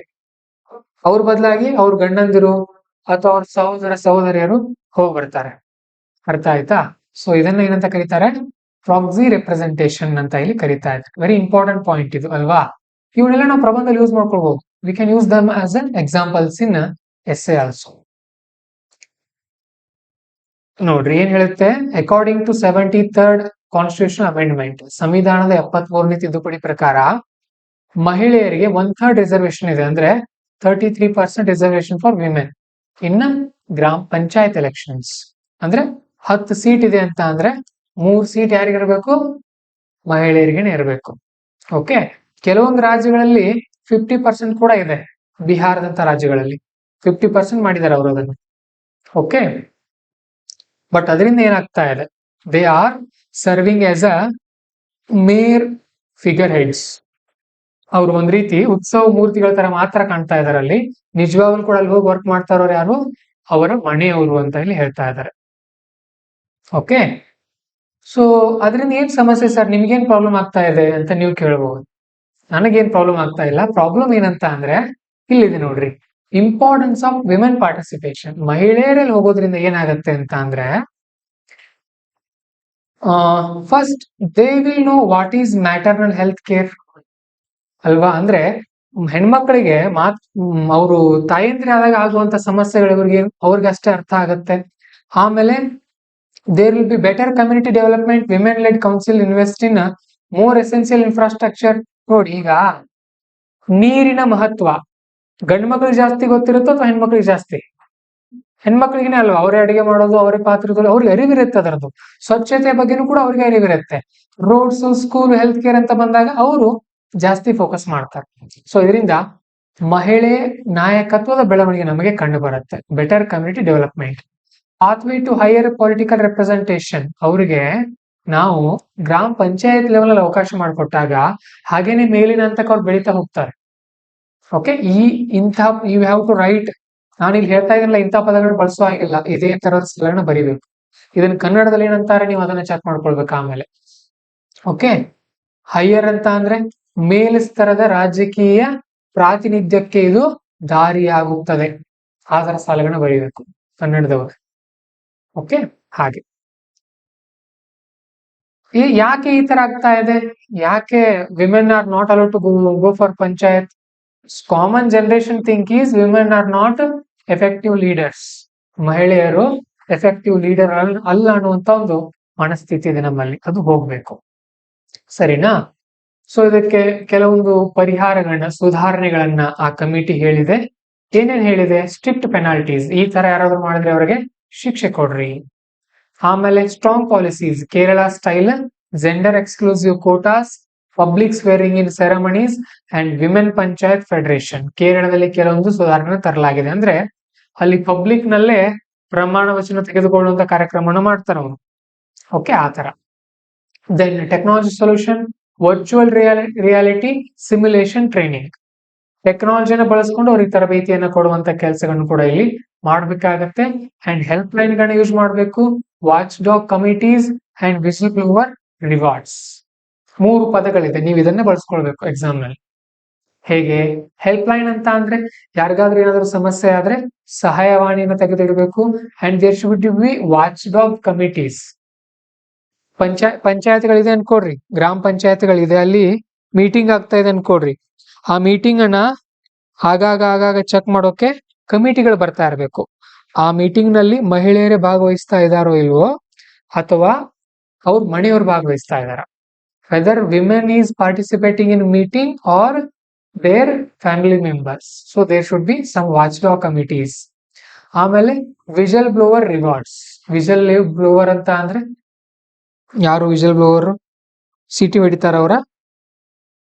ಅವ್ರ ಬದಲಾಗಿ ಅವ್ರ ಗಂಡಂದಿರು ಅಥವಾ ಅವ್ರ ಸಹೋದರ ಸಹೋದರಿಯರು ಹೋಗಿ ಬರ್ತಾರೆ. ಅರ್ಥ ಆಯ್ತಾ? ಸೊ ಇದನ್ನ ಏನಂತ ಕರೀತಾರೆ? ಪ್ರಾಕ್ಸಿ ರೆಪ್ರೆಸೆಂಟೇಷನ್ ಅಂತ ಇಲ್ಲಿ ಕರೀತಾ ಇದ್ದಾರೆ. ವೆರಿ ಇಂಪಾರ್ಟೆಂಟ್ ಪಾಯಿಂಟ್ ಇದು ಅಲ್ವಾ? ಇವನ್ನೆಲ್ಲ ನಾವು ಪ್ರಬಂಧದಲ್ಲಿ ಯೂಸ್ ಮಾಡ್ಕೊಳ್ಬಹುದು. V can use them as an examples in essay also. ನೋಡ್ರಿ ಏನ್ ಹೇಳುತ್ತೆ, according to 73rd constitution amendment, ಸಂವಿಧಾನದ 73ನೇ ತಿದ್ದುಪಡಿ ಪ್ರಕಾರ ಮಹಿಳೆಯರಿಗೆ 1/3 ರಿಸರ್ವೇಶನ್ ಇದೆ. ಅಂದ್ರೆ 33% ರಿಸರ್ವೇಶನ್ ಫಾರ್ ವಿಮೆನ್ ಇನ್ ಗ್ರಾಮ ಪಂಚಾಯತ್ ಎಲೆಕ್ಷನ್ಸ್. ಅಂದ್ರೆ 10 ಸೀಟ್ ಇದೆ ಅಂತ ಅಂದ್ರೆ 3 ಸೀಟ್ ಯಾರಿಗಿರ್ಬೇಕು? ಮಹಿಳೆಯರಿಗೇನೆ ಇರಬೇಕು. ಓಕೆ, ಕೆಲವೊಂದು ರಾಜ್ಯಗಳಲ್ಲಿ 50% ಕೂಡ ಇದೆ. ಬಿಹಾರದಂತ ರಾಜ್ಯಗಳಲ್ಲಿ 50% ಮಾಡಿದ್ದಾರೆ ಅವರು ಅದನ್ನು. ಓಕೆ, ಬಟ್ ಅದರಿಂದ ಏನಾಗ್ತಾ ಇದೆ? They are serving as a ಮೇರ್ ಫಿಗರ್ ಹೆಡ್ಸ್. ಅವ್ರು ಒಂದ್ ರೀತಿ ಉತ್ಸವ ಮೂರ್ತಿಗಳ ತರ ಮಾತ್ರ ಕಾಣ್ತಾ ಇದಾರೆ ಅಲ್ಲಿ. ನಿಜವಾಗ್ಲೂ ಕೂಡ ಅಲ್ಲಿ ಹೋಗಿ ವರ್ಕ್ ಮಾಡ್ತಾ ಇರೋರು ಯಾರು? ಅವರ ಮನೆಯವರು ಅಂತ ಇಲ್ಲಿ ಹೇಳ್ತಾ ಇದ್ದಾರೆ. ಓಕೆ, ಸೊ ಅದರಿಂದ ಏನ್ ಸಮಸ್ಯೆ ಸರ್, ನಿಮ್ಗೇನ್ ಪ್ರಾಬ್ಲಮ್ ಆಗ್ತಾ ಇದೆ ಅಂತ ನೀವು ಕೇಳಬಹುದು. ನನಗೇನ್ ಪ್ರಾಬ್ಲಮ್ ಆಗ್ತಾ ಇಲ್ಲ. ಪ್ರಾಬ್ಲಮ್ ಏನಂತ ಅಂದ್ರೆ ಇಲ್ಲಿದೆ ನೋಡ್ರಿ, ಇಂಪಾರ್ಟೆನ್ಸ್ ಆಫ್ ವಿಮೆನ್ ಪಾರ್ಟಿಸಿಪೇಷನ್. ಮಹಿಳೆಯರಲ್ಲಿ ಹೋಗೋದ್ರಿಂದ ಏನಾಗತ್ತೆ ಅಂತ ಅಂದ್ರೆ, first they will know what is maternal health care ಅಲ್ವಾ? ಅಂದ್ರೆ ಹೆಣ್ಮಕ್ಳಿಗೆ ಅವರು ತಾಯಂದ್ರೆ ಆದಾಗ ಆಗುವಂತ ಸಮಸ್ಯೆಗಳು ಅವ್ರಿಗೆ ಅಷ್ಟೇ ಅರ್ಥ ಆಗತ್ತೆ. ಆಮೇಲೆ there will be better community development. Women led council invest in more essential infrastructure. ನೋಡಿ, ಈಗ ನೀರಿನ ಮಹತ್ವ ಗಂಡು ಮಕ್ಳಿಗೆ ಜಾಸ್ತಿ ಗೊತ್ತಿರುತ್ತೋ ಅಥವಾ ಹೆಣ್ಮಕ್ಳಿಗೆ ಜಾಸ್ತಿ? ಹೆಣ್ಮಕ್ಳಿಗೆ ಅಲ್ವಾ, ಅವರೇ ಅಡಿಗೆ ಮಾಡೋದು, ಅವರೇ ಪಾತ್ರೆಗಳು, ಅವ್ರಿಗೆ ಅರಿವಿರುತ್ತೆ ಅದರದ್ದು. ಸ್ವಚ್ಛತೆ ಬಗ್ಗೆನೂ ಕೂಡ ಅವ್ರಿಗೆ ಅರಿವಿರುತ್ತೆ. ರೋಡ್ಸ್, ಸ್ಕೂಲ್, ಹೆಲ್ತ್ ಕೇರ್ ಅಂತ ಬಂದಾಗ ಅವರು ಜಾಸ್ತಿ ಫೋಕಸ್ ಮಾಡ್ತಾರೆ. ಸೊ ಇದರಿಂದ ಮಹಿಳೆ ನಾಯಕತ್ವದ ಬೆಳವಣಿಗೆ ನಮಗೆ ಕಂಡು ಬರುತ್ತೆ. Better community development, pathway to higher political representation. ಅವರಿಗೆ ನಾವು ಗ್ರಾಮ ಪಂಚಾಯತ್ ಲೆವೆಲ್ ಅಲ್ಲಿ ಅವಕಾಶ ಮಾಡಿಕೊಟ್ಟಾಗ ಹಾಗೇನೆ ಮೇಲಿನ ಹಂತಕ್ಕೆ ಅವ್ರು ಬೆಳೀತಾ ಹೋಗ್ತಾರೆ. Okay, you have to write. ನಾನು ಇಲ್ಲಿ ಹೇಳ್ತಾ ಇದ್ದೀನಲ್ಲ, ಇಂಥ ಪದಗಳು ಬಳಸೋ ಹಾಗಿಲ್ಲ, ಇದೇ ತರದ ಸ್ಥಳಗಳನ್ನ ಬರೀಬೇಕು. ಇದನ್ನ ಕನ್ನಡದಲ್ಲಿ ಏನಂತಾರೆ ನೀವು ಅದನ್ನ ಚೆಕ್ ಮಾಡ್ಕೊಳ್ಬೇಕು ಆಮೇಲೆ. ಓಕೆ, ಹೈಯರ್ ಅಂತ ಅಂದ್ರೆ ಮೇಲ್ಸ್ತರದ ರಾಜಕೀಯ ಪ್ರಾತಿನಿಧ್ಯಕ್ಕೆ ಇದು ದಾರಿಯಾಗುತ್ತದೆ. ಆದರ ಸಾಲಗಳನ್ನ ಬರೀಬೇಕು ಕನ್ನಡದವರು. ಓಕೆ, ಹಾಗೆ ಯಾಕೆ ಈ ತರ ಆಗ್ತಾ ಇದೆ? ಯಾಕೆ women are not allowed to go for panchayat? Common generation think is women are not effective leaders. ಮಹಿಳೆಯರು ಎಫೆಕ್ಟಿವ್ ಲೀಡರ್ ಅಲ್ಲ ಅನ್ನುವಂತ ಒಂದು ಮನಸ್ಥಿತಿ ಇದೆ ನಮ್ಮಲ್ಲಿ. ಅದು ಹೋಗ್ಬೇಕು, ಸರಿನಾ? ಸೊ ಇದಕ್ಕೆ ಕೆಲವೊಂದು ಪರಿಹಾರಗಳನ್ನ, ಸುಧಾರಣೆಗಳನ್ನ ಆ ಕಮಿಟಿ ಹೇಳಿದೆ. ಏನೇನ್ ಹೇಳಿದೆ? ಸ್ಟ್ರಿಕ್ಟ್ ಪೆನಾಲ್ಟೀಸ್, ಈ ತರ ಯಾರಾದ್ರೂ ಮಾಡಿದ್ರೆ ಅವರಿಗೆ ಶಿಕ್ಷೆ ಕೊಡ್ರಿ. ಆಮೇಲೆ strong policies, Kerala style gender exclusive quotas, public swearing in ceremonies and women panchayat federation. ಕೇರಳದಲ್ಲಿ ಕೆಲವೊಂದು ಸುಧಾರಣೆ ತರಲಾಗಿದೆ. ಅಂದ್ರೆ ಅಲ್ಲಿ ಪಬ್ಲಿಕ್ ನಲ್ಲೇ ಪ್ರಮಾಣ ವಚನ ತೆಗೆದುಕೊಳ್ಳುವಂತ ಕಾರ್ಯಕ್ರಮವನ್ನು ಮಾಡ್ತಾರೆ ಅವರು. ಓಕೆ, ಆ ತರ. Then technology solution, virtual reality simulation training. ಟೆಕ್ನಾಲಜಿನ ಬಳಸ್ಕೊಂಡು ಅವ್ರಿಗೆ ತರಬೇತಿಯನ್ನ ಕೊಡುವಂತ ಕೆಲಸಗಳನ್ನು ಕೂಡ ಇಲ್ಲಿ ಮಾಡ್ಬೇಕಾಗತ್ತೆ. ಅಂಡ್ ಹೆಲ್ಪ್ ಲೈನ್ ಗಳನ್ನ ಯೂಸ್ ಮಾಡಬೇಕು. Watchdog committees and whistleblower rewards. 3 ಪದಗಳಿದೆ, ನೀವು ಇದನ್ನೇ ಬಳಸ್ಕೊಳ್ಬೇಕು ಎಕ್ಸಾಮ್ ನಲ್ಲಿ. ಹೇಗೆ? ಹೆಲ್ಪ್ ಲೈನ್ ಅಂತ ಅಂದ್ರೆ ಯಾರಿಗಾದ್ರೂ ಏನಾದ್ರೂ ಸಮಸ್ಯೆ ಆದ್ರೆ ಸಹಾಯವಾಣಿಯನ್ನು ತೆಗೆದಿಡಬೇಕು. And there should be watchdog committees. ಪಂಚಾಯತ್ಗಳಿದೆ ಅನ್ಕೊಡ್ರಿ, ಗ್ರಾಮ ಪಂಚಾಯತ್ಗಳಿದೆ, ಅಲ್ಲಿ ಮೀಟಿಂಗ್ ಆಗ್ತಾ ಇದೆ ಅನ್ಕೊಡ್ರಿ. ಆ ಮೀಟಿಂಗ್ ಅನ್ನ ಆಗಾಗ ಚೆಕ್ ಮಾಡೋಕೆ ಕಮಿಟಿಗಳು ಬರ್ತಾ ಇರಬೇಕು. ಆ ಮೀಟಿಂಗ್ ನಲ್ಲಿ ಮಹಿಳೆಯರೇ ಭಾಗವಹಿಸ್ತಾ ಇದಾರೋ ಇಲ್ವೋ, ಅಥವಾ ಅವ್ರ ಮನೆಯವರು ಭಾಗವಹಿಸ್ತಾ ಇದಾರ, whether women is participating in meeting or their family members. So there should be some watchdog committees. ಆಮೇಲೆ whistleblower rewards. Whistleblower ಅಂತ ಅಂದ್ರೆ ಯಾರು? ವಿಜಲ್ ಬ್ಲೋವರ್ ಸಿಟಿ ಹೊಡಿತಾರ ಅವರ.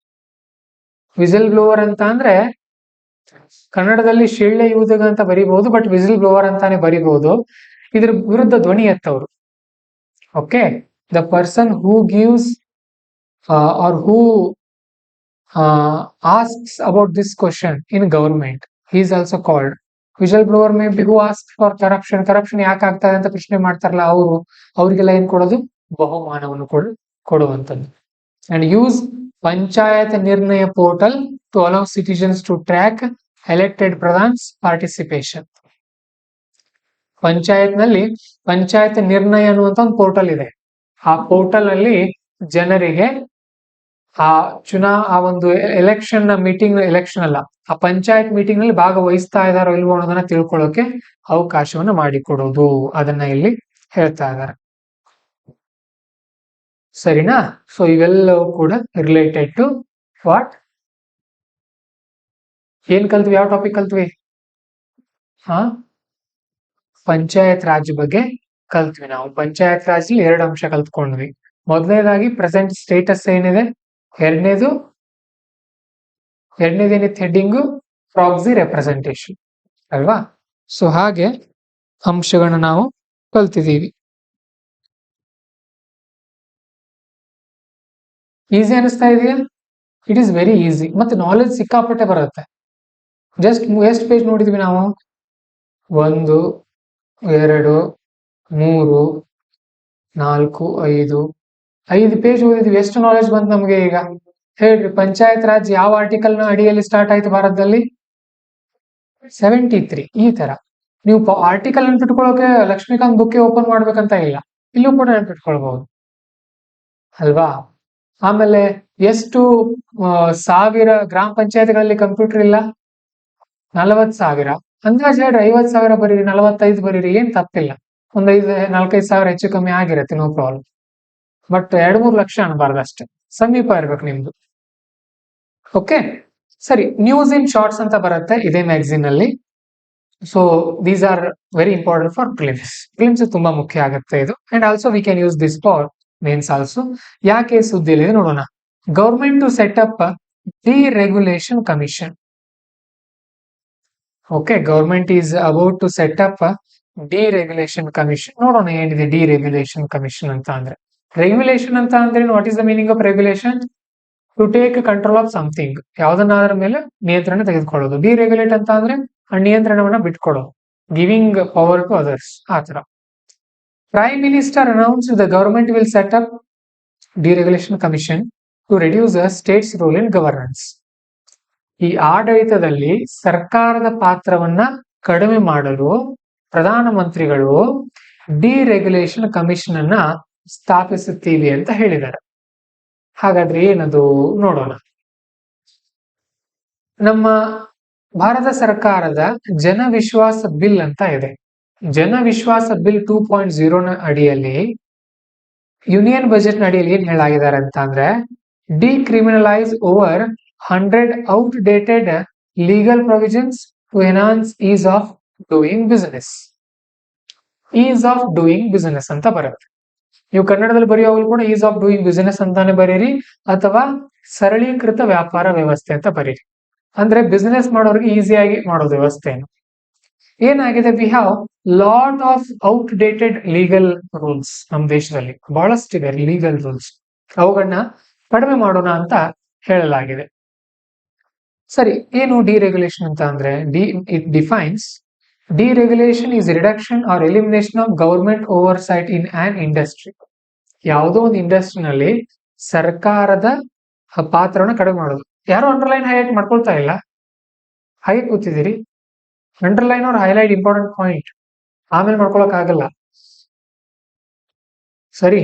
ವಿಸಿಲ್ ಬ್ಲೋವರ್ ಅಂತ ಅಂದ್ರೆ ಕನ್ನಡದಲ್ಲಿ ಶಿಳ್ಳೆ ಯೂದಗ ಅಂತ ಬರೀಬಹುದು, ಬಟ್ ವಿಸಿಲ್ ಬ್ಲೋವರ್ ಅಂತಾನೆ ಬರೀಬಹುದು. ಇದ್ರ ವಿರುದ್ಧ ಧ್ವನಿ ಎತ್ತವರು. Okay, the person who gives or who asks about this question in government, he is also called whistleblower. Maybe who ask for corruption. Corruption ಯಾಕೆ ಆಗ್ತಾ ಇದೆ ಅಂತ ಪ್ರಶ್ನೆ ಮಾಡ್ತಾರಲ್ಲ ಅವ್ರಿಗೆಲ್ಲ ಏನ್ ಕೊಡೋದು? ಬಹುಮಾನವನ್ನು ಕೊಡುವಂಥದ್ದು. And use panchayat Nirnay portal to allow citizens to track elected pradhans participation. Panchayat Nirnay ಅನ್ನುವಂತ ಒಂದು ಪೋರ್ಟಲ್ ಇದೆ. ಆ ಪೋರ್ಟಲ್ ಅಲ್ಲಿ ಜನರಿಗೆ ಆ ಒಂದು ಎಲೆಕ್ಷನ್ ಅಲ್ಲ, ಆ ಪಂಚಾಯತ್ ಮೀಟಿಂಗ್ ನಲ್ಲಿ ಭಾಗವಹಿಸ್ತಾ ಇದಾರೋ ಇಲ್ವೋ ಅನ್ನೋದನ್ನ ತಿಳ್ಕೊಳ್ಳೋಕೆ ಅವಕಾಶವನ್ನ ಮಾಡಿಕೊಡೋದು, ಅದನ್ನ ಇಲ್ಲಿ ಹೇಳ್ತಾ ಇದ್ದಾರೆ. ಸರಿನಾ? ಸೊ ಇವೆಲ್ಲವೂ ಕೂಡ ರಿಲೇಟೆಡ್ ಟು ವಾಟ್? ಏನ್ ಕಲ್ತ್ವಿ? ಯಾವ ಟಾಪಿಕ್ ಕಲ್ತ್ವಿ? ಪಂಚಾಯತ್ ರಾಜ್ ಬಗ್ಗೆ ಕಲ್ತ್ವಿ. ನಾವು ಪಂಚಾಯತ್ ರಾಜ್ 2 ಅಂಶ ಕಲ್ತ್ಕೊಂಡ್ವಿ. ಮೊದಲನೇದಾಗಿ ಪ್ರೆಸೆಂಟ್ ಸ್ಟೇಟಸ್ ಏನಿದೆ, ಎರಡನೇದೇನಿತ್ತು ಹೆಡ್ಡಿಂಗು? ಪ್ರಾಕ್ಸಿ ರೆಪ್ರೆಸೆಂಟೇಷನ್ ಅಲ್ವಾ? ಸೊ ಹಾಗೆ ಅಂಶಗಳನ್ನ ನಾವು ಕಲ್ತಿದ್ದೀವಿ. ಈಸಿ ಅನಿಸ್ತಾ ಇದೆಯಾ? It is very easy. ಮತ್ತೆ ನಾಲೆಜ್ ಸಿಕ್ಕಾಪಟ್ಟೆ ಬರುತ್ತೆ. ಜಸ್ಟ್ ಎಷ್ಟು ಪೇಜ್ ನೋಡಿದ್ವಿ ನಾವು? 1 2 3 4 5 ಪೇಜ್ ಓದಿದ್ವಿ. ಎಷ್ಟು ನಾಲೆಜ್ ಬಂತು ನಮ್ಗೆ ಈಗ? ಹೇಳ್ರಿ, ಪಂಚಾಯತ್ ರಾಜ್ ಯಾವ ಆರ್ಟಿಕಲ್ ನ ಅಡಿಯಲ್ಲಿ ಸ್ಟಾರ್ಟ್ ಆಯ್ತು ಭಾರತದಲ್ಲಿ? 73. ಈ ತರ ನೀವು ಆರ್ಟಿಕಲ್ ನೆನ್ಪಿಟ್ಕೊಳ್ಳೋಕೆ ಲಕ್ಷ್ಮೀಕಾಂತ್ ಬುಕ್ ಓಪನ್ ಮಾಡ್ಬೇಕಂತ ಇಲ್ಲ, ಇಲ್ಲೂ ಕೂಡ ನೆನ್ಪಿಟ್ಕೊಳ್ಬಹುದು ಅಲ್ವಾ? ಆಮೇಲೆ ಎಷ್ಟು ಸಾವಿರ ಗ್ರಾಮ ಪಂಚಾಯತ್ಗಳಲ್ಲಿ ಕಂಪ್ಯೂಟರ್ ಇಲ್ಲ? 40,000. ಅಂದಾಜು ಹೇಳ್ರಿ, 50,000 ಬರೀರಿ, 45 ಬರೀರಿ, ಏನ್ ತಪ್ಪಿಲ್ಲ. ಒಂದ್ 4-5 ಸಾವಿರ ಹೆಚ್ಚು ಕಮ್ಮಿ ಆಗಿರತ್ತೆ, ನೋ ಪ್ರಾಬ್ಲಮ್. ಬಟ್ 2-3 ಲಕ್ಷ ಅನ್ಬಾರ್ದು ಅಷ್ಟೇ, ಸಮೀಪ ಇರ್ಬೇಕು ನಿಮ್ದು. ಓಕೆ, ಸರಿ. ನ್ಯೂಸ್ ಇನ್ ಶಾರ್ಟ್ಸ್ ಅಂತ ಬರುತ್ತೆ ಇದೇ ಮ್ಯಾಗಝಿನ್ ಅಲ್ಲಿ. So these are very important for films ತುಂಬಾ ಮುಖ್ಯ ಆಗುತ್ತೆ ಇದು. And also we can use this for mains also. ಯಾಕೆ ಸುದ್ದಿಯಲ್ಲಿ ನೋಡೋಣ. Government to set up deregulation commission. Okay, government is about to set up deregulation commission. ನೋಡೋಣ ಏನಿದೆ deregulation commission ಅಂತ ಅಂದ್ರೆ. ರೆಗ್ಯುಲೇಷನ್ ಅಂತ ಅಂದ್ರೆ what is the meaning of regulation? To take control of something, ಯಾವ್ದನ್ನಾದ್ರ ಮೇಲೆ ನಿಯಂತ್ರಣ ತೆಗೆದುಕೊಳ್ಳೋದು. ಡಿರೆಗ್ಯುಲೇಟ್ ಅಂತ ಅಂದ್ರೆ ನಿಯಂತ್ರಣವನ್ನ ಬಿಟ್ಕೊಡೋದು, ಗಿವಿಂಗ್ ಪವರ್ ಟು ಅದರ್ಸ್, ಆ ತರ. Prime minister announce the government will set up deregulation commission to reduce the state's role in governance. ಈ ಆಡಳಿತದಲ್ಲಿ ಸರ್ಕಾರದ ಪಾತ್ರವನ್ನ ಕಡಿಮೆ ಮಾಡಲು ಪ್ರಧಾನಮಂತ್ರಿಗಳು ಡಿರೆಗ್ಯುಲೇಷನ್ ಕಮಿಷನ್ ಅನ್ನ ಸ್ಥಾಪಿಸುತ್ತೀವಿ ಅಂತ ಹೇಳಿದ್ದಾರೆ. ಹಾಗಾದ್ರೆ ಏನದು ನೋಡೋಣ. ನಮ್ಮ ಭಾರತ ಸರ್ಕಾರದ ಜನ ವಿಶ್ವಾಸ ಬಿಲ್ ಅಂತ ಇದೆ. ಜನ ವಿಶ್ವಾಸ ಬಿಲ್ 2.0 ನ ಅಡಿಯಲ್ಲಿ, ಯೂನಿಯನ್ ಬಜೆಟ್ ನ ಅಡಿಯಲ್ಲಿ ಏನ್ ಹೇಳಾಗಿದ್ದಾರೆ ಅಂತ ಅಂದ್ರೆ, decriminalise over 100 outdated legal provisions to enhance ease of doing business. Is of doing business ಅಂತ ಬರುತ್ತೆ. ನೀವು ಕನ್ನಡದಲ್ಲಿ ಬರೆಯುವಾಗಲೂ ಕೂಡ ಈಸ್ ಆಫ್ ಡೂಯಿಂಗ್ ಬಿಸಿನೆಸ್ ಅಂತಾನೆ ಬರೀರಿ, ಅಥವಾ ಸರಳೀಕೃತ ವ್ಯಾಪಾರ ವ್ಯವಸ್ಥೆ ಅಂತ ಬರೀರಿ. ಅಂದ್ರೆ ಬಿಸಿನೆಸ್ ಮಾಡೋರಿಗೆ ಈಸಿಯಾಗಿ ಮಾಡೋದು ವ್ಯವಸ್ಥೆಯನ್ನು. ಏನಾಗಿದೆ, we have lot of outdated legal rules. ನಮ್ಮ ದೇಶದಲ್ಲಿ ಬಹಳಷ್ಟಿದೆ ಲೀಗಲ್ ರೂಲ್ಸ್, ಅವುಗಳನ್ನ ಕಡಿಮೆ ಮಾಡೋಣ ಅಂತ ಹೇಳಲಾಗಿದೆ. ಸರಿ, ಏನು ಡಿರೆಗ್ಯುಲೇಷನ್ ಅಂತ ಅಂದ್ರೆ? It defines deregulation is reduction or elimination of government oversight in on industry. ಯಾವುದೋ ಒಂದು ಇಂಡಸ್ಟ್ರಿನಲ್ಲಿ ಸರ್ಕಾರದ ಪಾತ್ರವನ್ನ ಕಡಿಮೆ ಮಾಡೋದು. ಯಾರು ಅಂಡರ್ಲೈನ್ ಹೈಲೈಟ್ ಮಾಡ್ಕೊಳ್ತಾ ಇಲ್ಲ, ಹಾಗೆ ಕೂತಿದ್ದೀರಿ. ಅಂಡರ್ಲೈನ್ ಅವ್ರ ಹೈಲೈಟ್ ಇಂಪಾರ್ಟೆಂಟ್ ಪಾಯಿಂಟ್, ಆಮೇಲೆ ಮಾಡ್ಕೊಳಕ್ ಆಗಲ್ಲ. ಸರಿ,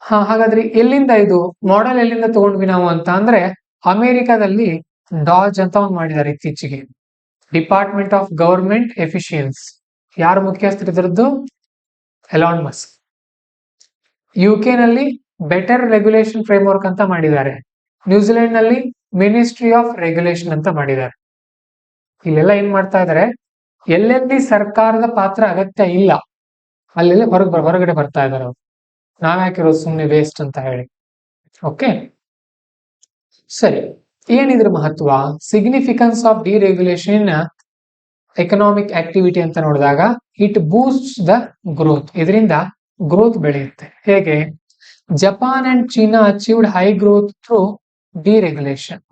ಹಾಗಾದ್ರೆ ಎಲ್ಲಿಂದ ಇದು ಮಾಡೆಲ್ ಎಲ್ಲಿಂದ ತಗೊಂಡ್ವಿ ನಾವು ಅಂತ ಅಂದ್ರೆ, ಅಮೆರಿಕಾದಲ್ಲಿ ಡಾಜ್ ಅಂತ ಒಂದು ಮಾಡಿದ್ದಾರೆ ಇತ್ತೀಚೆಗೆ, ಡಿಪಾರ್ಟ್ಮೆಂಟ್ ಆಫ್ ಗವರ್ಮೆಂಟ್ ಎಫಿಷಿಯನ್ಸಿ. ಯಾರು ಮುಖ್ಯಸ್ಥರಿದ್ರದ್ದು? Elon Musk. ಯುಕೆ ನಲ್ಲಿ ಬೆಟರ್ ರೆಗ್ಯುಲೇಷನ್ ಫ್ರೇಮ್ವರ್ಕ್ ಅಂತ ಮಾಡಿದ್ದಾರೆ. ನ್ಯೂಜಿಲೆಂಡ್ ನಲ್ಲಿ ಮಿನಿಸ್ಟ್ರಿ ಆಫ್ ರೆಗ್ಯುಲೇಷನ್ ಅಂತ ಮಾಡಿದ್ದಾರೆ. ಇಲ್ಲೆಲ್ಲ ಏನ್ ಮಾಡ್ತಾ ಇದಾರೆ, ಎಲ್ಲೆಲ್ಲಿ ಸರ್ಕಾರದ ಪಾತ್ರ ಅಗತ್ಯ ಇಲ್ಲ ಅಲ್ಲೆಲ್ಲ ಹೊರಗಡೆ ಬರ್ತಾ ಇದಾರೆ. ನಾವ್ಯಾಕಿರೋದು ಸುಮ್ನೆ ವೇಸ್ಟ್ ಅಂತ ಹೇಳಿ. ಓಕೆ, ಸರಿ. ಏನಿದ್ರ ಮಹತ್ವ? Significance of deregulation economic activity ಅಂತ ನೋಡಿದಾಗ, ಇಟ್ ಬೂಸ್ಟ್ ದ ಗ್ರೋತ್. ಇದರಿಂದ ಗ್ರೋತ್ ಬೆಳೆಯುತ್ತೆ. ಹೇಗೆ? Japan and China achieved high growth through deregulation.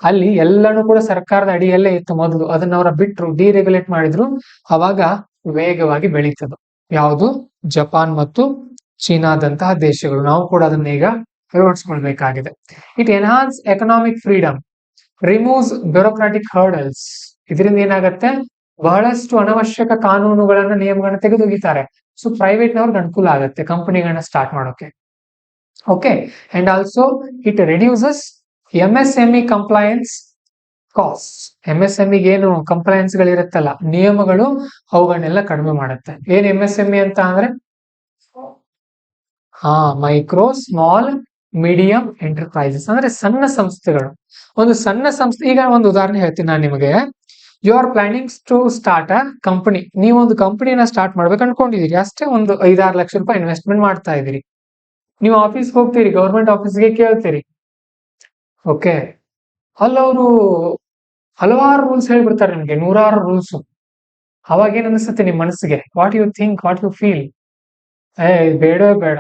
ಅಲ್ಲಿ ಎಲ್ಲಾನು ಕೂಡ ಸರ್ಕಾರದ ಅಡಿಯಲ್ಲೇ ಇತ್ತು ಮೊದಲು, ಅದನ್ನ ಅವರ ಬಿಟ್ರು, ಡಿರೆಗ್ಯುಲೇಟ್ ಮಾಡಿದ್ರು, ಅವಾಗ ವೇಗವಾಗಿ ಬೆಳೀತದು. ಯಾವುದು? ಜಪಾನ್ ಮತ್ತು ಚೀನಾದಂತಹ ದೇಶಗಳು. ನಾವು ಕೂಡ ಅದನ್ನ ಈಗ ಅಳವಡಿಸ್ಕೊಳ್ಬೇಕಾಗಿದೆ. It enhance economic freedom, removes bureaucratic hurdles. ಇದರಿಂದ ಏನಾಗುತ್ತೆ, ಬಹಳಷ್ಟು ಅನವಶ್ಯಕ ಕಾನೂನುಗಳನ್ನ ನಿಯಮಗಳನ್ನ ತೆಗೆದೊಗಿತಾರೆ. ಸೊ ಪ್ರೈವೇಟ್ ನವ್ರಿಗೆ ಅನುಕೂಲ ಆಗುತ್ತೆ ಕಂಪನಿಗಳನ್ನ ಸ್ಟಾರ್ಟ್ ಮಾಡೋಕೆ. Okay, and also it reduces MSME compliance cost. MSME ಏನು ಕಂಪ್ಲೈನ್ಸ್ ಗಳಿರುತ್ತಲ್ಲ, ನಿಯಮಗಳು, ಅವುಗಳನ್ನೆಲ್ಲ ಕಡಿಮೆ ಮಾಡುತ್ತೆ. ಏನ್ MSME ಅಂತ ಅಂದ್ರೆ ಮೈಕ್ರೋ ಸ್ಮಾಲ್ ಮೀಡಿಯಂ ಎಂಟರ್ಪ್ರೈಸಸ್ ಅಂದ್ರೆ ಸಣ್ಣ ಸಂಸ್ಥೆಗಳು. ಒಂದು ಸಣ್ಣ ಸಂಸ್ಥೆ, ಈಗ ಒಂದು ಉದಾಹರಣೆ ಹೇಳ್ತೀನಿ ನಾನು ನಿಮಗೆ. You are planning to start a company. ನೀವು ಒಂದು ಕಂಪನಿನ ಸ್ಟಾರ್ಟ್ ಮಾಡ್ಬೇಕು ಅನ್ಕೊಂಡಿದೀರಿ, ಅಷ್ಟೇ ಒಂದು 5-6 ಲಕ್ಷ ರೂಪಾಯಿ ಇನ್ವೆಸ್ಟ್ಮೆಂಟ್ ಮಾಡ್ತಾ ಇದೀರಿ. ನೀವು ಆಫೀಸ್ಗೆ ಹೋಗ್ತೀರಿ, ಗೌರ್ಮೆಂಟ್ ಆಫೀಸ್ಗೆ ಕೇಳ್ತೀರಿ. ಓಕೆ, ಅಲ್ಲವರು ಹಲವಾರು ರೂಲ್ಸ್ ಹೇಳ್ಬಿಡ್ತಾರೆ ನಿಮ್ಗೆ, 100 ರೂಲ್ಸ್. ಅವಾಗ ಏನ್ ಅನಿಸುತ್ತೆ ನಿಮ್ ಮನಸ್ಸಿಗೆ? What you think, what you feel? ಬೇಡ ಬೇಡ,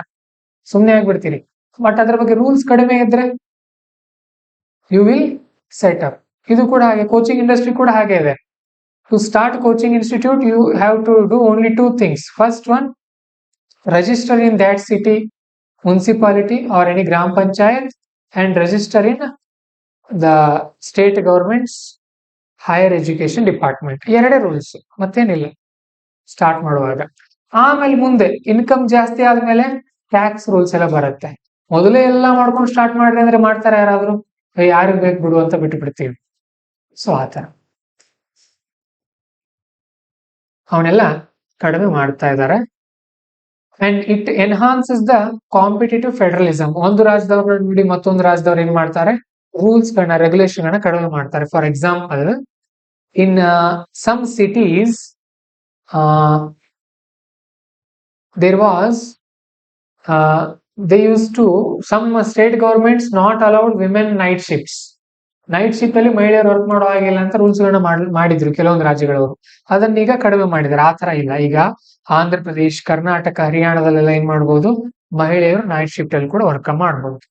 ಸುಮ್ನೆ ಆಗ್ಬಿಡ್ತೀರಿ. ಬಟ್ ಅದ್ರ ಬಗ್ಗೆ ರೂಲ್ಸ್ ಕಡಿಮೆ ಇದ್ರೆ ಯು ವಿಲ್ ಸೆಟ್ ಅಪ್. ಇದು ಕೂಡ ಹಾಗೆ, ಕೋಚಿಂಗ್ ಇಂಡಸ್ಟ್ರಿ ಕೂಡ ಹಾಗೆ ಇದೆ. To start coaching institute you have to do only 2 things. First one, register in that city municipality or any gram panchayat and register in the state government's higher education department. ಎರಡೇ rules, ಮತ್ತೇನಿಲ್ಲ start ಮಾಡುವಾಗ. ಆಮೇಲೆ ಮುಂದೆ income ಜಾಸ್ತಿ ಆದ್ಮೇಲೆ tax rules ಎಲ್ಲ ಬರುತ್ತೆ. ಮೊದಲೇ ಎಲ್ಲ ಮಾಡ್ಕೊಂಡು ಸ್ಟಾರ್ಟ್ ಮಾಡ್ರಿ ಅಂದ್ರೆ ಮಾಡ್ತಾರೆ ಯಾರಾದ್ರೂ? ಯಾರಿಗ್ ಬೇಕು ಬಿಡು ಅಂತ ಬಿಟ್ಟು ಬಿಡ್ತೀವಿ. ಸೊ ಆತರ ಅವನ್ನೆಲ್ಲ ಕಡಿಮೆ ಮಾಡ್ತಾ ಇದ್ದಾರೆ. And it enhances the competitive federalism. ಒಂದು ರಾಜ್ಯದವ್ರ ನೋಡಿ ಮತ್ತೊಂದು ರಾಜ್ಯದವ್ರು ಏನ್ ಮಾಡ್ತಾರೆ, ರೂಲ್ಸ್ ಗಳನ್ನ, ರೆಗ್ಯುಲೇಷನ್ ಗಳನ್ನ ಕಡಿಮೆ ಮಾಡ್ತಾರೆ. For example, in some cities there was they used to, some state governments not allowed women night shifts. Night shift ಅಲ್ಲಿ ಮಹಿಳೆಯರು ವರ್ಕ್ ಮಾಡೋ ಹಾಗಿಲ್ಲ ಅಂತ ರೂಲ್ಸ್ ಗಳನ್ನ ಮಾಡಿದ್ರು ಕೆಲವೊಂದು ರಾಜ್ಯಗಳವರು. ಅದನ್ನ ಈಗ ಕಡಿಮೆ ಮಾಡಿದ್ದಾರೆ. ಆತರ ಇಲ್ಲ. ಈಗ ಆಂಧ್ರ ಪ್ರದೇಶ್, ಕರ್ನಾಟಕ, ಹರಿಯಾಣದಲ್ಲೆಲ್ಲ ಏನ್ ಮಾಡ್ಬೋದು, ಮಹಿಳೆಯರು ನೈಟ್ ಶಿಫ್ಟ್ ಅಲ್ಲಿ ಕೂಡ ವರ್ಕ್ ಮಾಡಬಹುದು.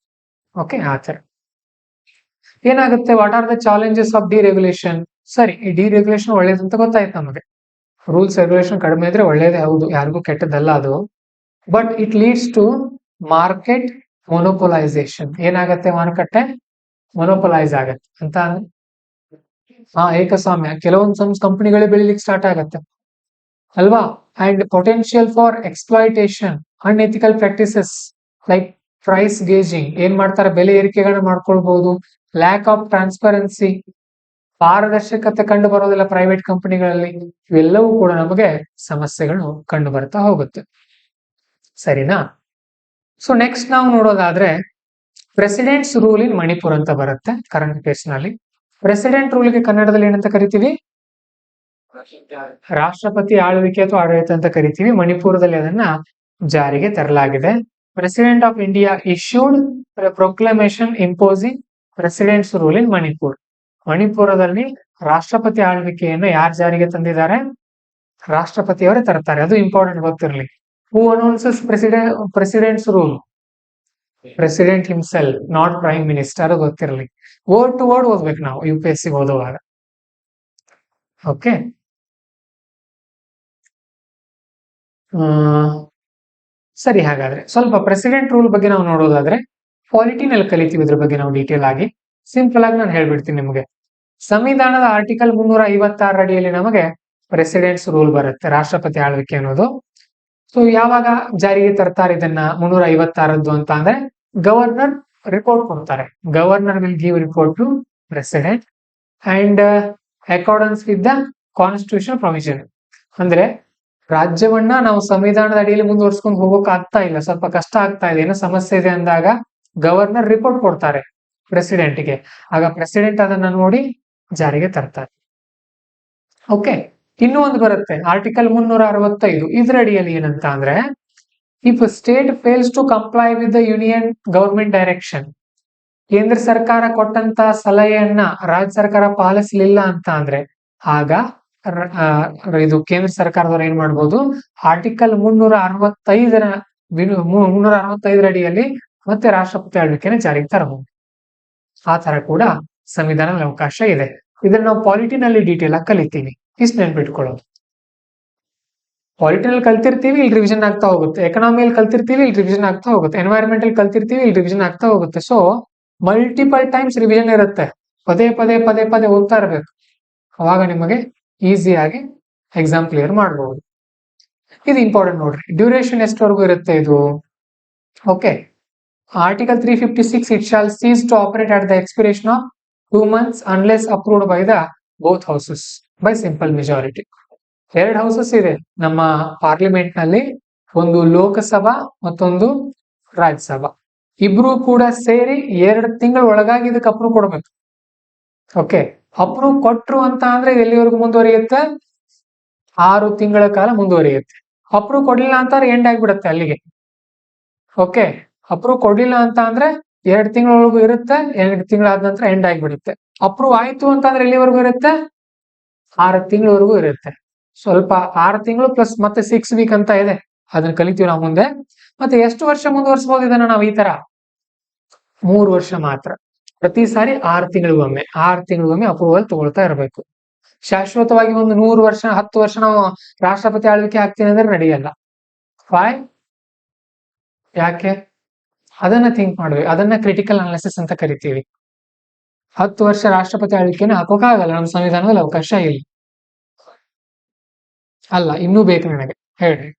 ಓಕೆ, ಆತರ ಏನಾಗುತ್ತೆ, what are the challenges of deregulation? ಸರಿ, ಈ ಡಿರೆಗ್ಯುಲೇಷನ್ ಒಳ್ಳೇದಂತ ಗೊತ್ತಾಯ್ತು ನಮಗೆ. ರೂಲ್ಸ್ ರೆಗ್ಯುಲೇಷನ್ ಕಡಿಮೆ ಇದ್ರೆ ಒಳ್ಳೇದೇ, ಹೌದು, ಯಾರಿಗೂ ಕೆಟ್ಟದ್ದಲ್ಲ ಅದು. But it leads to market monopolisation. ಏನಾಗತ್ತೆ, ಮಾರುಕಟ್ಟೆ ಮೊನೋಪೊಲೈಸ್ ಆಗತ್ತೆ ಅಂತ. ಏಕಸ್ವಾಮ್ಯ, ಕೆಲವೊಂದು ಕಂಪನಿಗಳೇ ಬೆಳಿಲಿಕ್ಕೆ ಸ್ಟಾರ್ಟ್ ಆಗತ್ತೆ ಅಲ್ವಾ. And potential for exploitation, unethical practices like price gauging. ಏನ್ ಮಾಡ್ತಾರೆ, ಬೆಲೆ ಏರಿಕೆಗಳನ್ನ ಮಾಡ್ಕೊಳ್ಬಹುದು. ಲ್ಯಾಕ್ ಆಫ್ ಟ್ರಾನ್ಸ್ಪರೆನ್ಸಿ, ಪಾರದರ್ಶಕತೆ ಕಂಡು ಬರೋದಿಲ್ಲ ಪ್ರೈವೇಟ್ ಕಂಪನಿಗಳಲ್ಲಿ. ಇವೆಲ್ಲವೂ ಕೂಡ ನಮಗೆ ಸಮಸ್ಯೆಗಳು ಕಂಡು ಬರ್ತಾ ಹೋಗುತ್ತೆ. ಸರಿನಾ? ಸೊ ನೆಕ್ಸ್ಟ್ ನಾವು ನೋಡೋದಾದ್ರೆ ಪ್ರೆಸಿಡೆಂಟ್ಸ್ ರೂಲ್ ಇನ್ ಮಣಿಪುರ್ ಅಂತ ಬರುತ್ತೆ ಕರೆಂಟ್ ಅಫೇರ್ಸ್ ನಲ್ಲಿ. ಪ್ರೆಸಿಡೆಂಟ್ ರೂಲ್ಗೆ ಕನ್ನಡದಲ್ಲಿ ಏನಂತ ಕರಿತೀವಿ? ರಾಷ್ಟ್ರಪತಿ ಆಳ್ವಿಕೆ ಅಥವಾ ಆಡಳಿತ ಅಂತ ಕರಿತೀವಿ. ಮಣಿಪುರದಲ್ಲಿ ಅದನ್ನ ಜಾರಿಗೆ ತರಲಾಗಿದೆ. President of India issued proclamation imposing president's rule in Manipur. ಮಣಿಪುರದಲ್ಲಿ ರಾಷ್ಟ್ರಪತಿ ಆಳ್ವಿಕೆಯನ್ನು ಯಾರು ಜಾರಿಗೆ ತಂದಿದ್ದಾರೆ? ರಾಷ್ಟ್ರಪತಿಯವರೇ ತರ್ತಾರೆ. ಅದು ಇಂಪಾರ್ಟೆಂಟ್ ಗೊತ್ತಿರಲಿ. Who announces president's rule? President himself, not prime minister. ಗೊತ್ತಿರಲಿ. ವರ್ಡ್ ಟು ವರ್ಡ್ ಓದ್ಬೇಕು ನಾವು UPSC ಓದುವಾಗ. ಓಕೆ, ಸರಿ. ಹಾಗಾದ್ರೆ ಸ್ವಲ್ಪ ಪ್ರೆಸಿಡೆಂಟ್ ರೂಲ್ ಬಗ್ಗೆ ನಾವು ನೋಡೋದಾದ್ರೆ ಪಾಲಿಟಿನಲ್ಲಿ ಕಲಿತೀವಿ. ಇದ್ರ ಬಗ್ಗೆ ನಾವು ಡೀಟೇಲ್ ಆಗಿ, ಸಿಂಪಲ್ ಆಗಿ ನಾನು ಹೇಳ್ಬಿಡ್ತೀನಿ ನಿಮಗೆ. ಸಂವಿಧಾನದ ಆರ್ಟಿಕಲ್ 356 ಅಡಿಯಲ್ಲಿ ನಮಗೆ ಪ್ರೆಸಿಡೆಂಟ್ಸ್ ರೂಲ್ ಬರುತ್ತೆ, ರಾಷ್ಟ್ರಪತಿ ಆಳ್ವಿಕೆ ಅನ್ನೋದು. ಸೊ ಯಾವಾಗ ಜಾರಿಗೆ ತರ್ತಾರೆ ಇದನ್ನ 356 ಅಂತ ಅಂದ್ರೆ, ಗವರ್ನರ್ ರಿಪೋರ್ಟ್ ಕೊಡ್ತಾರೆ. Governor will give report to president and accordance with the constitution provision. ಅಂದ್ರೆ ರಾಜ್ಯವನ್ನ ನಾವು ಸಂವಿಧಾನದ ಅಡಿಯಲ್ಲಿ ಮುಂದುವರ್ಸ್ಕೊಂಡು ಹೋಗೋಕೆ ಆಗ್ತಾ ಇಲ್ಲ, ಸ್ವಲ್ಪ ಕಷ್ಟ ಆಗ್ತಾ ಇದೆ, ಏನೋ ಸಮಸ್ಯೆ ಇದೆ ಅಂದಾಗ ಗವರ್ನರ್ ರಿಪೋರ್ಟ್ ಕೊಡ್ತಾರೆ ಪ್ರೆಸಿಡೆಂಟ್ಗೆ. ಆಗ ಪ್ರೆಸಿಡೆಂಟ್ ಅದನ್ನ ನೋಡಿ ಜಾರಿಗೆ ತರ್ತಾರೆ. ಓಕೆ, ಇನ್ನೂ ಒಂದು ಬರುತ್ತೆ ಆರ್ಟಿಕಲ್ 365. ಇದ್ರ ಅಡಿಯಲ್ಲಿ ಏನಂತ ಅಂದ್ರೆ, if state fails to comply with the union government direction, ಕೇಂದ್ರ ಸರ್ಕಾರ ಕೊಟ್ಟಂತ ಸಲಹೆಯನ್ನ ರಾಜ್ಯ ಸರ್ಕಾರ ಪಾಲಿಸಲಿಲ್ಲ ಅಂತ ಅಂದ್ರೆ, ಆಗ ಇದು ಕೇಂದ್ರ ಸರ್ಕಾರದವರು ಏನ್ ಮಾಡ್ಬೋದು, ಆರ್ಟಿಕಲ್ 365 ಅಡಿಯಲ್ಲಿ ಮತ್ತೆ ರಾಷ್ಟ್ರಪತಿ ಆಳ್ವಿಕೆನ ಜಾರಿಗೆ ತರಬಹುದು. ಆ ತರ ಕೂಡ ಸಂವಿಧಾನದ ಅವಕಾಶ ಇದೆ. ಇದನ್ನ ನಾವು ಪಾಲಿಟಿನಲ್ಲಿ ಡೀಟೇಲ್ ಆಗಿ ಕಲಿತೀವಿ. ಇಷ್ಟು ನೆನ್ಪಿಟ್ಕೊಳ್ಳೋದು. ಪಾಲಿಟಿನಲ್ಲಿ ಕಲ್ತಿರ್ತೀವಿ, ಇಲ್ಲಿ ರಿವಿಷನ್ ಆಗ್ತಾ ಹೋಗುತ್ತೆ. ಎಕನಾಮಿಯಲ್ಲಿ ಕಲ್ತಿರ್ತೀವಿ, ಇಲ್ಲಿ ರಿವಿಷನ್ ಆಗ್ತಾ ಹೋಗುತ್ತೆ. ಎನ್ವೈರನ್ಮೆಂಟಲ್ ಕಲ್ತಿರ್ತೀವಿ, ಇಲ್ಲಿ ರಿವಿಷನ್ ಆಗ್ತಾ ಹೋಗುತ್ತೆ. ಸೊ ಮಲ್ಟಿಪಲ್ ಟೈಮ್ಸ್ ರಿವಿಷನ್ ಇರುತ್ತೆ. ಪದೇ ಪದೇ ಪದೇ ಪದೇ ಓದ್ತಾ ಇರಬೇಕು. ಅವಾಗ ನಿಮಗೆ ಈಸಿಯಾಗಿ ಎಕ್ಸಾಮ್ ಕ್ಲಿಯರ್ ಮಾಡಬಹುದು. ಇದು ಇಂಪಾರ್ಟೆಂಟ್ ನೋಡ್ರಿ. ಡ್ಯೂರೇಷನ್ ಎಷ್ಟವರೆಗೂ ಇರುತ್ತೆ ಇದು? Okay, article 356 it shall cease to operate at the expiration of 2 months unless approved by the both houses by simple majority. 2 houses ಇದೆ ನಮ್ಮ ಪಾರ್ಲಿಮೆಂಟ್ ನಲ್ಲಿ, ಒಂದು ಲೋಕಸಭಾ ಮತ್ತೊಂದು ರಾಜ್ಯಸಭಾ. ಇಬ್ರು ಕೂಡ ಸೇರಿ 2 ತಿಂಗಳ ಒಳಗಾಗಿ ಇದಕ್ಕೆ ಅಪ್ರೂವ್ ಕೊಡ್ಬೇಕು. ಓಕೆ, ಅಪ್ರೂವ್ ಕೊಟ್ರು ಅಂತ ಅಂದ್ರೆ ಎಲ್ಲಿವರೆಗೂ ಮುಂದುವರಿಯುತ್ತೆ? 6 ತಿಂಗಳ ಕಾಲ ಮುಂದುವರಿಯುತ್ತೆ. ಅಪ್ರೂವ್ ಕೊಡ್ಲಿಲ್ಲ ಅಂತಂದ್ರೆ ಎಂಡ್ ಆಗ್ಬಿಡುತ್ತೆ ಅಲ್ಲಿಗೆ. ಓಕೆ, ಅಪ್ರೂವ್ ಕೊಡ್ಲಿಲ್ಲ ಅಂತ ಅಂದ್ರೆ 2 ತಿಂಗಳವರೆಗೂ ಇರುತ್ತೆ. 2 ತಿಂಗಳಾದ ನಂತರ ಎಂಡ್ ಆಗಿಬಿಡುತ್ತೆ. ಅಪ್ರೂವ್ ಆಯ್ತು ಅಂತಂದ್ರೆ ಎಲ್ಲಿವರೆಗೂ ಇರುತ್ತೆ? 6 ತಿಂಗಳವರೆಗೂ ಇರುತ್ತೆ. ಸ್ವಲ್ಪ 6 ತಿಂಗಳು ಪ್ಲಸ್ ಮತ್ತೆ 6 ವೀಕ್ ಅಂತ ಇದೆ, ಅದನ್ನ ಕಲಿತೀವಿ ನಾವು ಮುಂದೆ. ಮತ್ತೆ ಎಷ್ಟು ವರ್ಷ ಮುಂದುವರಿಸಬಹುದು ಇದನ್ನ ನಾವು? ಈ ತರ 3 ವರ್ಷ ಮಾತ್ರ. ಪ್ರತಿ ಸಾರಿ 6 ತಿಂಗಳಿಗೊಮ್ಮೆ ಅಪ್ರೂವಲ್ ತಗೊಳ್ತಾ ಇರಬೇಕು. ಶಾಶ್ವತವಾಗಿ ಒಂದು 100 ವರ್ಷ 10 ವರ್ಷ ನಾವು ರಾಷ್ಟ್ರಪತಿ ಆಳ್ವಿಕೆ ಆಗ್ತೀನಿ ಅಂದ್ರೆ ನಡೆಯಲ್ಲ. ವೈ? ಯಾಕೆ? ಅದನ್ನ ಥಿಂಕ್ ಮಾಡ್ಬೇಕು. ಅದನ್ನ ಕ್ರಿಟಿಕಲ್ ಅನಾಲಿಸಿಸ್ ಅಂತ ಕರಿತೀವಿ. 10 ವರ್ಷ ರಾಷ್ಟ್ರಪತಿ ಆಳ್ವಿಕೆನ ಹಾಕೋಕ್ಕಾಗಲ್ಲ, ನಮ್ಮ ಸಂವಿಧಾನದಲ್ಲಿ ಅವಕಾಶ ಇಲ್ಲ. ಅಲ್ಲ, ಇನ್ನೂ ಬೇಕು ನನಗೆ. ಹೇಳ್ರಿ,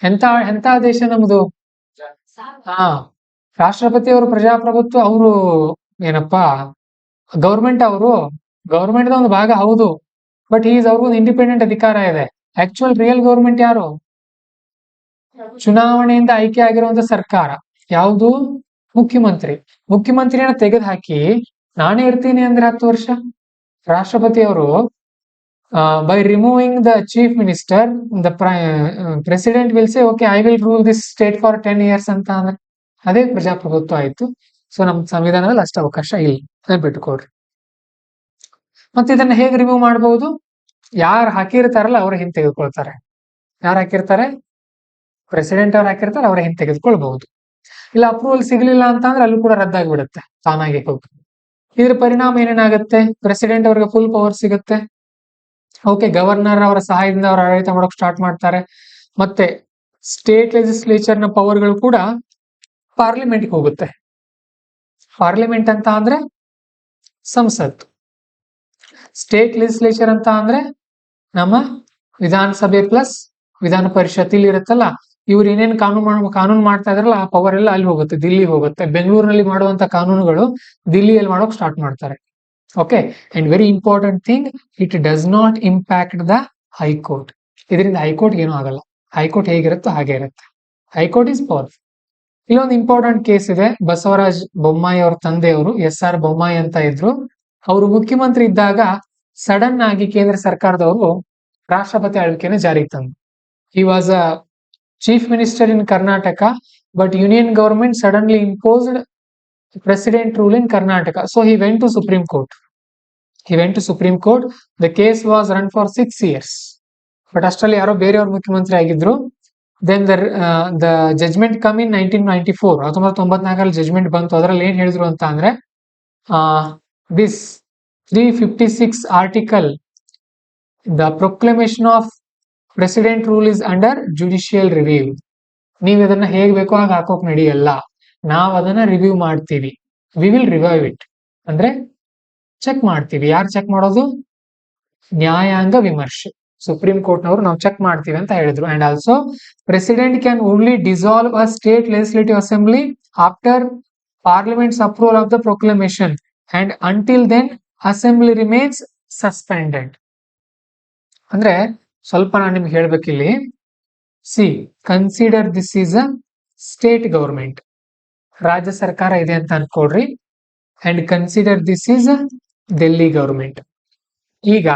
ಎಂತ ದೇಶ ನಮ್ದು? ಹಾ, ರಾಷ್ಟ್ರಪತಿ ಅವರು ಪ್ರಜಾಪ್ರಭುತ್ವ, ಅವರು ಏನಪ್ಪಾ ಗೌರ್ಮೆಂಟ್, ಅವರು ಗೌರ್ಮೆಂಟ್ ಒಂದು ಭಾಗ ಹೌದು, ಬಟ್ ಅವ್ರಿಗೊಂದು ಇಂಡಿಪೆಂಡೆಂಟ್ ಅಧಿಕಾರ ಇದೆ. ಆಕ್ಚುಯಲ್ ರಿಯಲ್ ಗೌರ್ಮೆಂಟ್ ಯಾರು? ಚುನಾವಣೆಯಿಂದ ಆಯ್ಕೆ ಆಗಿರುವಂತ ಸರ್ಕಾರ ಯಾವುದು? ಮುಖ್ಯಮಂತ್ರಿಯನ್ನ ತೆಗೆದು ಹಾಕಿ ನಾನೇ ಇರ್ತೀನಿ ಅಂದ್ರೆ 10 ವರ್ಷ. ರಾಷ್ಟ್ರಪತಿ ಅವರು by removing the chief minister, the president will say, okay, I will rule this state for 10 years ಅಂತ ಅಂದ್ರೆ ಅದೇ ಪ್ರಜಾಪ್ರಭುತ್ವ ಆಯ್ತು. ಸೊ ನಮ್ಮ ಸಂವಿಧಾನದಲ್ಲಿ ಅಷ್ಟು ಅವಕಾಶ ಇಲ್ಲ, ನೆನ್ಪಿಟ್ಕೊಡ್ರಿ. ಮತ್ತೆ ಇದನ್ನ ಹೇಗೆ ರಿಮೂವ್ ಮಾಡಬಹುದು? ಯಾರು ಹಾಕಿರ್ತಾರಲ್ಲ ಅವ್ರ ಹಿಂದೆ ತೆಗೆದುಕೊಳ್ತಾರೆ. ಯಾರು ಹಾಕಿರ್ತಾರೆ? ಪ್ರೆಸಿಡೆಂಟ್ ಅವ್ರು ಹಾಕಿರ್ತಾರೆ, ಅವರ ಹಿಂದೆ ತೆಗೆದುಕೊಳ್ಬಹುದು. ಇಲ್ಲ ಅಪ್ರೂವಲ್ ಸಿಗ್ಲಿಲ್ಲ ಅಂತ ಅಂದ್ರೆ ಅಲ್ಲೂ ಕೂಡ ರದ್ದಾಗ್ಬಿಡುತ್ತೆ ತಾನಾಗಿ ಹೋಗಿ. ಇದ್ರ ಪರಿಣಾಮ ಏನೇನಾಗುತ್ತೆ? ಪ್ರೆಸಿಡೆಂಟ್ ಅವ್ರಿಗೆ ಫುಲ್ ಪವರ್ ಸಿಗುತ್ತೆ. ಓಕೆ, ಗವರ್ನರ್ ಅವರ ಸಹಾಯದಿಂದ ಅವರು ಆಡಳಿತ ಮಾಡೋಕೆ ಸ್ಟಾರ್ಟ್ ಮಾಡ್ತಾರೆ. ಮತ್ತೆ ಸ್ಟೇಟ್ ಲೆಜಿಸ್ಲೇಚರ್ ನ ಪವರ್ಗಳು ಕೂಡ ಪಾರ್ಲಿಮೆಂಟ್ಗೆ ಹೋಗುತ್ತೆ. ಪಾರ್ಲಿಮೆಂಟ್ ಅಂತ ಅಂದ್ರೆ ಸಂಸತ್ತು, ಸ್ಟೇಟ್ ಲೆಜಿಸ್ಲೇಚರ್ ಅಂತ ಅಂದ್ರೆ ನಮ್ಮ ವಿಧಾನಸಭೆ ಪ್ಲಸ್ ವಿಧಾನ ಪರಿಷತ್ ಇಲ್ಲಿ ಇರುತ್ತಲ್ಲ, ಇವ್ರು ಏನೇನು ಕಾನೂನು ಮಾಡ್ತಾ ಇದ್ರಲ್ಲ ಆ ಪವರ್ ಎಲ್ಲ ಅಲ್ಲಿ ಹೋಗುತ್ತೆ, ದಿಲ್ಲಿ ಹೋಗುತ್ತೆ. ಬೆಂಗಳೂರಿನಲ್ಲಿ ಮಾಡುವಂತ ಕಾನೂನುಗಳು ದಿಲ್ಲಿಯಲ್ಲಿ ಮಾಡೋಕ್ ಸ್ಟಾರ್ಟ್ ಮಾಡ್ತಾರೆ. Okay, and very important thing, it does not impact the high court. ಇದರಿಂದ ಹೈಕೋರ್ಟ್ ಏನೂ ಆಗಲ್ಲ. ಹೈಕೋರ್ಟ್ ಹೇಗಿರುತ್ತೋ ಹಾಗೆ ಇರುತ್ತೆ. High court is powerful. ಇಲ್ಲೊಂದು ಇಂಪಾರ್ಟೆಂಟ್ ಕೇಸ್ ಇದೆ. ಬಸವರಾಜ್ ಬೊಮ್ಮಾಯಿ ಅವ್ರ ತಂದೆಯವರು SR ಬೊಮ್ಮಾಯಿ ಅಂತ ಇದ್ರು. ಅವರು ಮುಖ್ಯಮಂತ್ರಿ ಇದ್ದಾಗ ಸಡನ್ ಆಗಿ ಕೇಂದ್ರ ಸರ್ಕಾರದವರು ರಾಷ್ಟ್ರಪತಿ ಆಳ್ವಿಕೆನ ಜಾರಿಗೆ ತಂದ್ರು. He was a chief minister in Karnataka, but Union government suddenly imposed president rule in Karnataka. So he went to Supreme Court. The case was run for 6 years. But ಅಷ್ಟರಲ್ಲಿ ಯಾರೋ ಬೇರೆಯವ್ರ ಮುಖ್ಯಮಂತ್ರಿ ಆಗಿದ್ರು. Then the judgment come in 1994. 1994 judgement ಬಂತು. ಅದರಲ್ಲಿ ಏನ್ ಹೇಳಿದ್ರು ಅಂತ ಅಂದ್ರೆ, this 356 article, the proclamation of president rule is under judicial review. ನೀವ್ ಇದನ್ನ ಹೇಗ್ ಬೇಕೋ ಹಾಗೆ ಹಾಕೋಕ್ ನಡೆಯಲ್ಲ, ನಾವ್ ಅದನ್ನ ರಿವ್ಯೂ ಮಾಡ್ತೀವಿ. ವಿ ವಿಲ್ ರಿವೈವ್ ಇಟ್ ಅಂದ್ರೆ ಚೆಕ್ ಮಾಡ್ತೀವಿ. ಯಾರು ಚೆಕ್ ಮಾಡೋದು? ನ್ಯಾಯಾಂಗ ವಿಮರ್ಶೆ, ಸುಪ್ರೀಂ ಕೋರ್ಟ್ ನವರು ನಾವು ಚೆಕ್ ಮಾಡ್ತೀವಿ ಅಂತ ಹೇಳಿದ್ರು. And also president can only dissolve a state legislative assembly after parliament's approval of the proclamation and until then assembly remains suspended. ಅಂದ್ರೆ ಸ್ವಲ್ಪ ನಾನು ನಿಮ್ಗೆ ಹೇಳ್ಬೇಕಿಲ್ಲಿ. Consider this is a state government, ರಾಜ್ಯ ಸರ್ಕಾರ ಇದೆ ಅಂತ ಅನ್ಕೊಳ್ರಿ. And consider this is a Delhi government. ಈಗ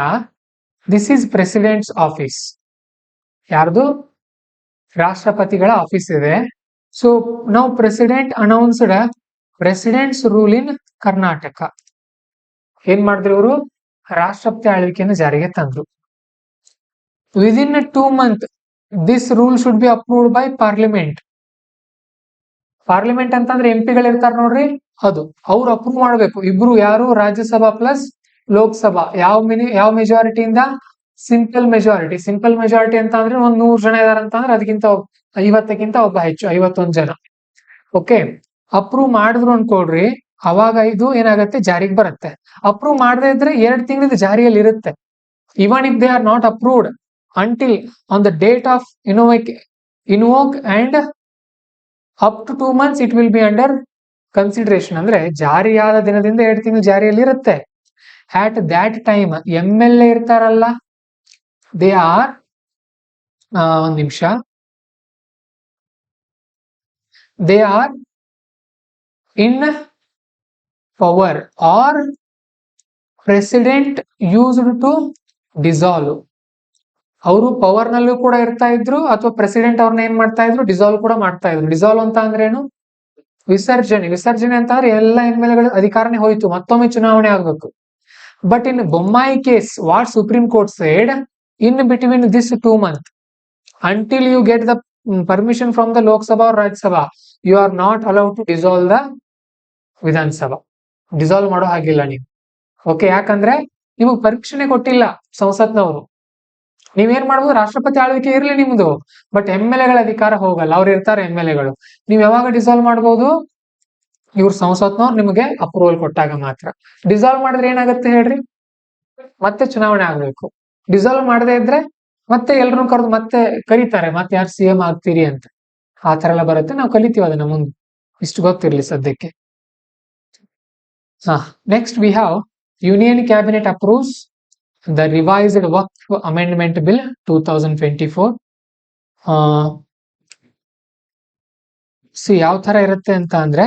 ದಿಸ್ ಈಸ್ ಪ್ರೆಸಿಡೆಂಟ್ಸ್ ಆಫೀಸ್. ಯಾರ್ದು? ರಾಷ್ಟ್ರಪತಿಗಳ ಆಫೀಸ್ ಇದೆ. ಸೊ ನಾವು president announced president's rule in Karnataka. ಏನ್ ಮಾಡಿದ್ರು ಇವರು? ರಾಷ್ಟ್ರಪತಿ ಆಳ್ವಿಕೆಯನ್ನು ಜಾರಿಗೆ ತಂದ್ರು. Within a 2 months, this rule should be approved by parliament. Parliament ಅಂತಂದ್ರೆ MP ಇರ್ತಾರೆ ನೋಡ್ರಿ, ಅದು ಅವ್ರು ಅಪ್ರೂವ್ ಮಾಡ್ಬೇಕು. ಇಬ್ರು ಯಾರು? ರಾಜ್ಯಸಭಾ ಪ್ಲಸ್ ಲೋಕಸಭಾ. ಯಾವ ಮೆಜಾರಿಟಿಯಿಂದ? ಸಿಂಪಲ್ ಮೆಜಾರಿಟಿ ಅಂತ ಅಂದ್ರೆ ಒಂದ್ 100 ಜನ ಇದಾರೆ ಅಂತ ಅಂದ್ರೆ ಅದಕ್ಕಿಂತ 50ಕ್ಕಿಂತ ಒಬ್ಬ ಹೆಚ್ಚು, 51 ಜನ. ಓಕೆ, ಅಪ್ರೂವ್ ಮಾಡಿದ್ರು ಅನ್ಕೊಳ್ರಿ, ಅವಾಗ ಇದು ಏನಾಗತ್ತೆ, ಜಾರಿಗೆ ಬರುತ್ತೆ. ಅಪ್ರೂವ್ ಮಾಡದೇ ಇದ್ರೆ 2 ತಿಂಗಳಿಂದ ಜಾರಿಯಲ್ಲಿ ಇರುತ್ತೆ. Even if they are not approved until on the date of invoke and up to 2 months it will be under consideration. ಅಂದ್ರೆ ಜಾರಿಯಾದ ದಿನದಿಂದ 2 ತಿಂಗಳು ಜಾರಿಯಲ್ಲಿ ಇರುತ್ತೆ. at that time MLA ಇರ್ತಾರಲ್ಲ, ದೇ ಆರ್ ಒಂದ್ ನಿಮಿಷ, they are in power or president used to dissolve. ಅವರು ಪವರ್ ನಲ್ಲೂ ಕೂಡ ಇರ್ತಾ ಇದ್ರು, ಅಥವಾ ಪ್ರೆಸಿಡೆಂಟ್ ಅವ್ರನ್ನ ಏನ್ ಮಾಡ್ತಾ ಇದ್ರು, ಡಿಸಾಲ್ವ್ ಕೂಡ ಮಾಡ್ತಾ ಇದ್ರು. ಡಿಸಾಲ್ವ್ ಅಂತ ಅಂದ್ರೆ ಏನು? ವಿಸರ್ಜನೆ ಅಂತ ಅಂದ್ರೆ ಎಲ್ಲ MLA ಅಧಿಕಾರನೇ ಹೋಯ್ತು, ಮತ್ತೊಮ್ಮೆ ಚುನಾವಣೆ ಆಗ್ಬೇಕು. But in Bommai case, what supreme court said, in between this 2 months until you get the permission from the Lok Sabha or Rajya Sabha, you are not allowed to dissolve the Vidhan Sabha. Dissolve ಮಾಡೋ ಹಾಗಿಲ್ಲ ನೀವು. Okay, ಯಾಕಂದ್ರೆ ನಿಮಗೆ ಪರೀಕ್ಷೆನೆ ಕೊಟ್ಟಿಲ್ಲ ಸಂಸತ್ನವರು. ನೀವೇನ್ ಮಾಡ್ಬೋದು, ರಾಷ್ಟ್ರಪತಿ ಆಳ್ವಿಕೆ ಇರ್ಲಿ ನಿಮ್ದು, ಬಟ್ MLA ಅಧಿಕಾರ ಹೋಗಲ್ಲ, ಅವ್ರು ಇರ್ತಾರೆ MLA. ನೀವ್ ಯಾವಾಗ ಡಿಸಾಲ್ವ್ ಮಾಡ್ಬೋದು? ಇವ್ರು ಸಂಸತ್ನವ್ರು ನಿಮಗೆ ಅಪ್ರೂವಲ್ ಕೊಟ್ಟಾಗ ಮಾತ್ರ. ಡಿಸಾಲ್ವ್ ಮಾಡಿದ್ರೆ ಏನಾಗುತ್ತೆ ಹೇಳ್ರಿ? ಮತ್ತೆ ಚುನಾವಣೆ ಆಗ್ಬೇಕು. ಡಿಸಾಲ್ವ್ ಮಾಡದೇ ಇದ್ರೆ ಮತ್ತೆ ಎಲ್ರನ್ನೂ ಕರೆದು ಮತ್ತೆ ಕರೀತಾರೆ, ಮತ್ತೆ ಯಾರು CM ಆಗ್ತೀರಿ ಅಂತ. ಆ ತರ ಎಲ್ಲ ಬರುತ್ತೆ, ನಾವು ಕಲಿತೀವಿ ಅದನ್ನ ಮುಂದೆ. ಇಷ್ಟು ಗೊತ್ತಿರ್ಲಿ ಸದ್ಯಕ್ಕೆ. Next we have union cabinet approves the revised Waqf amendment bill 2024. ಯಾವ ತರ ಇರುತ್ತೆ ಅಂತ ಅಂದ್ರೆ,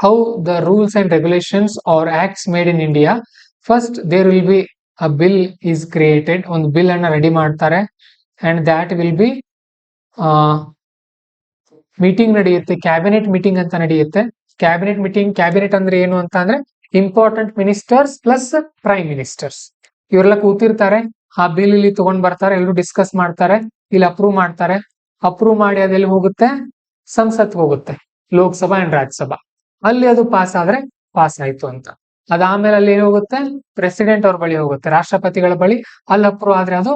how the rules and regulations or acts made in India. First there will be a bill is created, ಒಂದು ಬಿಲ್ ಅನ್ನ ರೆಡಿ ಮಾಡ್ತಾರೆ, and that will be meeting ನಡೆಯುತ್ತೆ, cabinet meeting ಅಂತ ನಡೆಯುತ್ತೆ. ಕ್ಯಾಬಿನೆಟ್ ಅಂದ್ರೆ ಏನು ಅಂತ ಅಂದ್ರೆ important ministers plus prime ministers ಇವರೆಲ್ಲ ಕೂತಿರ್ತಾರೆ. ಆ ಬಿಲ್ ಇಲ್ಲಿ ತಗೊಂಡ್ ಬರ್ತಾರೆ, ಎಲ್ಲರೂ ಡಿಸ್ಕಸ್ ಮಾಡ್ತಾರೆ, ಇಲ್ಲಿ ಅಪ್ರೂವ್ ಮಾಡ್ತಾರೆ. ಅಪ್ರೂವ್ ಮಾಡಿ ಅದೆಲ್ಲಿ ಹೋಗುತ್ತೆ? ಸಂಸತ್ ಹೋಗುತ್ತೆ, ಲೋಕಸಭಾ ಅಂಡ್ ರಾಜ್ಯಸಭಾ. ಅಲ್ಲಿ ಅದು ಪಾಸ್ ಆದ್ರೆ ಪಾಸ್ ಆಯ್ತು ಅಂತ. ಅದಾದ್ಮೇಲೆ ಅಲ್ಲಿ ಏನು ಹೋಗುತ್ತೆ? ಪ್ರೆಸಿಡೆಂಟ್ ಅವ್ರ ಬಳಿ ಹೋಗುತ್ತೆ, ರಾಷ್ಟ್ರಪತಿಗಳ ಬಳಿ. ಅಲ್ಲಿ ಅಪ್ರೂವ್ ಆದ್ರೆ ಅದು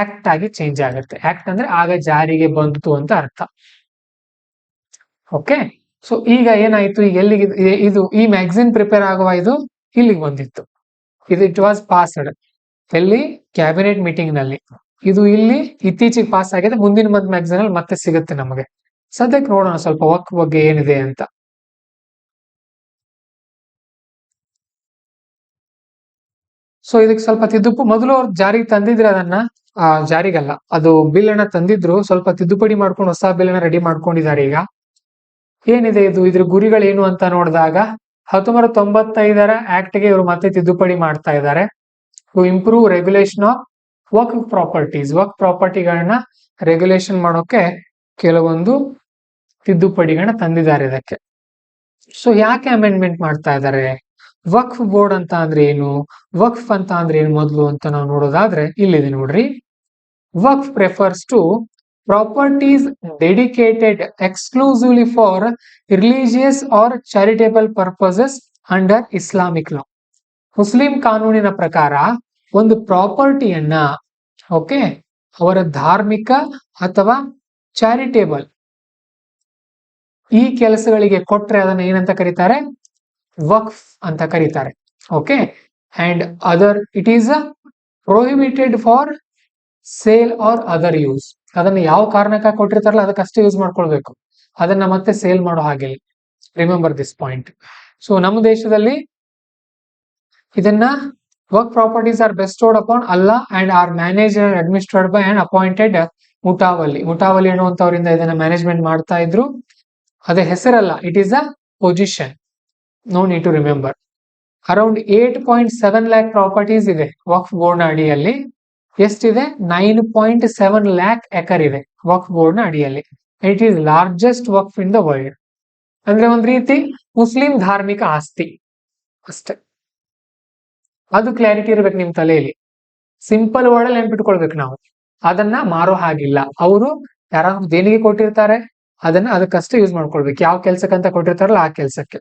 ಆಕ್ಟ್ ಆಗಿ ಚೇಂಜ್ ಆಗುತ್ತೆ. ಆಕ್ಟ್ ಅಂದ್ರೆ ಆಗ ಜಾರಿಗೆ ಬಂತು ಅಂತ ಅರ್ಥ. ಓಕೆ, ಸೊ ಈಗ ಏನಾಯ್ತು, ಈಗ ಎಲ್ಲಿಗೆ ಇದು ಈ ಮ್ಯಾಗಝಿನ್ ಪ್ರಿಪೇರ್ ಆಗುವ ಇದು ಇಲ್ಲಿಗೆ ಬಂದಿತ್ತು. ಇದು ಇಟ್ ವಾಸ್ ಪಾಸ್ಡ್ ಎಲ್ಲಿ? ಕ್ಯಾಬಿನೆಟ್ ಮೀಟಿಂಗ್ ನಲ್ಲಿ. ಇದು ಇಲ್ಲಿ ಇತ್ತೀಚೆಗೆ ಪಾಸ್ ಆಗಿದೆ, ಮುಂದಿನ ಮಂತ್ ಮ್ಯಾಗಝಿನ್ ಅಲ್ಲಿ ಮತ್ತೆ ಸಿಗುತ್ತೆ ನಮಗೆ. ಸದ್ಯಕ್ಕೆ ನೋಡೋಣ ಸ್ವಲ್ಪ ವಕ್ಫ್ ಬಗ್ಗೆ ಏನಿದೆ ಅಂತ. ಸೊ ಇದಕ್ಕೆ ಸ್ವಲ್ಪ ಮೊದಲು ಅವ್ರು ಜಾರಿಗೆ ತಂದಿದ್ರೆ ಅದನ್ನ ಜಾರಿಗಲ್ಲ, ಅದು ಬಿಲ್ ಅನ್ನ ತಂದಿದ್ರು, ಸ್ವಲ್ಪ ತಿದ್ದುಪಡಿ ಮಾಡ್ಕೊಂಡು ಹೊಸ ಬಿಲ್ ಅನ್ನ ರೆಡಿ ಮಾಡ್ಕೊಂಡಿದ್ದಾರೆ. ಈಗ ಏನಿದೆ ಇದು, ಇದ್ರ ಗುರಿಗಳೇನು ಅಂತ ನೋಡಿದಾಗ 1995 ಆಕ್ಟ್ ಗೆ ಇವರು ಮತ್ತೆ ತಿದ್ದುಪಡಿ ಮಾಡ್ತಾ ಇದ್ದಾರೆ. To improve regulation of waqf properties. Waqf ಪ್ರಾಪರ್ಟಿಗಳನ್ನ ರೆಗ್ಯುಲೇಷನ್ ಮಾಡೋಕೆ ಕೆಲವೊಂದು ತಿದ್ದುಪಡಿಗಳನ್ನ ತಂದಿದ್ದಾರೆ ಇದಕ್ಕೆ. ಸೊ ಯಾಕೆ ಅಮೆಂಡ್ಮೆಂಟ್ ಮಾಡ್ತಾ ಇದ್ದಾರೆ? ವಕ್ಫ್ ಬೋರ್ಡ್ ಅಂತ ಅಂದ್ರೆ ಏನು, ವಕ್ಫ್ ಅಂತ ಅಂದ್ರೆ ಏನು ಮೊದಲು ಅಂತ ನಾವು ನೋಡೋದಾದ್ರೆ ಇಲ್ಲಿದೆ ನೋಡ್ರಿ. Waqf prefers to properties dedicated exclusively for religious or charitable purposes under Islamic law. Muslim ಕಾನೂನಿನ ಪ್ರಕಾರ ಒಂದು ಪ್ರಾಪರ್ಟಿಯನ್ನ, ಓಕೆ, ಅವರ ಧಾರ್ಮಿಕ ಅಥವಾ ಚಾರಿಟೇಬಲ್ ಈ ಕೆಲಸಗಳಿಗೆ ಕೊಟ್ರೆ ಅದನ್ನ ಏನಂತ ಕರೀತಾರೆ? ವಕ್ಫ್ ಅಂತ ಕರೀತಾರೆ. Okay, and other it is prohibited for sale or other use. ಅದನ್ನ ಯಾವ ಕಾರಣಕ್ಕೆ ಕೊಟ್ಟಿರ್ತಾರಲ್ಲ ಅದಕ್ಕಷ್ಟೇ ಯೂಸ್ ಮಾಡ್ಕೊಳ್ಬೇಕು, ಅದನ್ನ ಮತ್ತೆ ಸೇಲ್ ಮಾಡೋ ಹಾಗಿಲ್ಲ. Remember this point. ಸೊ ನಮ್ಮ ದೇಶದಲ್ಲಿ ಇದನ್ನ ವರ್ಕ್ properties are bestowed upon Allah and are manage and administrated by and appointed ಮುಟಾವಲಿ ಅನ್ನುವಂಥವರಿಂದ ಇದನ್ನ ಮ್ಯಾನೇಜ್ಮೆಂಟ್ ಮಾಡ್ತಾ ಇದ್ರು. ಅದೇ ಹೆಸರಲ್ಲ, it is a position. No need to remember. Around 8.7 lakh properties ಇದೆ ವಕ್ಫ್ ಬೋರ್ಡ್ ನ ಅಡಿಯಲ್ಲಿ. ಎಷ್ಟಿದೆ? 9.7 lakh ಎಕರ್ ಇದೆ ವಕ್ಫ್ ಬೋರ್ಡ್ ನ ಅಡಿಯಲ್ಲಿ. It is largest Waqf in the world. ಅಂದ್ರೆ ಒಂದ್ ರೀತಿ ಮುಸ್ಲಿಂ ಧಾರ್ಮಿಕ ಆಸ್ತಿ ಅಷ್ಟೇ. ಅದು ಕ್ಲಾರಿಟಿ ಇರ್ಬೇಕು ನಿಮ್ ತಲೆಯಲ್ಲಿ. ಸಿಂಪಲ್ ವರ್ಡ್ ಅಲ್ಲಿ ನೆನ್ಪಿಟ್ಕೊಳ್ಬೇಕು ನಾವು. ಅದನ್ನ ಮಾರೋ ಹಾಗಿಲ್ಲ. ಅವರು ಯಾರಾದ್ರೂ ದೇಣಿಗೆ ಕೊಟ್ಟಿರ್ತಾರೆ, ಅದನ್ನ ಅದಕ್ಕಷ್ಟೇ ಯೂಸ್ ಮಾಡ್ಕೊಳ್ಬೇಕು. ಯಾವ ಕೆಲ್ಸಕ್ಕಂತ ಕೊಟ್ಟಿರ್ತಾರಲ್ಲ ಆ ಕೆಲ್ಸಕ್ಕೆ.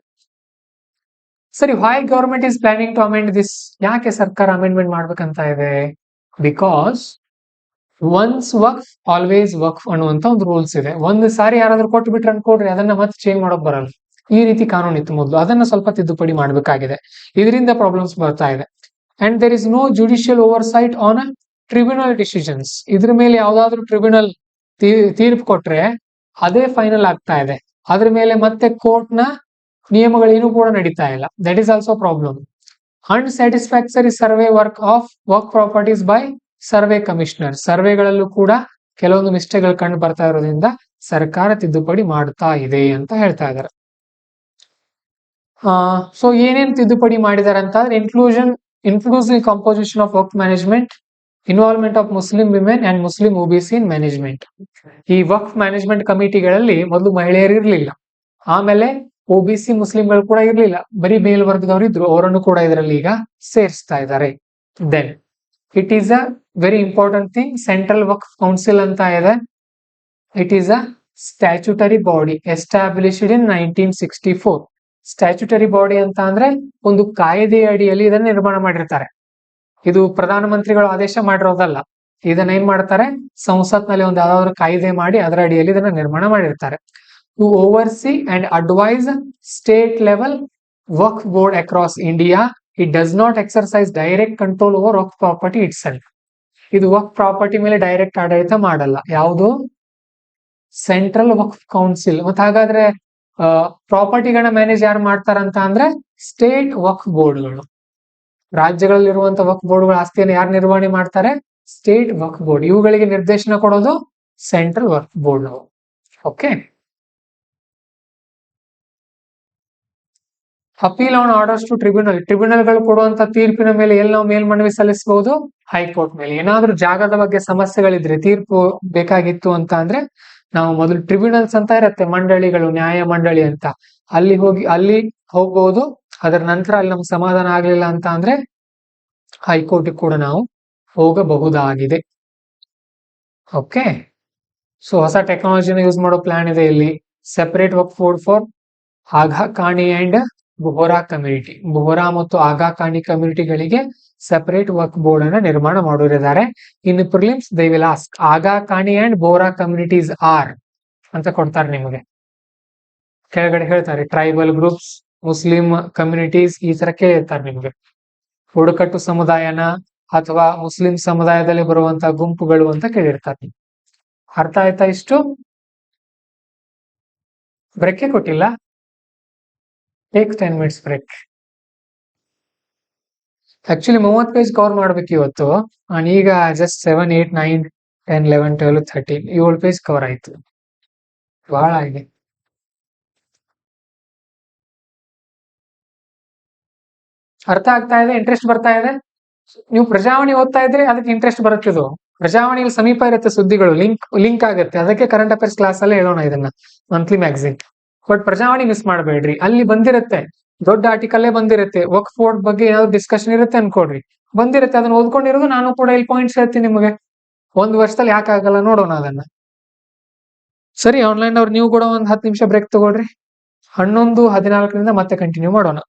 ಸರಿ, why government is planning to amend this? ಯಾಕೆ ಸರ್ಕಾರ ಅಮೆಂಡ್ಮೆಂಟ್ ಮಾಡ್ಬೇಕಂತ ಇದೆ? ಬಿಕಾಸ್ ಒನ್ಸ್ ವಕ್ಫ್ ಆಲ್ವೇಸ್ ವಕ್ಫ್ ಅನ್ನುವಂತ ಒಂದು ರೂಲ್ಸ್ ಇದೆ. ಒಂದು ಸಾರಿ ಯಾರಾದ್ರೂ ಕೊಟ್ಟು ಬಿಟ್ರೆ ಅನ್ಕೊಡ್ರಿ, ಅದನ್ನ ಮತ್ತೆ ಚೇಂಜ್ ಮಾಡೋಕ್ ಬರಲ್ಲ. ಈ ರೀತಿ ಕಾನೂನು ಇತ್ತು ಮೊದಲು, ಅದನ್ನ ಸ್ವಲ್ಪ ತಿದ್ದುಪಡಿ ಮಾಡಬೇಕಾಗಿದೆ. ಇದರಿಂದ ಪ್ರಾಬ್ಲಮ್ಸ್ ಬರ್ತಾ ಇದೆ. And there is no judicial oversight on a tribunal decisions. ಇದ್ರ ಮೇಲೆ ಯಾವ್ದಾದ್ರು ಟ್ರಿಬ್ಯುನಲ್ ತೀರ್ಪು ಕೊಟ್ರೆ ಅದೇ ಫೈನಲ್ ಆಗ್ತಾ ಇದೆ. ಅದ್ರ ಮೇಲೆ ಮತ್ತೆ ಕೋರ್ಟ್ ನ ನಿಯಮಗಳೇನು ಕೂಡ ನಡೀತಾ ಇಲ್ಲ. That is also problem. Unsatisfactory survey work of ವರ್ಕ್ ಪ್ರಾಪರ್ಟೀಸ್ ಬೈ ಸರ್ವೆ ಕಮಿಷನರ್. ಸರ್ವೆಗಳಲ್ಲೂ ಕೂಡ ಕೆಲವೊಂದು ಮಿಸ್ಟೇಕ್ಗಳು ಕಂಡು ಬರ್ತಾ ಇರೋದ್ರಿಂದ ಸರ್ಕಾರ ತಿದ್ದುಪಡಿ ಮಾಡ್ತಾ ಇದೆ ಅಂತ ಹೇಳ್ತಾ ಇದ್ದಾರೆ. ಸೊ ಏನೇನ್ ತಿದ್ದುಪಡಿ ಮಾಡಿದ್ದಾರೆ ಅಂತ ಅಂದ್ರೆ inclusive composition of work management, involvement of Muslim women and Muslim OBC in management. ಈ ವರ್ಕ್ ಮ್ಯಾನೇಜ್ಮೆಂಟ್ ಕಮಿಟಿಗಳಲ್ಲಿ ಮೊದಲು ಮಹಿಳೆಯರು ಇರಲಿಲ್ಲ, ಆಮೇಲೆ ಒಬಿಸಿ ಮುಸ್ಲಿಂಗಳು ಕೂಡ ಇರಲಿಲ್ಲ, ಬರೀ ಮೇಲ್ವರ್ಗದವರು ಇದ್ರು, ಅವರನ್ನು ಕೂಡ ಇದರಲ್ಲಿ ಈಗ ಸೇರಿಸ್ತಾ ಇದ್ದಾರೆ. Then it is a very important thing, central ವಕ್ಫ್ ಕೌನ್ಸಿಲ್ ಅಂತ ಇದೆ. It is a statutory body established in 1964. Statutory body ಅಂತ ಅಂದ್ರೆ ಒಂದು ಕಾಯ್ದೆಯ ಅಡಿಯಲ್ಲಿ ಇದನ್ನ ನಿರ್ಮಾಣ ಮಾಡಿರ್ತಾರೆ. ಇದು ಪ್ರಧಾನಮಂತ್ರಿಗಳು ಆದೇಶ ಮಾಡಿರೋದಲ್ಲ. ಇದನ್ನ ಏನ್ ಮಾಡ್ತಾರೆ, ಸಂಸತ್ನಲ್ಲಿ ಒಂದು ಯಾವ್ದಾದ್ರು ಕಾಯ್ದೆ ಮಾಡಿ ಅದರ ಅಡಿಯಲ್ಲಿ ಇದನ್ನ ನಿರ್ಮಾಣ ಮಾಡಿರ್ತಾರೆ. To oversee and advise state level ವರ್ಕ್ board across India. It does not exercise direct control over ವರ್ಕ್ ಪ್ರಾಪರ್ಟಿ ಇಟ್ ಸೆಲ್ಫ್. ಇದು ವರ್ಕ್ ಪ್ರಾಪರ್ಟಿ ಮೇಲೆ ಡೈರೆಕ್ಟ್ ಆಡಳಿತ ಮಾಡಲ್ಲ. ಯಾವುದು? ಸೆಂಟ್ರಲ್ ವಕ್ಫ್ ಕೌನ್ಸಿಲ್. ಮತ್ತೆ ಹಾಗಾದ್ರೆ ಪ್ರಾಪರ್ಟಿಗಳನ್ನ ಮ್ಯಾನೇಜ್ ಯಾರು ಮಾಡ್ತಾರಂತ ಅಂದ್ರೆ ಸ್ಟೇಟ್ ವಕ್ಫ್ ಬೋರ್ಡ್ಗಳು. ರಾಜ್ಯಗಳಲ್ಲಿರುವಂತ ವಕ್ಫ್ ಬೋರ್ಡ್ಗಳ ಆಸ್ತಿಯನ್ನು ಯಾರು ನಿರ್ವಹಣೆ ಮಾಡ್ತಾರೆ? State Waqf board. ಇವುಗಳಿಗೆ ನಿರ್ದೇಶನ ಕೊಡೋದು central Waqf board. Okay. Appeal on orders to tribunal. ಟ್ರಿಬ್ಯುನಲ್ಗಳು ಕೊಡುವಂತ ತೀರ್ಪಿನ ಮೇಲೆ ಎಲ್ಲಿ ನಾವು ಮೇಲ್ಮನವಿ ಸಲ್ಲಿಸಬಹುದು? ಹೈಕೋರ್ಟ್ ಮೇಲೆ. ಏನಾದ್ರೂ ಜಾಗದ ಬಗ್ಗೆ ಸಮಸ್ಯೆಗಳಿದ್ರೆ, ತೀರ್ಪು ಬೇಕಾಗಿತ್ತು ಅಂತ ಅಂದ್ರೆ ನಾವು ಮೊದಲು ಟ್ರಿಬ್ಯುನಲ್ಸ್ ಅಂತ ಇರುತ್ತೆ, ಮಂಡಳಿಗಳು, ನ್ಯಾಯ ಮಂಡಳಿ ಅಂತ, ಅಲ್ಲಿ ಹೋಗ್ಬಹುದು. ಅದರ ನಂತರ ಅಲ್ಲಿ ನಮ್ಗೆ ಸಮಾಧಾನ ಆಗ್ಲಿಲ್ಲ ಅಂತ ಅಂದ್ರೆ ಹೈಕೋರ್ಟ್ ಕೂಡ ನಾವು ಹೋಗಬಹುದಾಗಿದೆ. ಓಕೆ. ಸೊ ಹೊಸ ಟೆಕ್ನಾಲಜಿನ ಯೂಸ್ ಮಾಡೋ ಪ್ಲಾನ್ ಇದೆ ಇಲ್ಲಿ. ಸೆಪರೇಟ್ ವರ್ಕ್ board for Aga Khani and Bohra community. Bohra ಮತ್ತು ಆಗಾ ಖಾನಿ ಕಮ್ಯುನಿಟಿಗಳಿಗೆ ಸೆಪರೇಟ್ ವರ್ಕ್ ಬೋರ್ಡ್ ಅನ್ನ ನಿರ್ಮಾಣ ಮಾಡಿದ್ದಾರೆ. In prelims they will ask Aga Khani and Bohra communities are ಅಂತ ಕೊಡ್ತಾರೆ ನಿಮಗೆ. ಕೆಳಗಡೆ ಹೇಳ್ತಾರೆ ಟ್ರೈಬಲ್ ಗ್ರೂಪ್ಸ್, ಮುಸ್ಲಿಂ ಕಮ್ಯುನಿಟೀಸ್, ಈ ತರ ಕೇಳಿರ್ತಾರೆ ನಿಮ್ಗೆ. ಬುಡಕಟ್ಟು ಸಮುದಾಯನ ಅಥವಾ ಮುಸ್ಲಿಂ ಸಮುದಾಯದಲ್ಲಿ ಬರುವಂತಹ ಗುಂಪುಗಳು ಅಂತ ಕೇಳಿರ್ತಾರೆ. ಅರ್ಥ ಆಯ್ತಾ? ಇಷ್ಟು ಬ್ರೇಕ್ ಕೊಟ್ಟಿಲ್ಲ. Take 10 minutes break. Actually 30 page cover ಮಾಡ್ಬೇಕು ಇವತ್ತು. ಈಗ ಜಸ್ಟ್ 7, 8, 9, 10, 11, 12, 13 7 ಪೇಜ್ ಕವರ್ ಆಯ್ತು. ಬಹಳ ಇದೆ. ಅರ್ಥ ಆಗ್ತಾ ಇದೆ? ಇಂಟ್ರೆಸ್ಟ್ ಬರ್ತಾ ಇದೆ? ನೀವು ಪ್ರಜಾವಾಣಿ ಓದ್ತಾ ಇದ್ರೆ ಅದಕ್ಕೆ ಇಂಟ್ರೆಸ್ಟ್ ಬರುತ್ತೆ. ಇದು ಪ್ರಜಾವಾಣಿಯಲ್ಲಿ ಸಮೀಪ ಇರುತ್ತೆ, ಸುದ್ದಿಗಳು ಲಿಂಕ್ ಆಗುತ್ತೆ. ಅದಕ್ಕೆ ಕರೆಂಟ್ ಅಫೇರ್ಸ್ ಕ್ಲಾಸ್ ಅಲ್ಲೇ ಹೇಳೋಣ ಇದನ್ನ, monthly magazine. But Prajavani miss ಮಾಡಬೇಡ್ರಿ, ಅಲ್ಲಿ ಬಂದಿರುತ್ತೆ, ದೊಡ್ಡ ಆರ್ಟಿಕಲ್ಲೇ ಬಂದಿರುತ್ತೆ. ವಕ್ಫ್ ಬೋರ್ಡ್ ಬಗ್ಗೆ ಏನಾದ್ರು ಡಿಸ್ಕಷನ್ ಇರುತ್ತೆ ಅನ್ಕೊಡ್ರಿ, ಬಂದಿರುತ್ತೆ. ಅದನ್ನ ಓದ್ಕೊಂಡಿರೋದು ನಾನು ಕೂಡ ಇಲ್ಲಿ ಪಾಯಿಂಟ್ಸ್ ಹೇಳ್ತೀನಿ ನಿಮಗೆ. ಒಂದು ವರ್ಷದಲ್ಲಿ ಯಾಕಾಗಲ್ಲ ನೋಡೋಣ ಅದನ್ನ. ಸರಿ, ಆನ್ಲೈನ್ ಅವ್ರು ನೀವು ಕೂಡ ಒಂದು 10 ನಿಮಿಷ ಬ್ರೇಕ್ ತಗೊಳ್ರಿ. 11:14 ಮತ್ತೆ ಕಂಟಿನ್ಯೂ ಮಾಡೋಣ.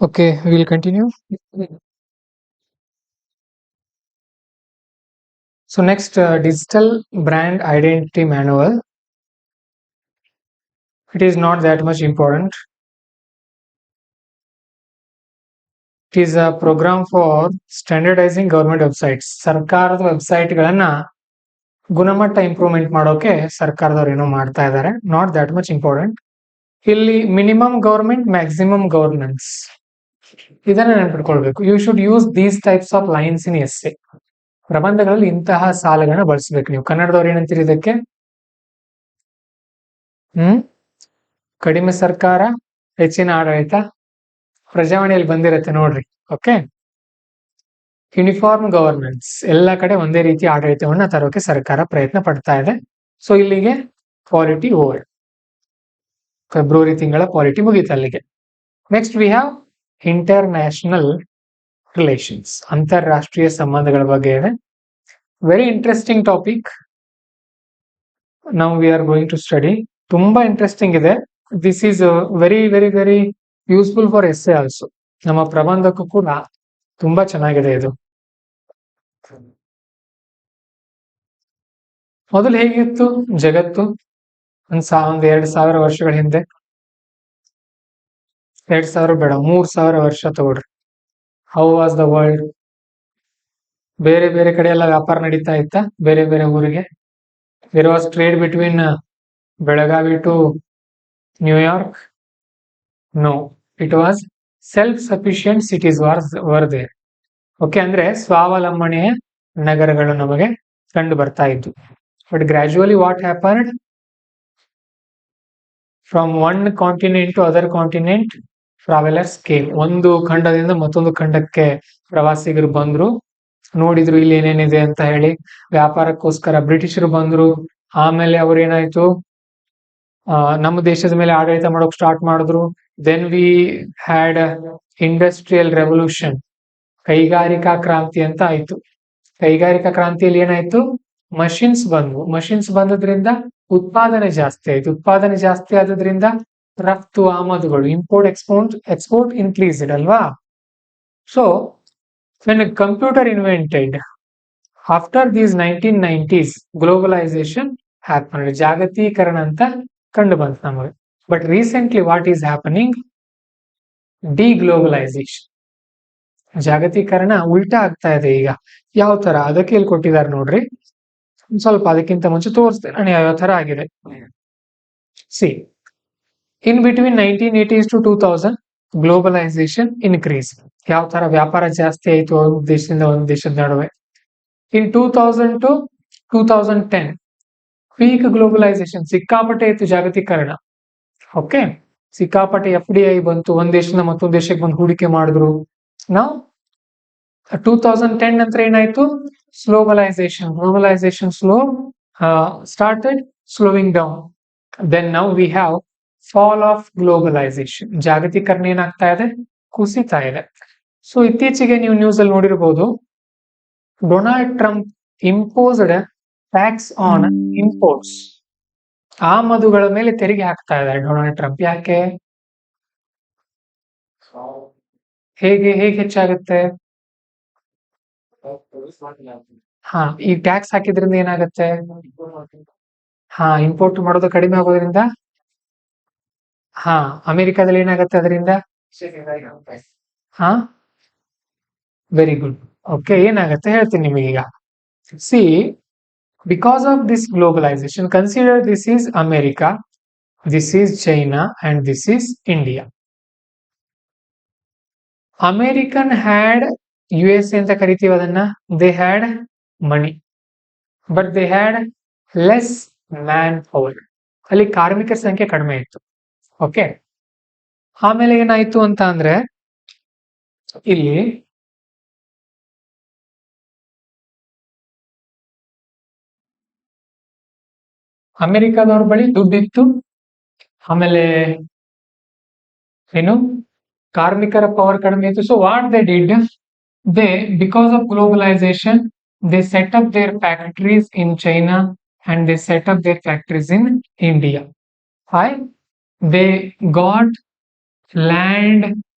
Okay, we'll continue. So next, digital brand identity manual. It is not that much important. It is a program for standardizing government websites. ಸರ್ಕಾರದ ವೆಬ್ಸೈಟ್ಗಳನ್ನ ಗುಣಮಟ್ಟ ಇಂಪ್ರೂವ್ಮೆಂಟ್ ಮಾಡೋಕೆ ಸರ್ಕಾರದವ್ರು ಏನೋ ಮಾಡ್ತಾ ಇದ್ದಾರೆ. Not that much important. ಇಲ್ಲಿ ಮಿನಿಮಮ್ ಗವರ್ಮೆಂಟ್, ಮ್ಯಾಕ್ಸಿಮಮ್ ಗವರ್ನೆನ್ಸ್, ಇದನ್ನ ನೆನ್ಪಿಟ್ಕೊಳ್ಬೇಕು. You should use these types of lines in essay. ಪ್ರಬಂಧಗಳಲ್ಲಿ ಇಂತಹ ಸಾಲುಗಳನ್ನ ಬಳಸಬೇಕು ನೀವು. ಕನ್ನಡದವ್ರು ಏನಂತೀರಿ ಇದಕ್ಕೆ? ಕಡಿಮೆ ಸರ್ಕಾರ, ಹೆಚ್ಚಿನ ಆಡಳಿತ. ಪ್ರಜಾವಾಣಿಯಲ್ಲಿ ಬಂದಿರತ್ತೆ ನೋಡ್ರಿ. ಓಕೆ, ಯೂನಿಫಾರ್ಮ್ ಗವರ್ನೆನ್ಸ್, ಎಲ್ಲ ಕಡೆ ಒಂದೇ ರೀತಿ ಆಡಳಿತವನ್ನ ತರೋಕೆ ಸರ್ಕಾರ ಪ್ರಯತ್ನ ಪಡ್ತಾ ಇದೆ. ಸೊ ಇಲ್ಲಿಗೆ ಪಾಲಿಟಿ ಓವರ್. ಫೆಬ್ರವರಿ ತಿಂಗಳ ಪಾಲಿಟಿ ಮುಗೀತು ಅಲ್ಲಿಗೆ. Next we have international relations, ಅಂತಾರಾಷ್ಟ್ರೀಯ ಸಂಬಂಧಗಳ ಬಗ್ಗೆ ಇದೆ. Very interesting topic. Now we are going to study. ತುಂಬಾ ಇಂಟ್ರೆಸ್ಟಿಂಗ್ ಇದೆ. This is very very very useful for essay also. ನಮ್ಮ ಪ್ರಬಂಧಕ್ಕೂ ಕೂಡ ತುಂಬಾ ಚೆನ್ನಾಗಿದೆ ಇದು. ಮೊದಲು ಹೇಗಿತ್ತು ಜಗತ್ತು? ಒಂದ್ 2000 ವರ್ಷಗಳ ಹಿಂದೆ, 2000 ಬೇಡ, 3000 ವರ್ಷ ತಗೊಳ್ರಿ. How was the world? ಬೇರೆ ಬೇರೆ ಕಡೆ ಎಲ್ಲ ವ್ಯಾಪಾರ ನಡೀತಾ ಇತ್ತ, ಬೇರೆ ಬೇರೆ ಊರಿಗೆ. There was trade between Belagavi to New York? No, it was self sufficient cities were there. Okay, ಅಂದ್ರೆ ಸ್ವಾವಲಂಬನೆಯ ನಗರಗಳು ನಮಗೆ ಕಂಡು ಬರ್ತಾ ಇತ್ತು. But gradually what happened? From one continent to other continent travellers came. ಒಂದು ಖಂಡದಿಂದ ಮತ್ತೊಂದು ಖಂಡಕ್ಕೆ ಪ್ರವಾಸಿಗರು ಬಂದ್ರು, ನೋಡಿದ್ರು ಇಲ್ಲಿ ಏನೇನಿದೆ ಅಂತ ಹೇಳಿ. ವ್ಯಾಪಾರಕ್ಕೋಸ್ಕರ ಬ್ರಿಟಿಷರು ಬಂದ್ರು. ಆಮೇಲೆ ಅವ್ರು ಏನಾಯ್ತು, ನಮ್ಮ ದೇಶದ ಮೇಲೆ ಆಡಳಿತ ಮಾಡೋಕ್ ಸ್ಟಾರ್ಟ್ ಮಾಡಿದ್ರು. Then we had industrial revolution, ಕೈಗಾರಿಕಾ ಕ್ರಾಂತಿ ಅಂತ ಆಯ್ತು. ಕೈಗಾರಿಕಾ ಕ್ರಾಂತಿಯಲ್ಲಿ ಏನಾಯ್ತು? ಮಷಿನ್ಸ್ ಬಂದ್ವು. ಮಷಿನ್ಸ್ ಬಂದದ್ರಿಂದ ಉತ್ಪಾದನೆ ಜಾಸ್ತಿ ಆಯ್ತು. ಉತ್ಪಾದನೆ ಜಾಸ್ತಿ ಆದ್ರಿಂದ ರಫ್ತು ಆಮದುಗಳು, ಎಕ್ಸ್ಪೋರ್ಟ್ ಇನ್ಕ್ರೀಸ್ಡ್ ಅಲ್ವಾ? So when a computer invented after these 1990s, globalization happened. ಜಾಗತೀಕರಣ ಅಂತ ಕಂಡು ಬಂತು ನಮಗೆ. But recently what is happening? Deglobalization. ಜಾಗತೀಕರಣ ಉಲ್ಟಾ ಆಗ್ತಾ ಇದೆ ಈಗ. ಯಾವ ತರ ಅದಕ್ಕೆ ಇಲ್ಲಿ ಕೊಟ್ಟಿದ್ದಾರೆ ನೋಡ್ರಿ. ಸ್ವಲ್ಪ ಅದಕ್ಕಿಂತ ಮುಂಚೆ ತೋರಿಸ್ತೇನೆ ನಾನು ಯಾವ ತರ ಆಗಿದೆ. C, in between 1980s to 2000 globalisation increase. ಯಾವ ತರ ವ್ಯಾಪಾರ ಜಾಸ್ತಿ ಆಯ್ತು ಒಂದು ದೇಶದಿಂದ ಒಂದು ದೇಶದ ನಡುವೆ. ಇನ್ 2000 to 2010 ಪೀಕ್ ಗ್ಲೋಬಲೈಸೇಷನ್, ಸಿಕ್ಕಾಪಟ್ಟೆ ಇತ್ತು ಜಾಗತೀಕರಣ. ಓಕೆ, ಸಿಕ್ಕಾಪಟ್ಟೆ FDI ಬಂತು, ಒಂದ್ ದೇಶದಿಂದ ಮತ್ತೊಂದು ದೇಶಕ್ಕೆ ಬಂದು ಹೂಡಿಕೆ ಮಾಡಿದ್ರು. ನಾವು 2010 ನಂತರ ಏನಾಯ್ತು? Globalisation started slowing down. Then now we have fall of globalization. ಜಾಗತೀಕರಣ ಏನಾಗ್ತಾ ಇದೆ? ಕುಸಿತಾ ಇದೆ. ಸೊ ಇತ್ತೀಚೆಗೆ ನೀವು ನ್ಯೂಸ್ ಅಲ್ಲಿ ನೋಡಿರಬಹುದು, Donald Trump imposed tax on imports. ಆಮದುಗಳ ಮೇಲೆ ತೆರಿಗೆ ಹಾಕ್ತಾ ಇದ್ದಾರೆ ಡೊನಾಲ್ಡ್ ಟ್ರಂಪ್. ಯಾಕೆ? ಹೇಗೆ ಹೆಚ್ಚಾಗುತ್ತೆ? ಈ ಟ್ಯಾಕ್ಸ್ ಹಾಕಿದ್ರಿಂದ ಏನಾಗುತ್ತೆ? ಇಂಪೋರ್ಟ್ ಮಾಡೋದು ಕಡಿಮೆ ಆಗೋದ್ರಿಂದ. ಅಮೆರಿಕಾದಲ್ಲಿ ಏನಾಗುತ್ತೆ ಅದರಿಂದ? Very good. ಓಕೆ, ಏನಾಗುತ್ತೆ ಹೇಳ್ತೀನಿ ನಿಮಗೀಗ. See, because of this globalization, consider this is America, this is China and this is India. American had USA ಅಂತ ಕರಿತೀವಿ ಅದನ್ನ. They had money, but they had less man power. ಅಲ್ಲಿ ಕಾರ್ಮಿಕರ ಸಂಖ್ಯೆ ಕಡಿಮೆ ಇತ್ತು. ಓಕೆ, ಆಮೇಲೆ ಏನಾಯ್ತು ಅಂತ ಅಂದ್ರೆ, ಇಲ್ಲಿ ಅಮೆರಿಕಾದವ್ರ ಬಳಿ ದುಡ್ಡಿತ್ತು, ಆಮೇಲೆ ಏನು ಕಾರ್ಮಿಕರ ಪವರ್ ಕಡಿಮೆ ಇತ್ತು. So what they did, they, because of globalization, they set up their factories in China and they set up their factories in India. Why? They got land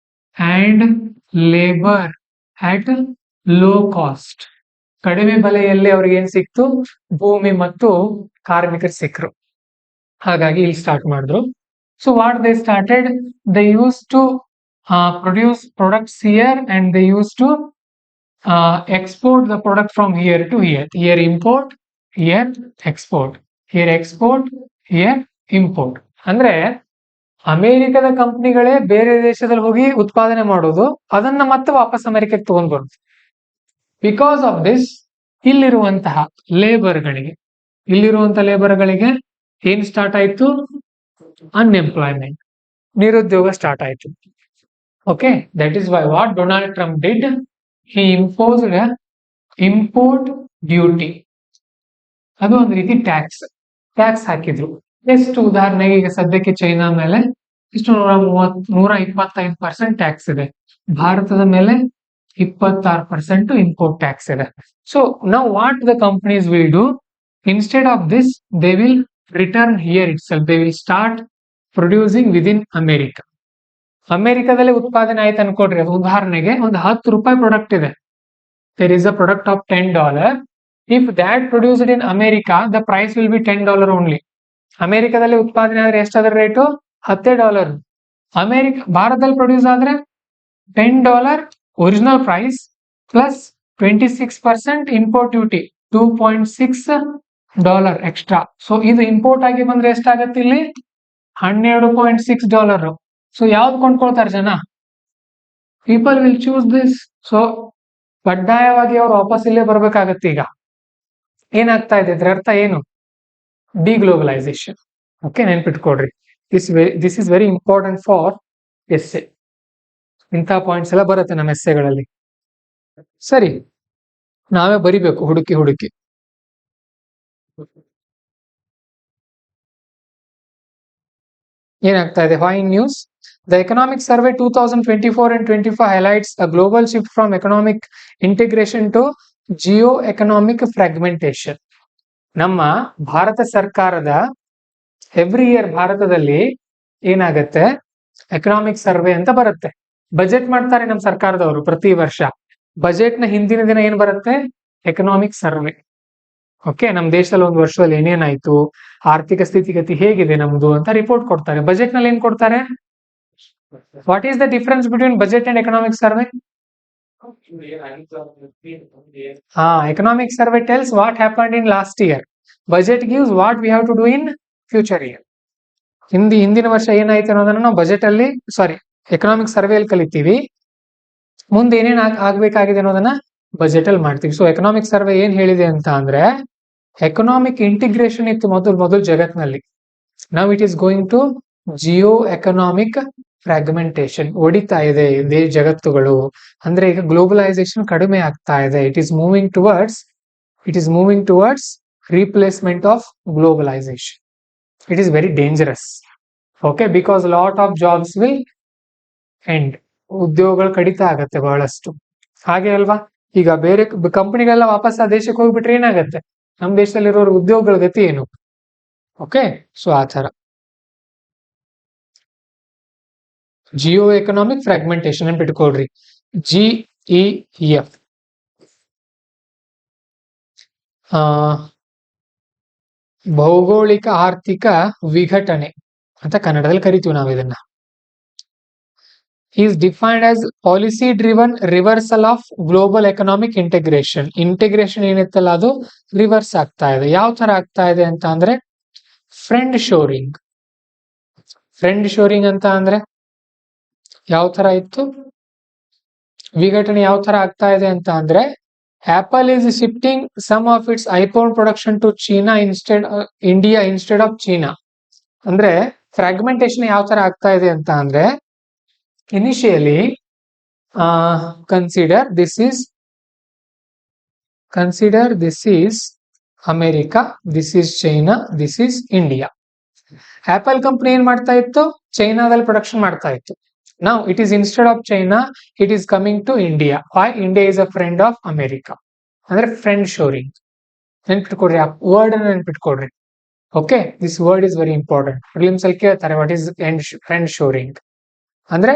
and labour at low cost. ಕಡಿಮೆ ಬೆಲೆಯಲ್ಲಿ ಅವ್ರಿಗೆ ಏನ್ ಸಿಕ್ತು, ಭೂಮಿ ಮತ್ತು ಕಾರ್ಮಿಕರು ಸಿಕ್ಕರು. ಹಾಗಾಗಿ ಇಲ್ಲಿ ಸ್ಟಾರ್ಟ್ ಮಾಡಿದ್ರು. So what they started, they use to produce products here and they use to export the product from here to here. Here import, here export, here export, here import. ಅಂದ್ರೆ ಅಮೆರಿಕದ ಕಂಪನಿಗಳೇ ಬೇರೆ ದೇಶದಲ್ಲಿ ಹೋಗಿ ಉತ್ಪಾದನೆ ಮಾಡೋದು, ಅದನ್ನ ಮತ್ತೆ ವಾಪಸ್ ಅಮೆರಿಕಕ್ಕೆ ತಗೊಂಡ್ ಬರೋದು. ಬಿಕಾಸ್ ಆಫ್ ದಿಸ್ ಇಲ್ಲಿರುವಂತಹ ಲೇಬರ್ಗಳಿಗೆ ಏನ್ ಸ್ಟಾರ್ಟ್ ಆಯ್ತು, ಅನ್ಎಂಪ್ಲಾಯ್ಮೆಂಟ್, ನಿರುದ್ಯೋಗ ಸ್ಟಾರ್ಟ್ ಆಯ್ತು. Okay, that is why what Donald Trump did, he imposed a import duty. ಅದು ಒಂದು ರೀತಿ ಟ್ಯಾಕ್ಸ್ ಹಾಕಿದ್ರು. ಎಷ್ಟು ಉದಾಹರಣೆಗೆ ಈಗ ಸದ್ಯಕ್ಕೆ ಚೈನಾ ಮೇಲೆ ಇಷ್ಟು 125% ಟ್ಯಾಕ್ಸ್ ಇದೆ, ಭಾರತದ ಮೇಲೆ 26% ಇಂಪೋರ್ಟ್ ಟ್ಯಾಕ್ಸ್ ಇದೆ. ಸೊ ನಾವು what the companies will do, instead of this they will return here itself, they will start producing within America. ಅಮೆರಿಕದಲ್ಲೇ ಉತ್ಪಾದನೆ ಆಯ್ತು ಅನ್ಕೊಡ್ರಿ, ಅದು ಉದಾಹರಣೆಗೆ ಒಂದು ₹10 ಪ್ರಾಡಕ್ಟ್ ಇದೆ, there is a product of $10. If that produced in America the price will be $10 only. ಅಮೆರಿಕದಲ್ಲಿ ಉತ್ಪಾದನೆ ಆದ್ರೆ ಎಷ್ಟಾದ್ರ ರೇಟು $10. ಭಾರತದಲ್ಲಿ ಪ್ರೊಡ್ಯೂಸ್ ಆದ್ರೆ $10 original price plus 26% import duty, $2.6 extra. So ಇದು ಇಂಪೋರ್ಟ್ ಆಗಿ ಬಂದ್ರೆ ಎಷ್ಟಾಗತ್ತೆ ಇಲ್ಲಿ, $12.6. ಸೊ ಯಾವ್ದು ಕೊಂಡ್ಕೊಳ್ತಾರೆ ಜನ, people will choose this. So ಕಡ್ಡಾಯವಾಗಿ ಅವ್ರು ವಾಪಸ್ ಇಲ್ಲೇ ಬರ್ಬೇಕಾಗತ್ತೆ. ಈಗ ಏನಾಗ್ತಾ ಇದೆ, ಇದ್ರ ಅರ್ಥ ಏನು, ಡಿಗ್ಲೋಬಲೈಸೇಷನ್. ಓಕೆ, ನೆನ್ಪಿಟ್ಕೊಡ್ರಿ, this is very important for essay. ಇಂಥ ಪಾಯಿಂಟ್ಸ್ ಎಲ್ಲ ಬರುತ್ತೆ ನಮ್ಮ ಎಸ್ಸೆಗಳಲ್ಲಿ. ಸರಿ, ನಾವೇ ಬರಿಬೇಕು ಹುಡುಕಿ. ಏನಾಗ್ತಾ ಇದೆ, fine news. The Economic Survey 2024 and 25 highlights a global shift from economic integration to geo-economic fragmentation. ನಮ್ಮ ಭಾರತ ಸರ್ಕಾರದ ಎವ್ರಿ ಇಯರ್ ಭಾರತದಲ್ಲಿ ಏನಾಗತ್ತೆ, ಎಕನಾಮಿಕ್ ಸರ್ವೆ ಅಂತ ಬರುತ್ತೆ. ಬಜೆಟ್ ಮಾಡ್ತಾರೆ ನಮ್ಮ ಸರ್ಕಾರದವರು ಪ್ರತಿ ವರ್ಷ. ಬಜೆಟ್ ನ ಹಿಂದಿನ ದಿನ ಏನ್ ಬರುತ್ತೆ, ಎಕನಾಮಿಕ್ ಸರ್ವೆ. ಓಕೆ, ನಮ್ಮ ದೇಶದಲ್ಲಿ ಒಂದು ವರ್ಷದಲ್ಲಿ ಏನೇನಾಯ್ತು, ಆರ್ಥಿಕ ಸ್ಥಿತಿಗತಿ ಹೇಗಿದೆ ನಮ್ದು ಅಂತ ರಿಪೋರ್ಟ್ ಕೊಡ್ತಾರೆ. ಬಜೆಟ್ ನಲ್ಲಿ ಏನ್ ಕೊಡ್ತಾರೆ, what is the difference between budget and economic survey? Economic survey tells what happened in last year. Budget gives what we have to do in future year. ಹಿಂದಿನ ವರ್ಷ ಏನಾಯ್ತು ಅನ್ನೋದನ್ನ ನಾವು ಬಜೆಟ್ ಅಲ್ಲಿ, ಎಕನಾಮಿಕ್ ಸರ್ವೆ ಅಲ್ಲಿ ಕಲಿತೀವಿ. ಮುಂದೆ ಏನೇನ್ ಆಗ್ಬೇಕಾಗಿದೆ ಅನ್ನೋದನ್ನ ಬಜೆಟ್ ಅಲ್ಲಿ ಮಾಡ್ತೀವಿ. ಸೊ ಎಕನಾಮಿಕ್ ಸರ್ವೆ ಏನ್ ಹೇಳಿದೆ ಅಂತ ಅಂದ್ರೆ, ಎಕನಾಮಿಕ್ ಇಂಟಿಗ್ರೇಷನ್ ಇತ್ತು ಮೊದಲು ಜಗತ್ನಲ್ಲಿ. Now it is going to geo economic fragmentation. ಹೊಡಿತಾ ಇದೆ ಜಗತ್ತುಗಳು. ಅಂದ್ರೆ ಈಗ ಗ್ಲೋಬಲೈಸೇಷನ್ ಕಡಿಮೆ ಆಗ್ತಾ ಇದೆ. It is moving towards replacement of globalization. It is very dangerous. Okay, because a lot of jobs will end. ಉದ್ಯೋಗಗಳು ಕಡಿತ ಆಗತ್ತೆ ಬಹಳಷ್ಟು. ಹಾಗೆ ಅಲ್ವಾ, ಈಗ ಬೇರೆ ಕಂಪನಿಗಳೆಲ್ಲ ವಾಪಸ್ ಆ ದೇಶಕ್ಕೆ ಹೋಗ್ಬಿಟ್ರೆ ಏನಾಗತ್ತೆ, ನಮ್ಮ ದೇಶದಲ್ಲಿರೋರು ಉದ್ಯೋಗಗಳ ಗತಿ ಏನು? ಓಕೆ, ಸೊ ಆ ತರ ಜಿಯೋ ಎಕನಾಮಿಕ್ ಫ್ರಾಗ್ಮೆಂಟೇಶನ್ ಅಂತ ಇಟ್ಕೊಳ್ರಿ, GEF. ಭೌಗೋಳಿಕ ಆರ್ಥಿಕ ವಿಘಟನೆ ಅಂತ ಕನ್ನಡದಲ್ಲಿ ಕರಿತೀವಿ ನಾವು ಇದನ್ನ. Is defined as policy driven reversal of global economic integration. Integration ಏನಿತ್ತಲ್ಲ ಅದು ರಿವರ್ಸ್ ಆಗ್ತಾ ಇದೆ. ಯಾವ ತರ ಆಗ್ತಾ ಇದೆ ಅಂತ ಅಂದ್ರೆ, ಫ್ರೆಂಡ್ ಶೋರಿಂಗ್ ಅಂತ ಅಂದ್ರೆ ಯಾವ ತರ ಇತ್ತು, ವಿಘಟನೆ ಯಾವ ತರ ಆಗ್ತಾ ಇದೆ ಅಂತ ಅಂದ್ರೆ, Apple is shifting some of its iPhone production to India instead of China. ಅಂದ್ರೆ ಫ್ರಾಗ್ಮೆಂಟೇಶನ್ ಯಾವ ತರ ಆಗ್ತಾ ಇದೆ ಅಂತ ಅಂದ್ರೆ, initially consider this is America, this is China, this is India. Apple company ಏನ್ ಮಾಡ್ತಾ ಇತ್ತು, ಚೈನಾದಲ್ಲಿ ಪ್ರೊಡಕ್ಷನ್ ಮಾಡ್ತಾ ಇತ್ತು. Now it is instead of China, it is coming to India. Why? India is a friend of America. ಅಂದ್ರೆ friend shoring. ನೆನ್ಪಿಟ್ಕೊಡ್ರಿ, ಆ word ಅನ್ನ ನೆನ್ಪಿಟ್ಕೊಡ್ರಿ. Okay, this word is very important. Prelims ಅಲ್ಲಿ ಕೇಳ್ತಾರೆ, ವಾಟ್ ಈಸ್ ಫ್ರೆಂಡ್ ಶೋರಿಂಗ್ ಅಂದ್ರೆ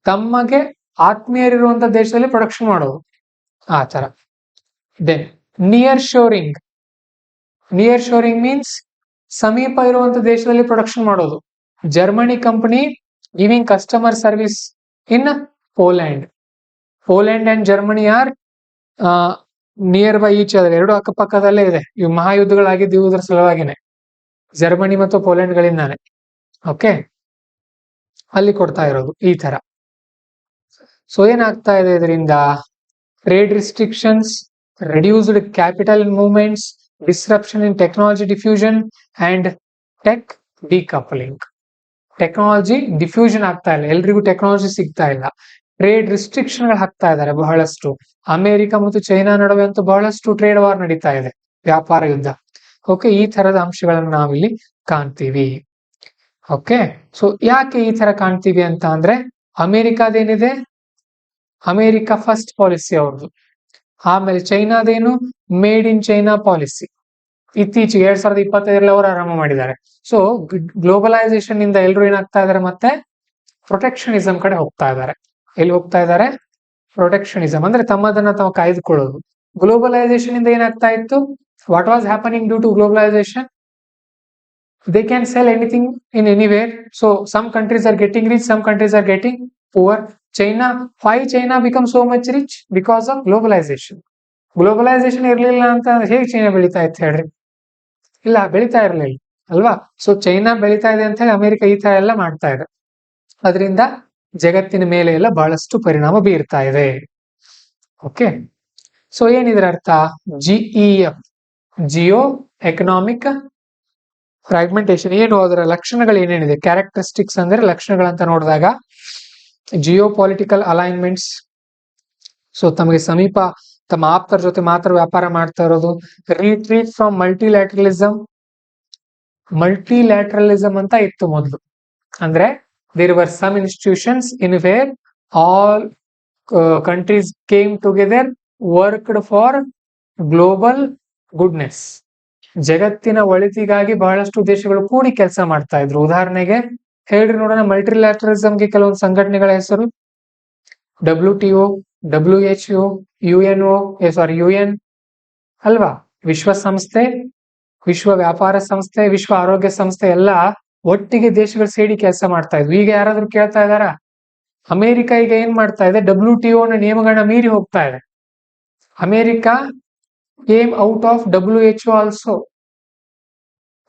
ತಮಗೆ ಆತ್ಮೀಯರಿರುವಂತ ದೇಶದಲ್ಲಿ ಪ್ರೊಡಕ್ಷನ್ ಮಾಡೋದು ಆ ತರ. Then near shoring. Near shoring means ಸಮೀಪ ಇರುವಂತ ದೇಶದಲ್ಲಿ ಪ್ರೊಡಕ್ಷನ್ ಮಾಡೋದು. Germany company giving customer service in Poland. Poland and Germany are near by each other, ಎರಡು ಅಕ್ಕಪಕ್ಕದಲ್ಲೇ ಇದೆ. ಇವು ಮಹಾಯುದ್ಧಗಳಾಗಿದ್ದು ಇವುದರ ಸಲುವಾಗಿನೇ, ಜರ್ಮನಿ ಮತ್ತು ಪೋಲೆಂಡ್ ಗಳಿಂದಾನೆ. ಓಕೆ, ಅಲ್ಲಿ ಕೊಡ್ತಾ ಇರೋದು ಈ ತರ. ಸೊ ಏನಾಗ್ತಾ ಇದೆ ಇದರಿಂದ? Trade restrictions, reduced capital movements, disruption in technology diffusion and tech decoupling. Technology diffusion ಆಗ್ತಾ ಇಲ್ಲ, ಎಲ್ರಿಗೂ ಟೆಕ್ನಾಲಜಿ ಸಿಗ್ತಾ ಇಲ್ಲ. ಟ್ರೇಡ್ ರಿಸ್ಟ್ರಿಕ್ಷನ್ ಗಳು ಹಾಕ್ತಾ ಇದ್ದಾರೆ ಬಹಳಷ್ಟು. ಅಮೆರಿಕ ಮತ್ತು ಚೈನಾ ನಡುವೆ ಅಂತೂ ಬಹಳಷ್ಟು ಟ್ರೇಡ್ ವಾರ್ ನಡೀತಾ ಇದೆ, ವ್ಯಾಪಾರ ಯುದ್ಧ. ಓಕೆ, ಈ ತರದ ಅಂಶಗಳನ್ನು ನಾವಿಲ್ಲಿ ಕಾಣ್ತೀವಿ. ಓಕೆ, ಸೊ ಯಾಕೆ ಈ ತರ ಕಾಣ್ತೀವಿ ಅಂತ ಅಂದ್ರೆ, ಅಮೆರಿಕಾದೇನಿದೆ, ಅಮೆರಿಕ ಫಸ್ಟ್ ಪಾಲಿಸಿ ಅವ್ರದ್ದು. ಆಮೇಲೆ ಚೈನಾದೇನು, ಮೇಡ್ ಇನ್ ಚೈನಾ ಪಾಲಿಸಿ. ಇತ್ತೀಚೆಗೆ 2025 ಅವರು ಆರಂಭ ಮಾಡಿದ್ದಾರೆ. ಸೊ ಗ್ಲೋಬಲೈಸೇಷನ್ ಇಂದ ಎಲ್ಲರೂ ಏನಾಗ್ತಾ ಇದಾರೆ, ಮತ್ತೆ ಪ್ರೊಟೆಕ್ಷನಿಸಂ ಕಡೆ ಹೋಗ್ತಾ ಇದ್ದಾರೆ. ಎಲ್ಲಿ ಹೋಗ್ತಾ ಇದ್ದಾರೆ? ಪ್ರೊಟೆಕ್ಷನಿಸಂ ಅಂದ್ರೆ ತಮ್ಮದನ್ನ ತಾವು ಕಾಯ್ದುಕೊಳ್ಳೋದು. ಗ್ಲೋಬಲೈಸೇಷನ್ ಇಂದ ಏನಾಗ್ತಾ ಇತ್ತು? What was happening due to globalisation? They can sell anything in anywhere. So some countries are getting rich, some countries are getting poor. China, why China become so much rich? Because of globalization. Globalisation ಇರ್ಲಿಲ್ಲ ಅಂತ ಹೇಗೆ China ಬೆಳೀತಾ ಇತ್ತು ಹೇಳ್ರಿ? ಇಲ್ಲ, ಬೆಳೀತಾ ಇರ್ಲಿಲ್ಲ ಅಲ್ವಾ? ಸೊ ಚೈನಾ ಬೆಳೀತಾ ಇದೆ ಅಂತ ಹೇಳಿ ಅಮೆರಿಕ ಈ ತರ ಎಲ್ಲ ಮಾಡ್ತಾ ಇದೆ. ಅದರಿಂದ ಜಗತ್ತಿನ ಮೇಲೆ ಎಲ್ಲ ಬಹಳಷ್ಟು ಪರಿಣಾಮ ಬೀರ್ತಾ ಇದೆ. ಓಕೆ, ಸೊ ಏನಿದ್ರ ಅರ್ಥ? GEF, Jio economic fragmentation. ಏನು ಅದರ ಲಕ್ಷಣಗಳು ಏನೇನಿದೆ? ಕ್ಯಾರೆಕ್ಟರಿಸ್ಟಿಕ್ಸ್ ಅಂದ್ರೆ ಲಕ್ಷಣಗಳಂತ ನೋಡಿದಾಗ, ಜಿಯೋ ಪೊಲಿಟಿಕಲ್ ಅಲೈನ್ಮೆಂಟ್ಸ್. ಸೊ ತಮಗೆ ಸಮೀಪ ತಮ್ಮ ಆಪ್ತರ ಜೊತೆ ಮಾತ್ರ ವ್ಯಾಪಾರ ಮಾಡ್ತಾ ಇರೋದು. Retreat from ಮಲ್ಟಿಲ್ಯಾಟ್ರಲಿಸಮ್. ಮಲ್ಟಿಲ್ಯಾಟ್ರಲಿಸಮ್ ಅಂತ ಇತ್ತು ಮೊದಲು. ಅಂದ್ರೆ there were some institutions in where all countries came together, worked for global goodness. ಜಗತ್ತಿನ ಒಳಿತಿಗಾಗಿ ಬಹಳಷ್ಟು ದೇಶಗಳು ಕೂಡಿ ಕೆಲಸ ಮಾಡ್ತಾ ಇದ್ರು. ಉದಾಹರಣೆಗೆ ಹೇಳ್ರಿ ನೋಡೋಣ, ಮಲ್ಟಿಲ್ಯಾಟ್ರಲಿಸಮ್ಗೆ ಕೆಲವೊಂದು ಸಂಘಟನೆಗಳ ಹೆಸರು: WTO, WHO, UN ಅಲ್ವಾ, ವಿಶ್ವಸಂಸ್ಥೆ, ವಿಶ್ವ ವ್ಯಾಪಾರ ಸಂಸ್ಥೆ, ವಿಶ್ವ ಆರೋಗ್ಯ ಸಂಸ್ಥೆ ಎಲ್ಲ ಒಟ್ಟಿಗೆ ದೇಶಗಳು ಸೇರಿ ಕೆಲಸ ಮಾಡ್ತಾ ಇದ್ವು. ಈಗ ಯಾರಾದ್ರೂ ಕೇಳ್ತಾ ಇದಾರ? ಅಮೆರಿಕ ಈಗ ಏನ್ ಮಾಡ್ತಾ ಇದೆ? WTO ನ ನಿಯಮಗಳನ್ನ ಮೀರಿ ಹೋಗ್ತಾ ಇದೆ. America came out of WHO also.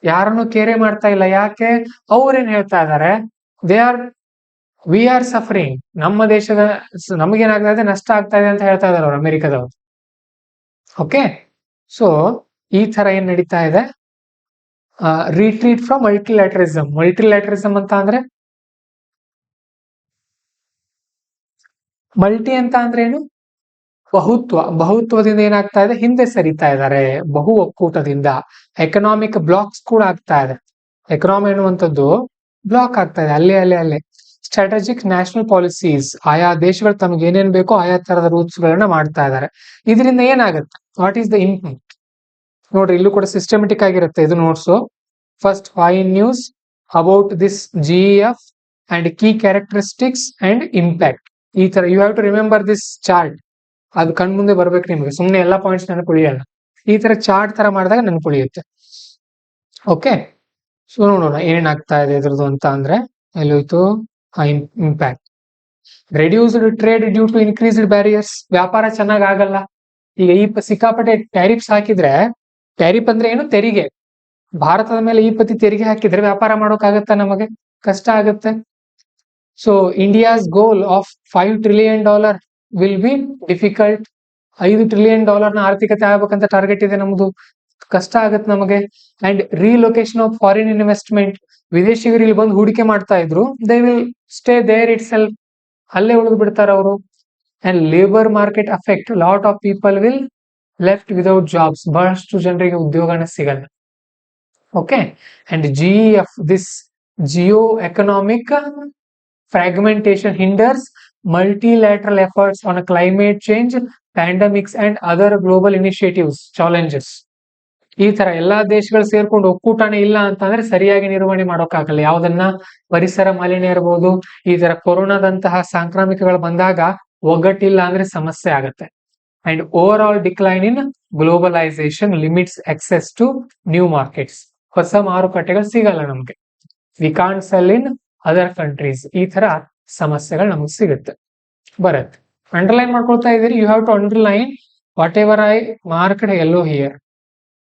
ಯಾರನ್ನು ಕೇರೆ ಮಾಡ್ತಾ ಇಲ್ಲ. ಯಾಕೆ? ಅವ್ರೇನ್ ಹೇಳ್ತಾ ಇದಾರೆ? We are suffering. ನಮ್ಮ ದೇಶದ ನಮಗೇನಾಗ್ತಾ ಇದೆ, ನಷ್ಟ ಆಗ್ತಾ ಇದೆ ಅಂತ ಹೇಳ್ತಾ ಇದಾರೆ ಅವ್ರು, ಅಮೆರಿಕದವರು. ಓಕೆ, ಸೊ ಈ ತರ ಏನ್ ನಡೀತಾ ಇದೆ? Retreat from ಮಲ್ಟಿಲ್ಯಾಟ್ರಲಿಸಮ್. ಮಲ್ಟಿಲ್ಯಾಟ್ರಲಿಸಮ್ ಅಂತ ಅಂದ್ರೆ, ಮಲ್ಟಿ ಅಂತ ಅಂದ್ರೆ ಏನು? ಬಹುತ್ವ. ಬಹುತ್ವದಿಂದ ಏನಾಗ್ತಾ ಇದೆ? ಹಿಂದೆ ಸರಿತಾ ಇದ್ದಾರೆ. ಬಹು ಒಕ್ಕೂಟದಿಂದ ಎಕನಾಮಿಕ್ ಬ್ಲಾಕ್ಸ್ ಕೂಡ ಆಗ್ತಾ ಇದೆ. ಎಕನಾಮಿ ಅನ್ನುವಂಥದ್ದು ಬ್ಲಾಕ್ ಆಗ್ತಾ ಇದೆ ಅಲ್ಲೇ. Strategic national policies. ಆಯಾ ದೇಶಗಳು ತಮಗೆ ಏನೇನ್ ಬೇಕೋ ಆಯಾ ತರದ ರೂಲ್ಸ್ ಗಳನ್ನ ಮಾಡ್ತಾ ಇದ್ದಾರೆ. ಇದರಿಂದ ಏನಾಗುತ್ತೆ? What is the impact? ನೋಡ್ರಿ, ಇಲ್ಲೂ ಕೂಡ ಸಿಸ್ಟಮೆಟಿಕ್ ಆಗಿರುತ್ತೆ ಇದು notes. First, fine news about this GEF and key characteristics and impact. ಈ ತರ you have to remember this chart. ಅದು ಕಣ್ಮುಂದೆ ಬರ್ಬೇಕು ನಿಮ್ಗೆ. ಸುಮ್ನೆ ಎಲ್ಲಾ ಪಾಯಿಂಟ್ಸ್ ನೆನಪುಳಿಯಲ್ಲ. ಈ ತರ ಚಾರ್ಟ್ ತರ ಮಾಡಿದಾಗ ನೆನಪುಳಿಯುತ್ತೆ. ಓಕೆ, ಸೊ ನೋಡೋಣ ಏನೇನಾಗ್ತಾ ಇದೆ ಇದ್ರದ್ದು ಅಂತ ಅಂದ್ರೆ, ಎಲ್ಲೋಯ್ತು? Impact. Reduced trade due to increased barriers. ವ್ಯಾಪಾರ ಚೆನ್ನಾಗ್ ಆಗಲ್ಲ. ಈಗ ಈ ಸಿಕ್ಕಾಪಟ್ಟೆ ಟ್ಯಾರಿಫ್ಸ್ ಹಾಕಿದ್ರೆ, ಟ್ಯಾರಿಫ್ ಅಂದ್ರೆ ಏನು? ತೆರಿಗೆ. ಭಾರತದ ಮೇಲೆ ಈ ಪತಿ ತೆರಿಗೆ ಹಾಕಿದ್ರೆ ವ್ಯಾಪಾರ ಮಾಡೋಕ್ಕಾಗತ್ತಾ? ನಮಗೆ ಕಷ್ಟ ಆಗುತ್ತೆ. So India's goal of $5 trillion will be difficult. $5 trillion ಆರ್ಥಿಕತೆ ಆಗ್ಬೇಕಂತ ಟಾರ್ಗೆಟ್ ಇದೆ ನಮ್ದು, ಕಷ್ಟ ಆಗತ್ತೆ ನಮಗೆ. And relocation of foreign investment. ವಿದೇಶಿಗರು ಇಲ್ಲಿ ಬಂದು ಹೂಡಿಕೆ ಮಾಡ್ತಾ ಇದ್ರು, they will stay there itself. ಅಲ್ಲೇ ಉಳಿದು ಬಿಡ್ತಾರ ಅವರು. And labour market affect. Lot of people will left without jobs. ಬಹಳಷ್ಟು ಜನರಿಗೆ ಉದ್ಯೋಗನೇ ಸಿಗಲ್ಲ. Okay, and GEF, this geo economic fragmentation hinders multilateral efforts on climate change, pandemics and other global initiatives, challenges. ಈ ತರ ಎಲ್ಲಾ ದೇಶಗಳು ಸೇರ್ಕೊಂಡು ಒಕ್ಕೂಟನೇ ಇಲ್ಲ ಅಂತಂದ್ರೆ ಸರಿಯಾಗಿ ನಿರ್ವಹಣೆ ಮಾಡೋಕ್ಕಾಗಲ್ಲ. ಯಾವ್ದನ್ನ ಪರಿಸರ ಮಾಲಿನ್ಯ ಇರಬಹುದು, ಈ ತರ ಕೊರೋನಾದಂತಹ ಸಾಂಕ್ರಾಮಿಕಗಳು ಬಂದಾಗ ಒಗ್ಗಟ್ಟಿಲ್ಲ ಅಂದ್ರೆ ಸಮಸ್ಯೆ ಆಗತ್ತೆ. And over all decline in globalisation limits access to new markets. ಹೊಸ ಮಾರುಕಟ್ಟೆಗಳು ಸಿಗಲ್ಲ ನಮ್ಗೆ. We can't sell in other countries. ಈ ತರ ಸಮಸ್ಯೆಗಳು ನಮಗೆ ಸಿಗುತ್ತೆ, ಬರುತ್ತೆ. ಅಂಡರ್ಲೈನ್ ಮಾಡ್ಕೊಳ್ತಾ ಇದ್ದೀರಿ. You have to underline whatever I marked yellow here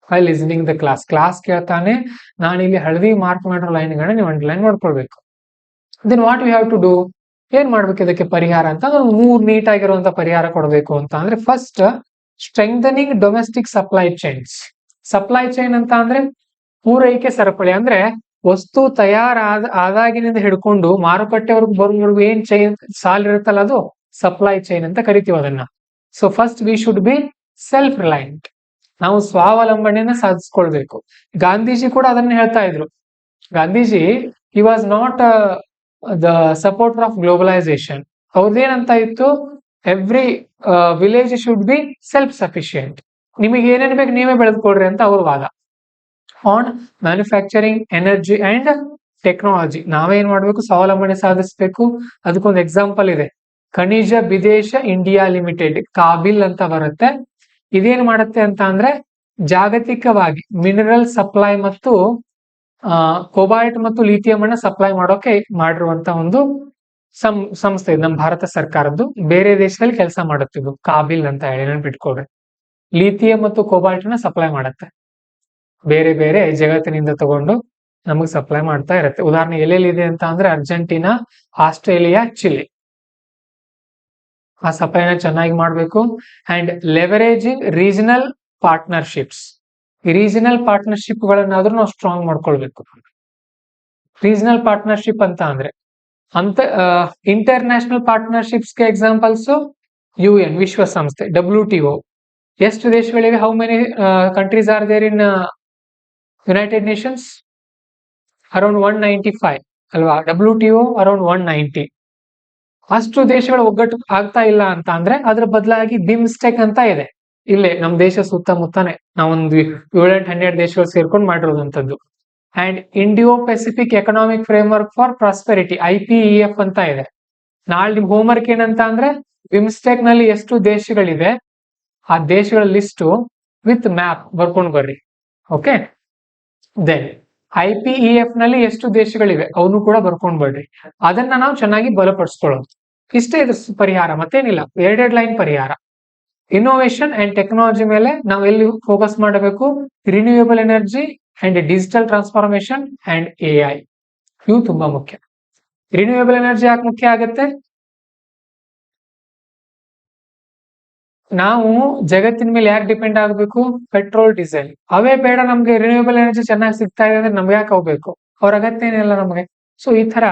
I listening the class ಕೇಳ್ತಾನೆ ನಾನು ಇಲ್ಲಿ ಹಳದಿ ಮಾರ್ಕ್ ಮಾಡಿರೋ ಲೈನ್ಗಳನ್ನ ನೀವು ಅಂಡರ್ಲೈನ್ ಮಾಡ್ಕೊಳ್ಬೇಕು. Then what we have to do, ಏನ್ ಮಾಡ್ಬೇಕು ಇದಕ್ಕೆ ಪರಿಹಾರ ಅಂತ, ಮೂರ್ ನೀಟ್ ಆಗಿರುವಂತ ಪರಿಹಾರ ಕೊಡಬೇಕು ಅಂತ ಅಂದ್ರೆ, first strengthening domestic supply chains. Supply chain ಅಂತ ಅಂದ್ರೆ ಪೂರೈಕೆ ಸರಪಳಿ, ಅಂದ್ರೆ ವಸ್ತು ಆದಾಗಿನಿಂದ ಹಿಡ್ಕೊಂಡು ಮಾರುಕಟ್ಟೆವರೆಗೂ ಬರುವವರೆಗೂ ಏನ್ ಚೈನ್ ಸಾಲಿರುತ್ತಲ್ಲ ಅದು ಸಪ್ಲೈ ಚೈನ್ ಅಂತ ಕರಿತೀವಿ ಅದನ್ನ. So first we should be self reliant. ನಾವು ಸ್ವಾವಲಂಬನೆಯನ್ನ ಸಾಧಿಸ್ಕೊಳ್ಬೇಕು. ಗಾಂಧೀಜಿ ಕೂಡ ಅದನ್ನ ಹೇಳ್ತಾ ಇದ್ರು. Gandhiji he was not the supporter of globalization. ಅವ್ರದ್ದೇನಂತ ಇತ್ತು, every village should be self sufficient. ನಿಮಗೆ ಏನೇನ್ ಬೇಕು ನೀವೇ ಬೆಳೆದುಕೊಳ್ರಿ ಅಂತ ಅವ್ರ ವಾದ. On manufacturing, energy and technology ನಾವೇನ್ ಮಾಡ್ಬೇಕು, ಸ್ವಾವಲಂಬನೆ ಸಾಧಿಸಬೇಕು. ಅದಕ್ಕೊಂದು ಎಕ್ಸಾಂಪಲ್ ಇದೆ, ಖನಿಜ ವಿದೇಶ ಇಂಡಿಯಾ ಲಿಮಿಟೆಡ್, ಕಾಬಿಲ್ ಅಂತ ಬರುತ್ತೆ. ಇದೇನ್ ಮಾಡುತ್ತೆ ಅಂತ ಅಂದ್ರೆ ಜಾಗತಿಕವಾಗಿ ಮಿನರಲ್ ಸಪ್ಲೈ ಮತ್ತು ಕೋಬಾಲ್ಟ್ ಮತ್ತು ಲಿಥಿಯಂ ಅನ್ನ ಸಪ್ಲೈ ಮಾಡೋಕೆ ಮಾಡಿರುವಂತ ಒಂದು ಸಂಸ್ಥೆ ಇದು, ನಮ್ಮ ಭಾರತ ಸರ್ಕಾರದ್ದು. ಬೇರೆ ದೇಶದಲ್ಲಿ ಕೆಲಸ ಮಾಡುತ್ತಿದ್ದು ಕಾಬಿಲ್ ಅಂತ ಹೇಳಿ ನೆನ್ಪಿಟ್ಕೊಳ್ರಿ. ಲಿಥಿಯಂ ಮತ್ತು ಕೋಬಾಲ್ಟ್ ನ ಸಪ್ಲೈ ಮಾಡುತ್ತೆ, ಬೇರೆ ಬೇರೆ ಜಗತ್ತಿನಿಂದ ತಗೊಂಡು ನಮಗೆ ಸಪ್ಲೈ ಮಾಡ್ತಾ ಇರುತ್ತೆ. ಉದಾಹರಣೆ ಎಲ್ಲೆಲ್ಲಿ ಇದೆ ಅಂತ ಅಂದ್ರೆ ಅರ್ಜೆಂಟೀನಾ, ಆಸ್ಟ್ರೇಲಿಯಾ, ಚಿಲಿ. ಆ ಸಪ್ಲೈನ ಚೆನ್ನಾಗಿ ಮಾಡಬೇಕು. And leveraging regional partnerships. ಈ ರೀಜನಲ್ ಪಾರ್ಟ್ನರ್ಶಿಪ್ ಗಳನ್ನಾದ್ರೂ ನಾವು ಸ್ಟ್ರಾಂಗ್ ಮಾಡ್ಕೊಳ್ಬೇಕು. ರೀಜನಲ್ ಪಾರ್ಟ್ನರ್ಶಿಪ್ ಅಂತ ಅಂದ್ರೆ ಇಂಟರ್ನ್ಯಾಷನಲ್ ಪಾರ್ಟ್ನರ್ಶಿಪ್ಸ್ಗೆ ಎಕ್ಸಾಂಪಲ್ಸ್ UN ವಿಶ್ವಸಂಸ್ಥೆ, WTO. ಎಷ್ಟು ದೇಶಗಳಿವೆ? How many countries are there in United Nations? Around 195 ಅಲ್ವಾ? WTO around 190. ಅಷ್ಟು ದೇಶಗಳ ಒಗ್ಗಟ್ಟು ಆಗ್ತಾ ಇಲ್ಲ ಅಂತ ಅಂದ್ರೆ ಅದ್ರ ಬದಲಾಗಿ ಬಿಮ್ಸ್ಟೆಕ್ ಅಂತ ಇದೆ, ಇಲ್ಲೇ ನಮ್ ದೇಶ ಸುತ್ತಮುತ್ತಾನೆ ನಾವೊಂದು 7-12 ದೇಶಗಳು ಸೇರ್ಕೊಂಡು ಮಾಡಿರೋದಂಥದ್ದು. And Indo Pacific economic framework for prosperity, IPEF ಅಂತ ಇದೆ. ನಾಳೆ ನಿಮ್ ಹೋಮ್ವರ್ಕ್ ಏನಂತ ಅಂದ್ರೆ ಬಿಮ್ಸ್ಟೆಕ್ ನಲ್ಲಿ ಎಷ್ಟು ದೇಶಗಳಿದೆ ಆ ದೇಶಗಳ ಲಿಸ್ಟ್ ವಿತ್ ಮ್ಯಾಪ್ ಬರ್ಕೊಂಡು ಬರ್ರಿ. ಓಕೆ, ದೆನ್ IPEF ನಲ್ಲಿ ಎಷ್ಟು ದೇಶಗಳಿವೆ ಅವನು ಕೂಡ ಬರ್ಕೊಂಡ್ ಬರ್ರಿ. ಅದನ್ನ ನಾವು ಚೆನ್ನಾಗಿ ಬಲಪಡಿಸ್ಕೊಳ್ಳೋದು. ಇಷ್ಟೇ ಇದ್ರ ಪರಿಹಾರ, ಮತ್ತೇನಿಲ್ಲ. ಎರಡೆರಡು ಲೈನ್ ಪರಿಹಾರ. ಇನ್ನೋವೇಷನ್ ಅಂಡ್ ಟೆಕ್ನಾಲಜಿ ಮೇಲೆ ನಾವು ಎಲ್ಲಿ ಫೋಕಸ್ ಮಾಡಬೇಕು? Renewable energy and digital transformation and AI, ಇವು ತುಂಬಾ ಮುಖ್ಯ. ರಿನ್ಯೂಯಬಲ್ ಎನರ್ಜಿ ಯಾಕೆ ಮುಖ್ಯ ಆಗುತ್ತೆ? ನಾವು ಜಗತ್ತಿನ ಮೇಲೆ ಯಾಕೆ ಡಿಪೆಂಡ್ ಆಗಬೇಕು? ಪೆಟ್ರೋಲ್, ಡೀಸೆಲ್ ಅವೇ ಬೇಡ ನಮ್ಗೆ. ರಿನ್ಯೂಯಬಲ್ ಎನರ್ಜಿ ಚೆನ್ನಾಗಿ ಸಿಗ್ತಾ ಇದೆ ಅಂದ್ರೆ ನಮ್ಗೆ ಯಾಕೆ ಹೋಗ್ಬೇಕು? ಅವ್ರ ಅಗತ್ಯ ಏನಿಲ್ಲ ನಮಗೆ. ಸೊ ಈ ತರ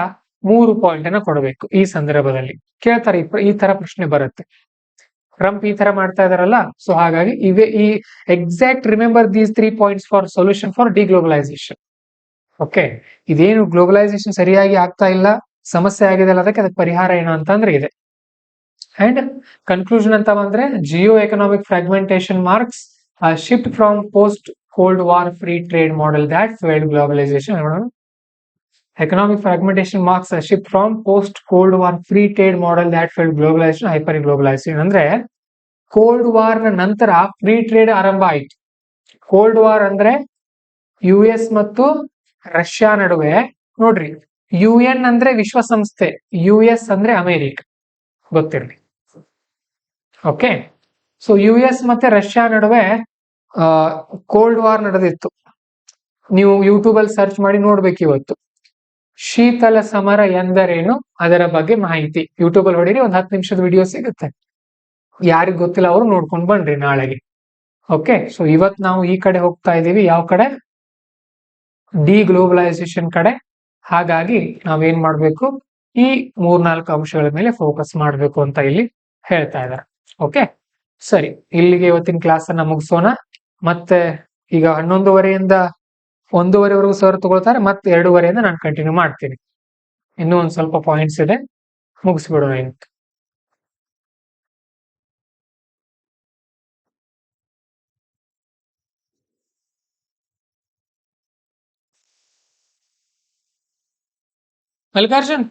3 ಪಾಯಿಂಟ್ ಅನ್ನ ಕೊಡಬೇಕು. ಈ ಸಂದರ್ಭದಲ್ಲಿ ಕೇಳ್ತಾರೆ, ಈ ತರ ಪ್ರಶ್ನೆ ಬರುತ್ತೆ. ಟ್ರಂಪ್ ಈ ತರ ಮಾಡ್ತಾ ಇದಾರಲ್ಲ, ಸೊ ಹಾಗಾಗಿ ಈ exact remember these 3 points for solution for deglobalization. Okay, ಇದೇನು ಗ್ಲೋಬಲೈಸೇಷನ್ ಸರಿಯಾಗಿ ಆಗ್ತಾ ಇಲ್ಲ, ಸಮಸ್ಯೆ ಆಗಿದೆ ಅಲ್ಲ, ಅದಕ್ಕೆ ಪರಿಹಾರ ಏನು ಅಂತಂದ್ರೆ ಇದೆ. ಅಂಡ್ ಕನ್ಕ್ಲೂಷನ್ ಅಂತ ಬಂದ್ರೆ geo economic fragmentation marks shift from post cold war free trade model that failed globalisation. Economic fragmentation marks shift from post cold war free trade model that failed globalisation hyper globalisation. ಅಂದ್ರೆ cold war ನ ನಂತರ free trade ಆರಂಭ ಆಯ್ತು. Cold war ಅಂದ್ರೆ US ಮತ್ತು Russia ನಡುವೆ. ನೋಡ್ರಿ, UN ಅಂದ್ರೆ ವಿಶ್ವಸಂಸ್ಥೆ, US ಅಂದ್ರೆ ಅಮೆರಿಕ, ಗೊತ್ತಿರಲಿ. ಓಕೆ, ಸೊ US ಮತ್ತೆ ರಷ್ಯಾ ನಡುವೆ ಕೋಲ್ಡ್ ವಾರ್ ನಡೆದಿತ್ತು. ನೀವು ಯೂಟ್ಯೂಬ್ ಅಲ್ಲಿ ಸರ್ಚ್ ಮಾಡಿ ನೋಡ್ಬೇಕು. ಇವತ್ತು ಶೀತಲ ಸಮರ ಎಂದರೇನು ಅದರ ಬಗ್ಗೆ ಮಾಹಿತಿ ಯೂಟ್ಯೂಬ್ ಅಲ್ಲಿ ಹೊಡೀರಿ, ಒಂದು 10 ನಿಮಿಷದ ವಿಡಿಯೋ ಸಿಗುತ್ತೆ. ಯಾರಿಗ್ ಗೊತ್ತಿಲ್ಲ ಅವರು ನೋಡ್ಕೊಂಡು ಬನ್ರಿ ನಾಳೆಗೆ. ಓಕೆ, ಸೊ ಇವತ್ ನಾವು ಈ ಕಡೆ ಹೋಗ್ತಾ ಇದೀವಿ, ಯಾವ ಕಡೆ? ಡಿಗ್ಲೋಬಲೈಸೇಷನ್ ಕಡೆ. ಹಾಗಾಗಿ ನಾವೇನ್ ಮಾಡ್ಬೇಕು? ಈ 3-4 ಅಂಶಗಳ ಮೇಲೆ ಫೋಕಸ್ ಮಾಡ್ಬೇಕು ಅಂತ ಇಲ್ಲಿ ಹೇಳ್ತಾ ಇದ್ದಾರೆ. ಓಕೆ, ಸರಿ, ಇಲ್ಲಿಗೆ ಇವತ್ತಿನ ಕ್ಲಾಸ್ ಅನ್ನ ಮುಗಿಸೋಣ. ಮತ್ತೆ ಈಗ 11:30ಯಿಂದ 1:30ವರೆಗೂ ಸರ್ ತಗೊಳ್ತಾರೆ, ಮತ್ತೆ 2:30ಯಿಂದ ನಾನು ಕಂಟಿನ್ಯೂ ಮಾಡ್ತೀನಿ. ಇನ್ನೂ ಒಂದ್ ಸ್ವಲ್ಪ ಪಾಯಿಂಟ್ಸ್ ಇದೆ, ಮುಗಿಸ್ಬಿಡೋಣ. ಮಲ್ಲಿಕಾರ್ಜುನ್